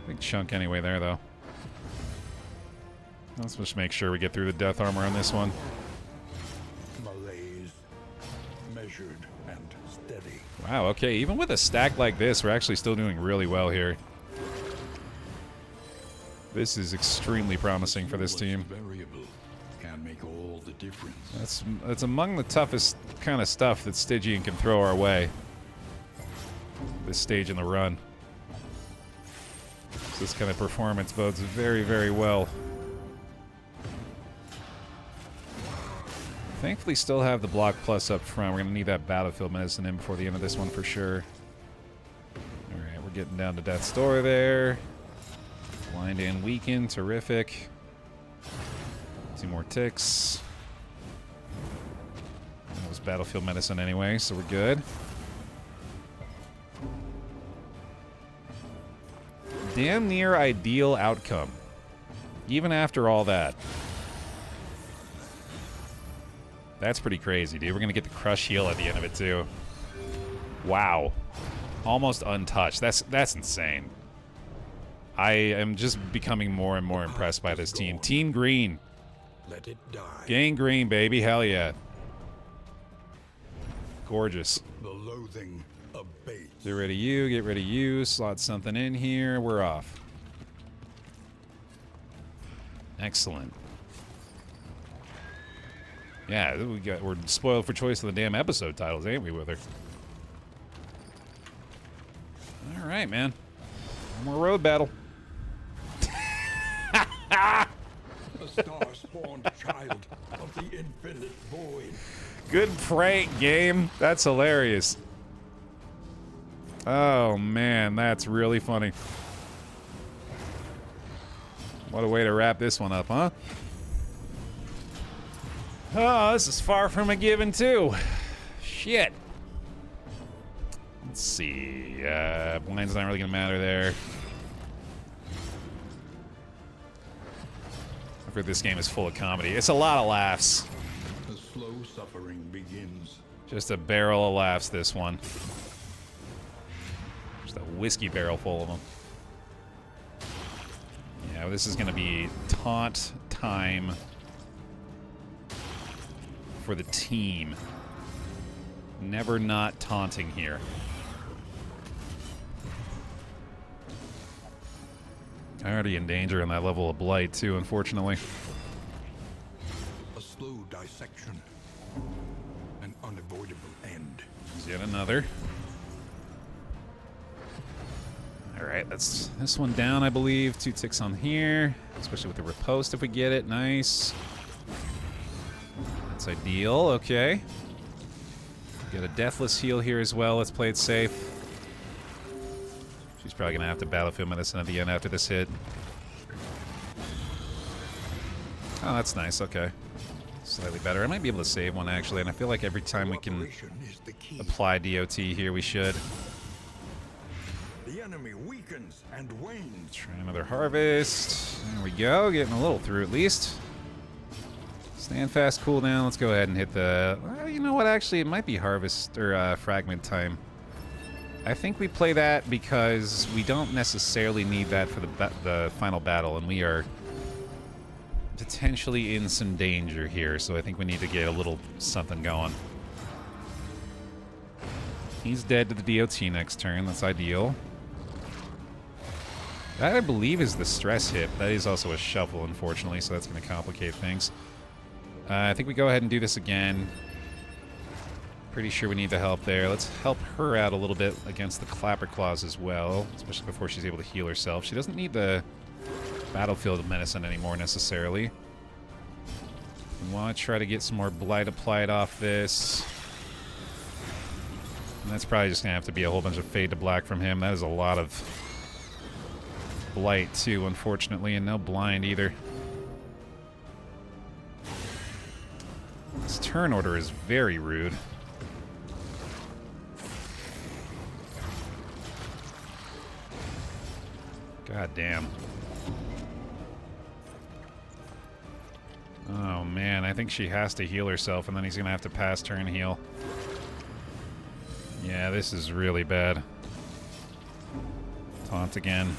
Big chunk anyway there though. Let's just make sure we get through the death armor on this one. Malaise, measured and steady. Wow, okay, even with a stack like this, we're actually still doing really well here. This is extremely promising for this team. Variable can make all the difference. That's among the toughest kind of stuff that Stygian can throw our way. This stage in the run. So this kind of performance bodes very, very well. Thankfully still have the block plus up front. We're going to need that battlefield medicine in before the end of this one for sure. Alright, we're getting down to Death's Door there. Blind and weaken, terrific. 2 more ticks. That was battlefield medicine anyway, so we're good. Damn near ideal outcome. Even after all that. That's pretty crazy, dude. We're gonna get the crush heal at the end of it, too. Wow. Almost untouched. That's insane. I am just becoming more and more impressed by this team. Team Green. Let it die. Gang Green, baby. Hell yeah. Gorgeous. The loathing abates. Get rid of you, get rid of you. Slot something in here. We're off. Excellent. Yeah, we're spoiled for choice of the damn episode titles, ain't we, with her? All right, man. One more road battle. A star-spawned child of the infinite void. Good prank, game. That's hilarious. Oh, man, that's really funny. What a way to wrap this one up, huh? Oh, this is far from a given, too. Shit. Let's see. Blind's not really going to matter there. I've heard this game is full of comedy. It's a lot of laughs. The slow suffering begins. Just a barrel of laughs, this one. Just a whiskey barrel full of them. Yeah, this is going to be taunt time for the team. Never not taunting here. I'm already in danger on that level of blight, too, unfortunately. A slow dissection. An unavoidable end. There's yet another. Alright, that's this one down, I believe. 2 ticks on here. Especially with the riposte if we get it. Nice. That's ideal. Okay. Got a deathless heal here as well. Let's play it safe. She's probably going to have to battlefield medicine at the end after this hit. Oh, that's nice. Okay. Slightly better. I might be able to save one, actually, and I feel like every time we can apply DOT here, we should. The enemy weakens and wanes. Try another harvest. There we go. Getting a little through, at least. Stand fast, cooldown. Let's go ahead and hit the... Well, you know what? Actually, it might be harvest or fragment time. I think we play that because we don't necessarily need that for the final battle, and we are potentially in some danger here, so I think we need to get a little something going. He's dead to the DOT next turn. That's ideal. That, I believe, is the stress hit. That is also a shuffle, unfortunately, so that's going to complicate things. I think we go ahead and do this again. Pretty sure we need the help there. Let's help her out a little bit against the Clapper Claws as well, especially before she's able to heal herself. She doesn't need the battlefield medicine anymore, necessarily. We want to try to get some more blight applied off this. And that's probably just going to have to be a whole bunch of fade to black from him. That is a lot of blight, too, unfortunately, and no blind either. This turn order is very rude. God damn. Oh man, I think she has to heal herself, and then he's gonna have to pass turn heal. Yeah, this is really bad. Taunt again.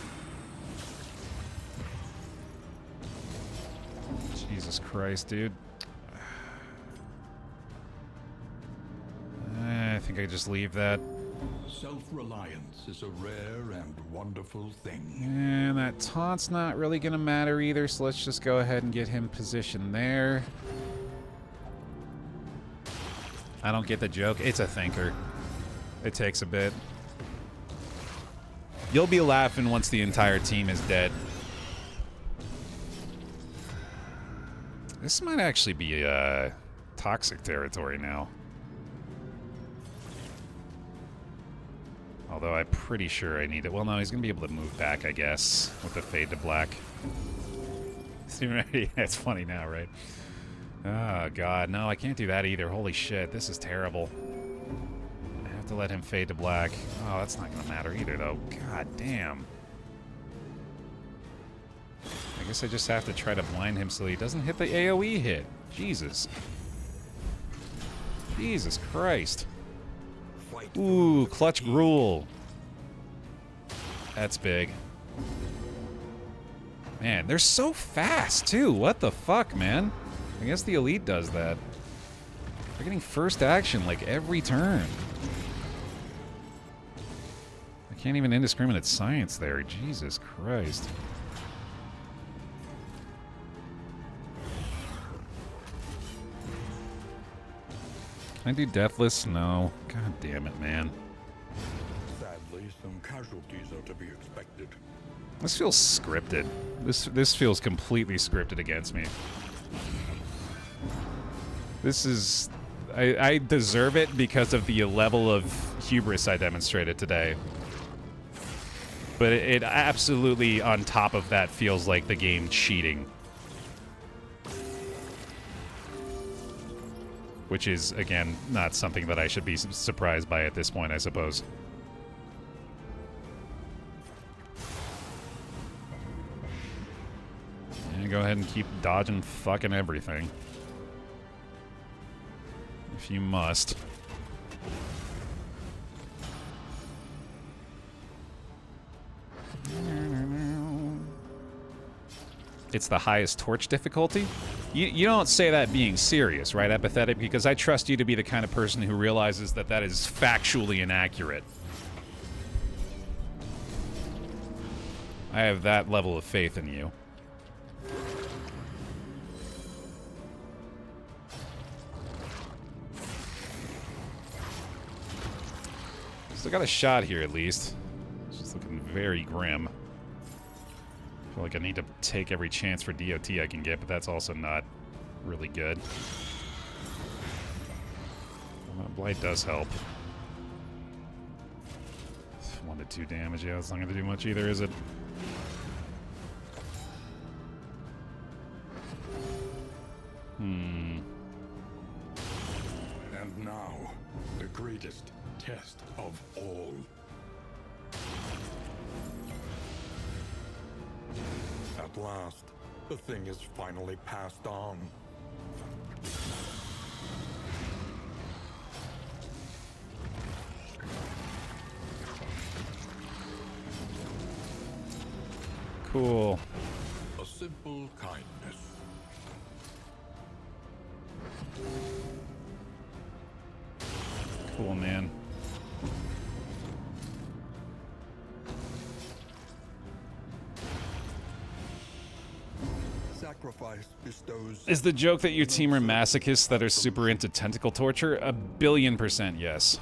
Jesus Christ, dude. I think I just leave that. Self-reliance is a rare and wonderful thing. And that taunt's not really going to matter either, so let's just go ahead and get him positioned there. I don't get the joke. It's a thinker. It takes a bit. You'll be laughing once the entire team is dead. This might actually be toxic territory now. Although I'm pretty sure I need it. Well, no, he's going to be able to move back, I guess, with the fade to black. It's funny now, right? Oh, God. No, I can't do that either. Holy shit. This is terrible. I have to let him fade to black. Oh, that's not going to matter either, though. God damn. I guess I just have to try to blind him so he doesn't hit the AoE hit. Jesus. Jesus Christ. Ooh, clutch gruel. That's big. Man, they're so fast, too. What the fuck, man? I guess the elite does that. They're getting first action, like, every turn. I can't even indiscriminate science there. Jesus Christ. Can I do Deathless? No. God damn it, man. Sadly, some casualties are to be expected. This feels scripted. This feels completely scripted against me. This is... I deserve it because of the level of hubris I demonstrated today. But it absolutely, on top of that, feels like the game cheating. Which is, again, not something that I should be surprised by at this point, I suppose. And go ahead and keep dodging fucking everything. If you must. It's the highest torch difficulty? You don't say that being serious, right, Apathetic? Because I trust you to be the kind of person who realizes that that is factually inaccurate. I have that level of faith in you. Still got a shot here, at least. It's just looking very grim. I feel like I need to take every chance for DOT I can get, but that's also not really good. Blight does help. 1 to 2 damage, yeah, that's not going to do much either, is it? And now, the greatest test of all. At last, the thing is finally passed on. Cool. A simple kindness. Cool, man. Sacrifice bestows. Is the joke that your team are masochists that are super into tentacle torture? 1,000,000,000% yes.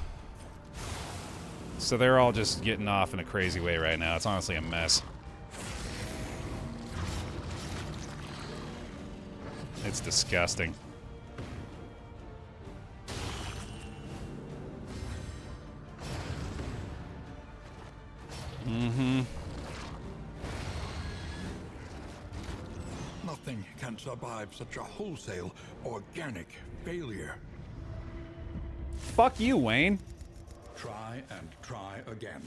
So they're all just getting off in a crazy way right now. It's honestly a mess. It's disgusting. Nothing can survive such a wholesale, organic failure. Fuck you, Wayne. Try and try again.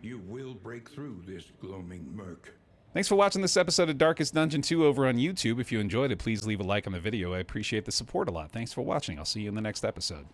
You will break through this gloaming murk. Thanks for watching this episode of Darkest Dungeon 2 over on YouTube. If you enjoyed it, please leave a like on the video. I appreciate the support a lot. Thanks for watching. I'll see you in the next episode.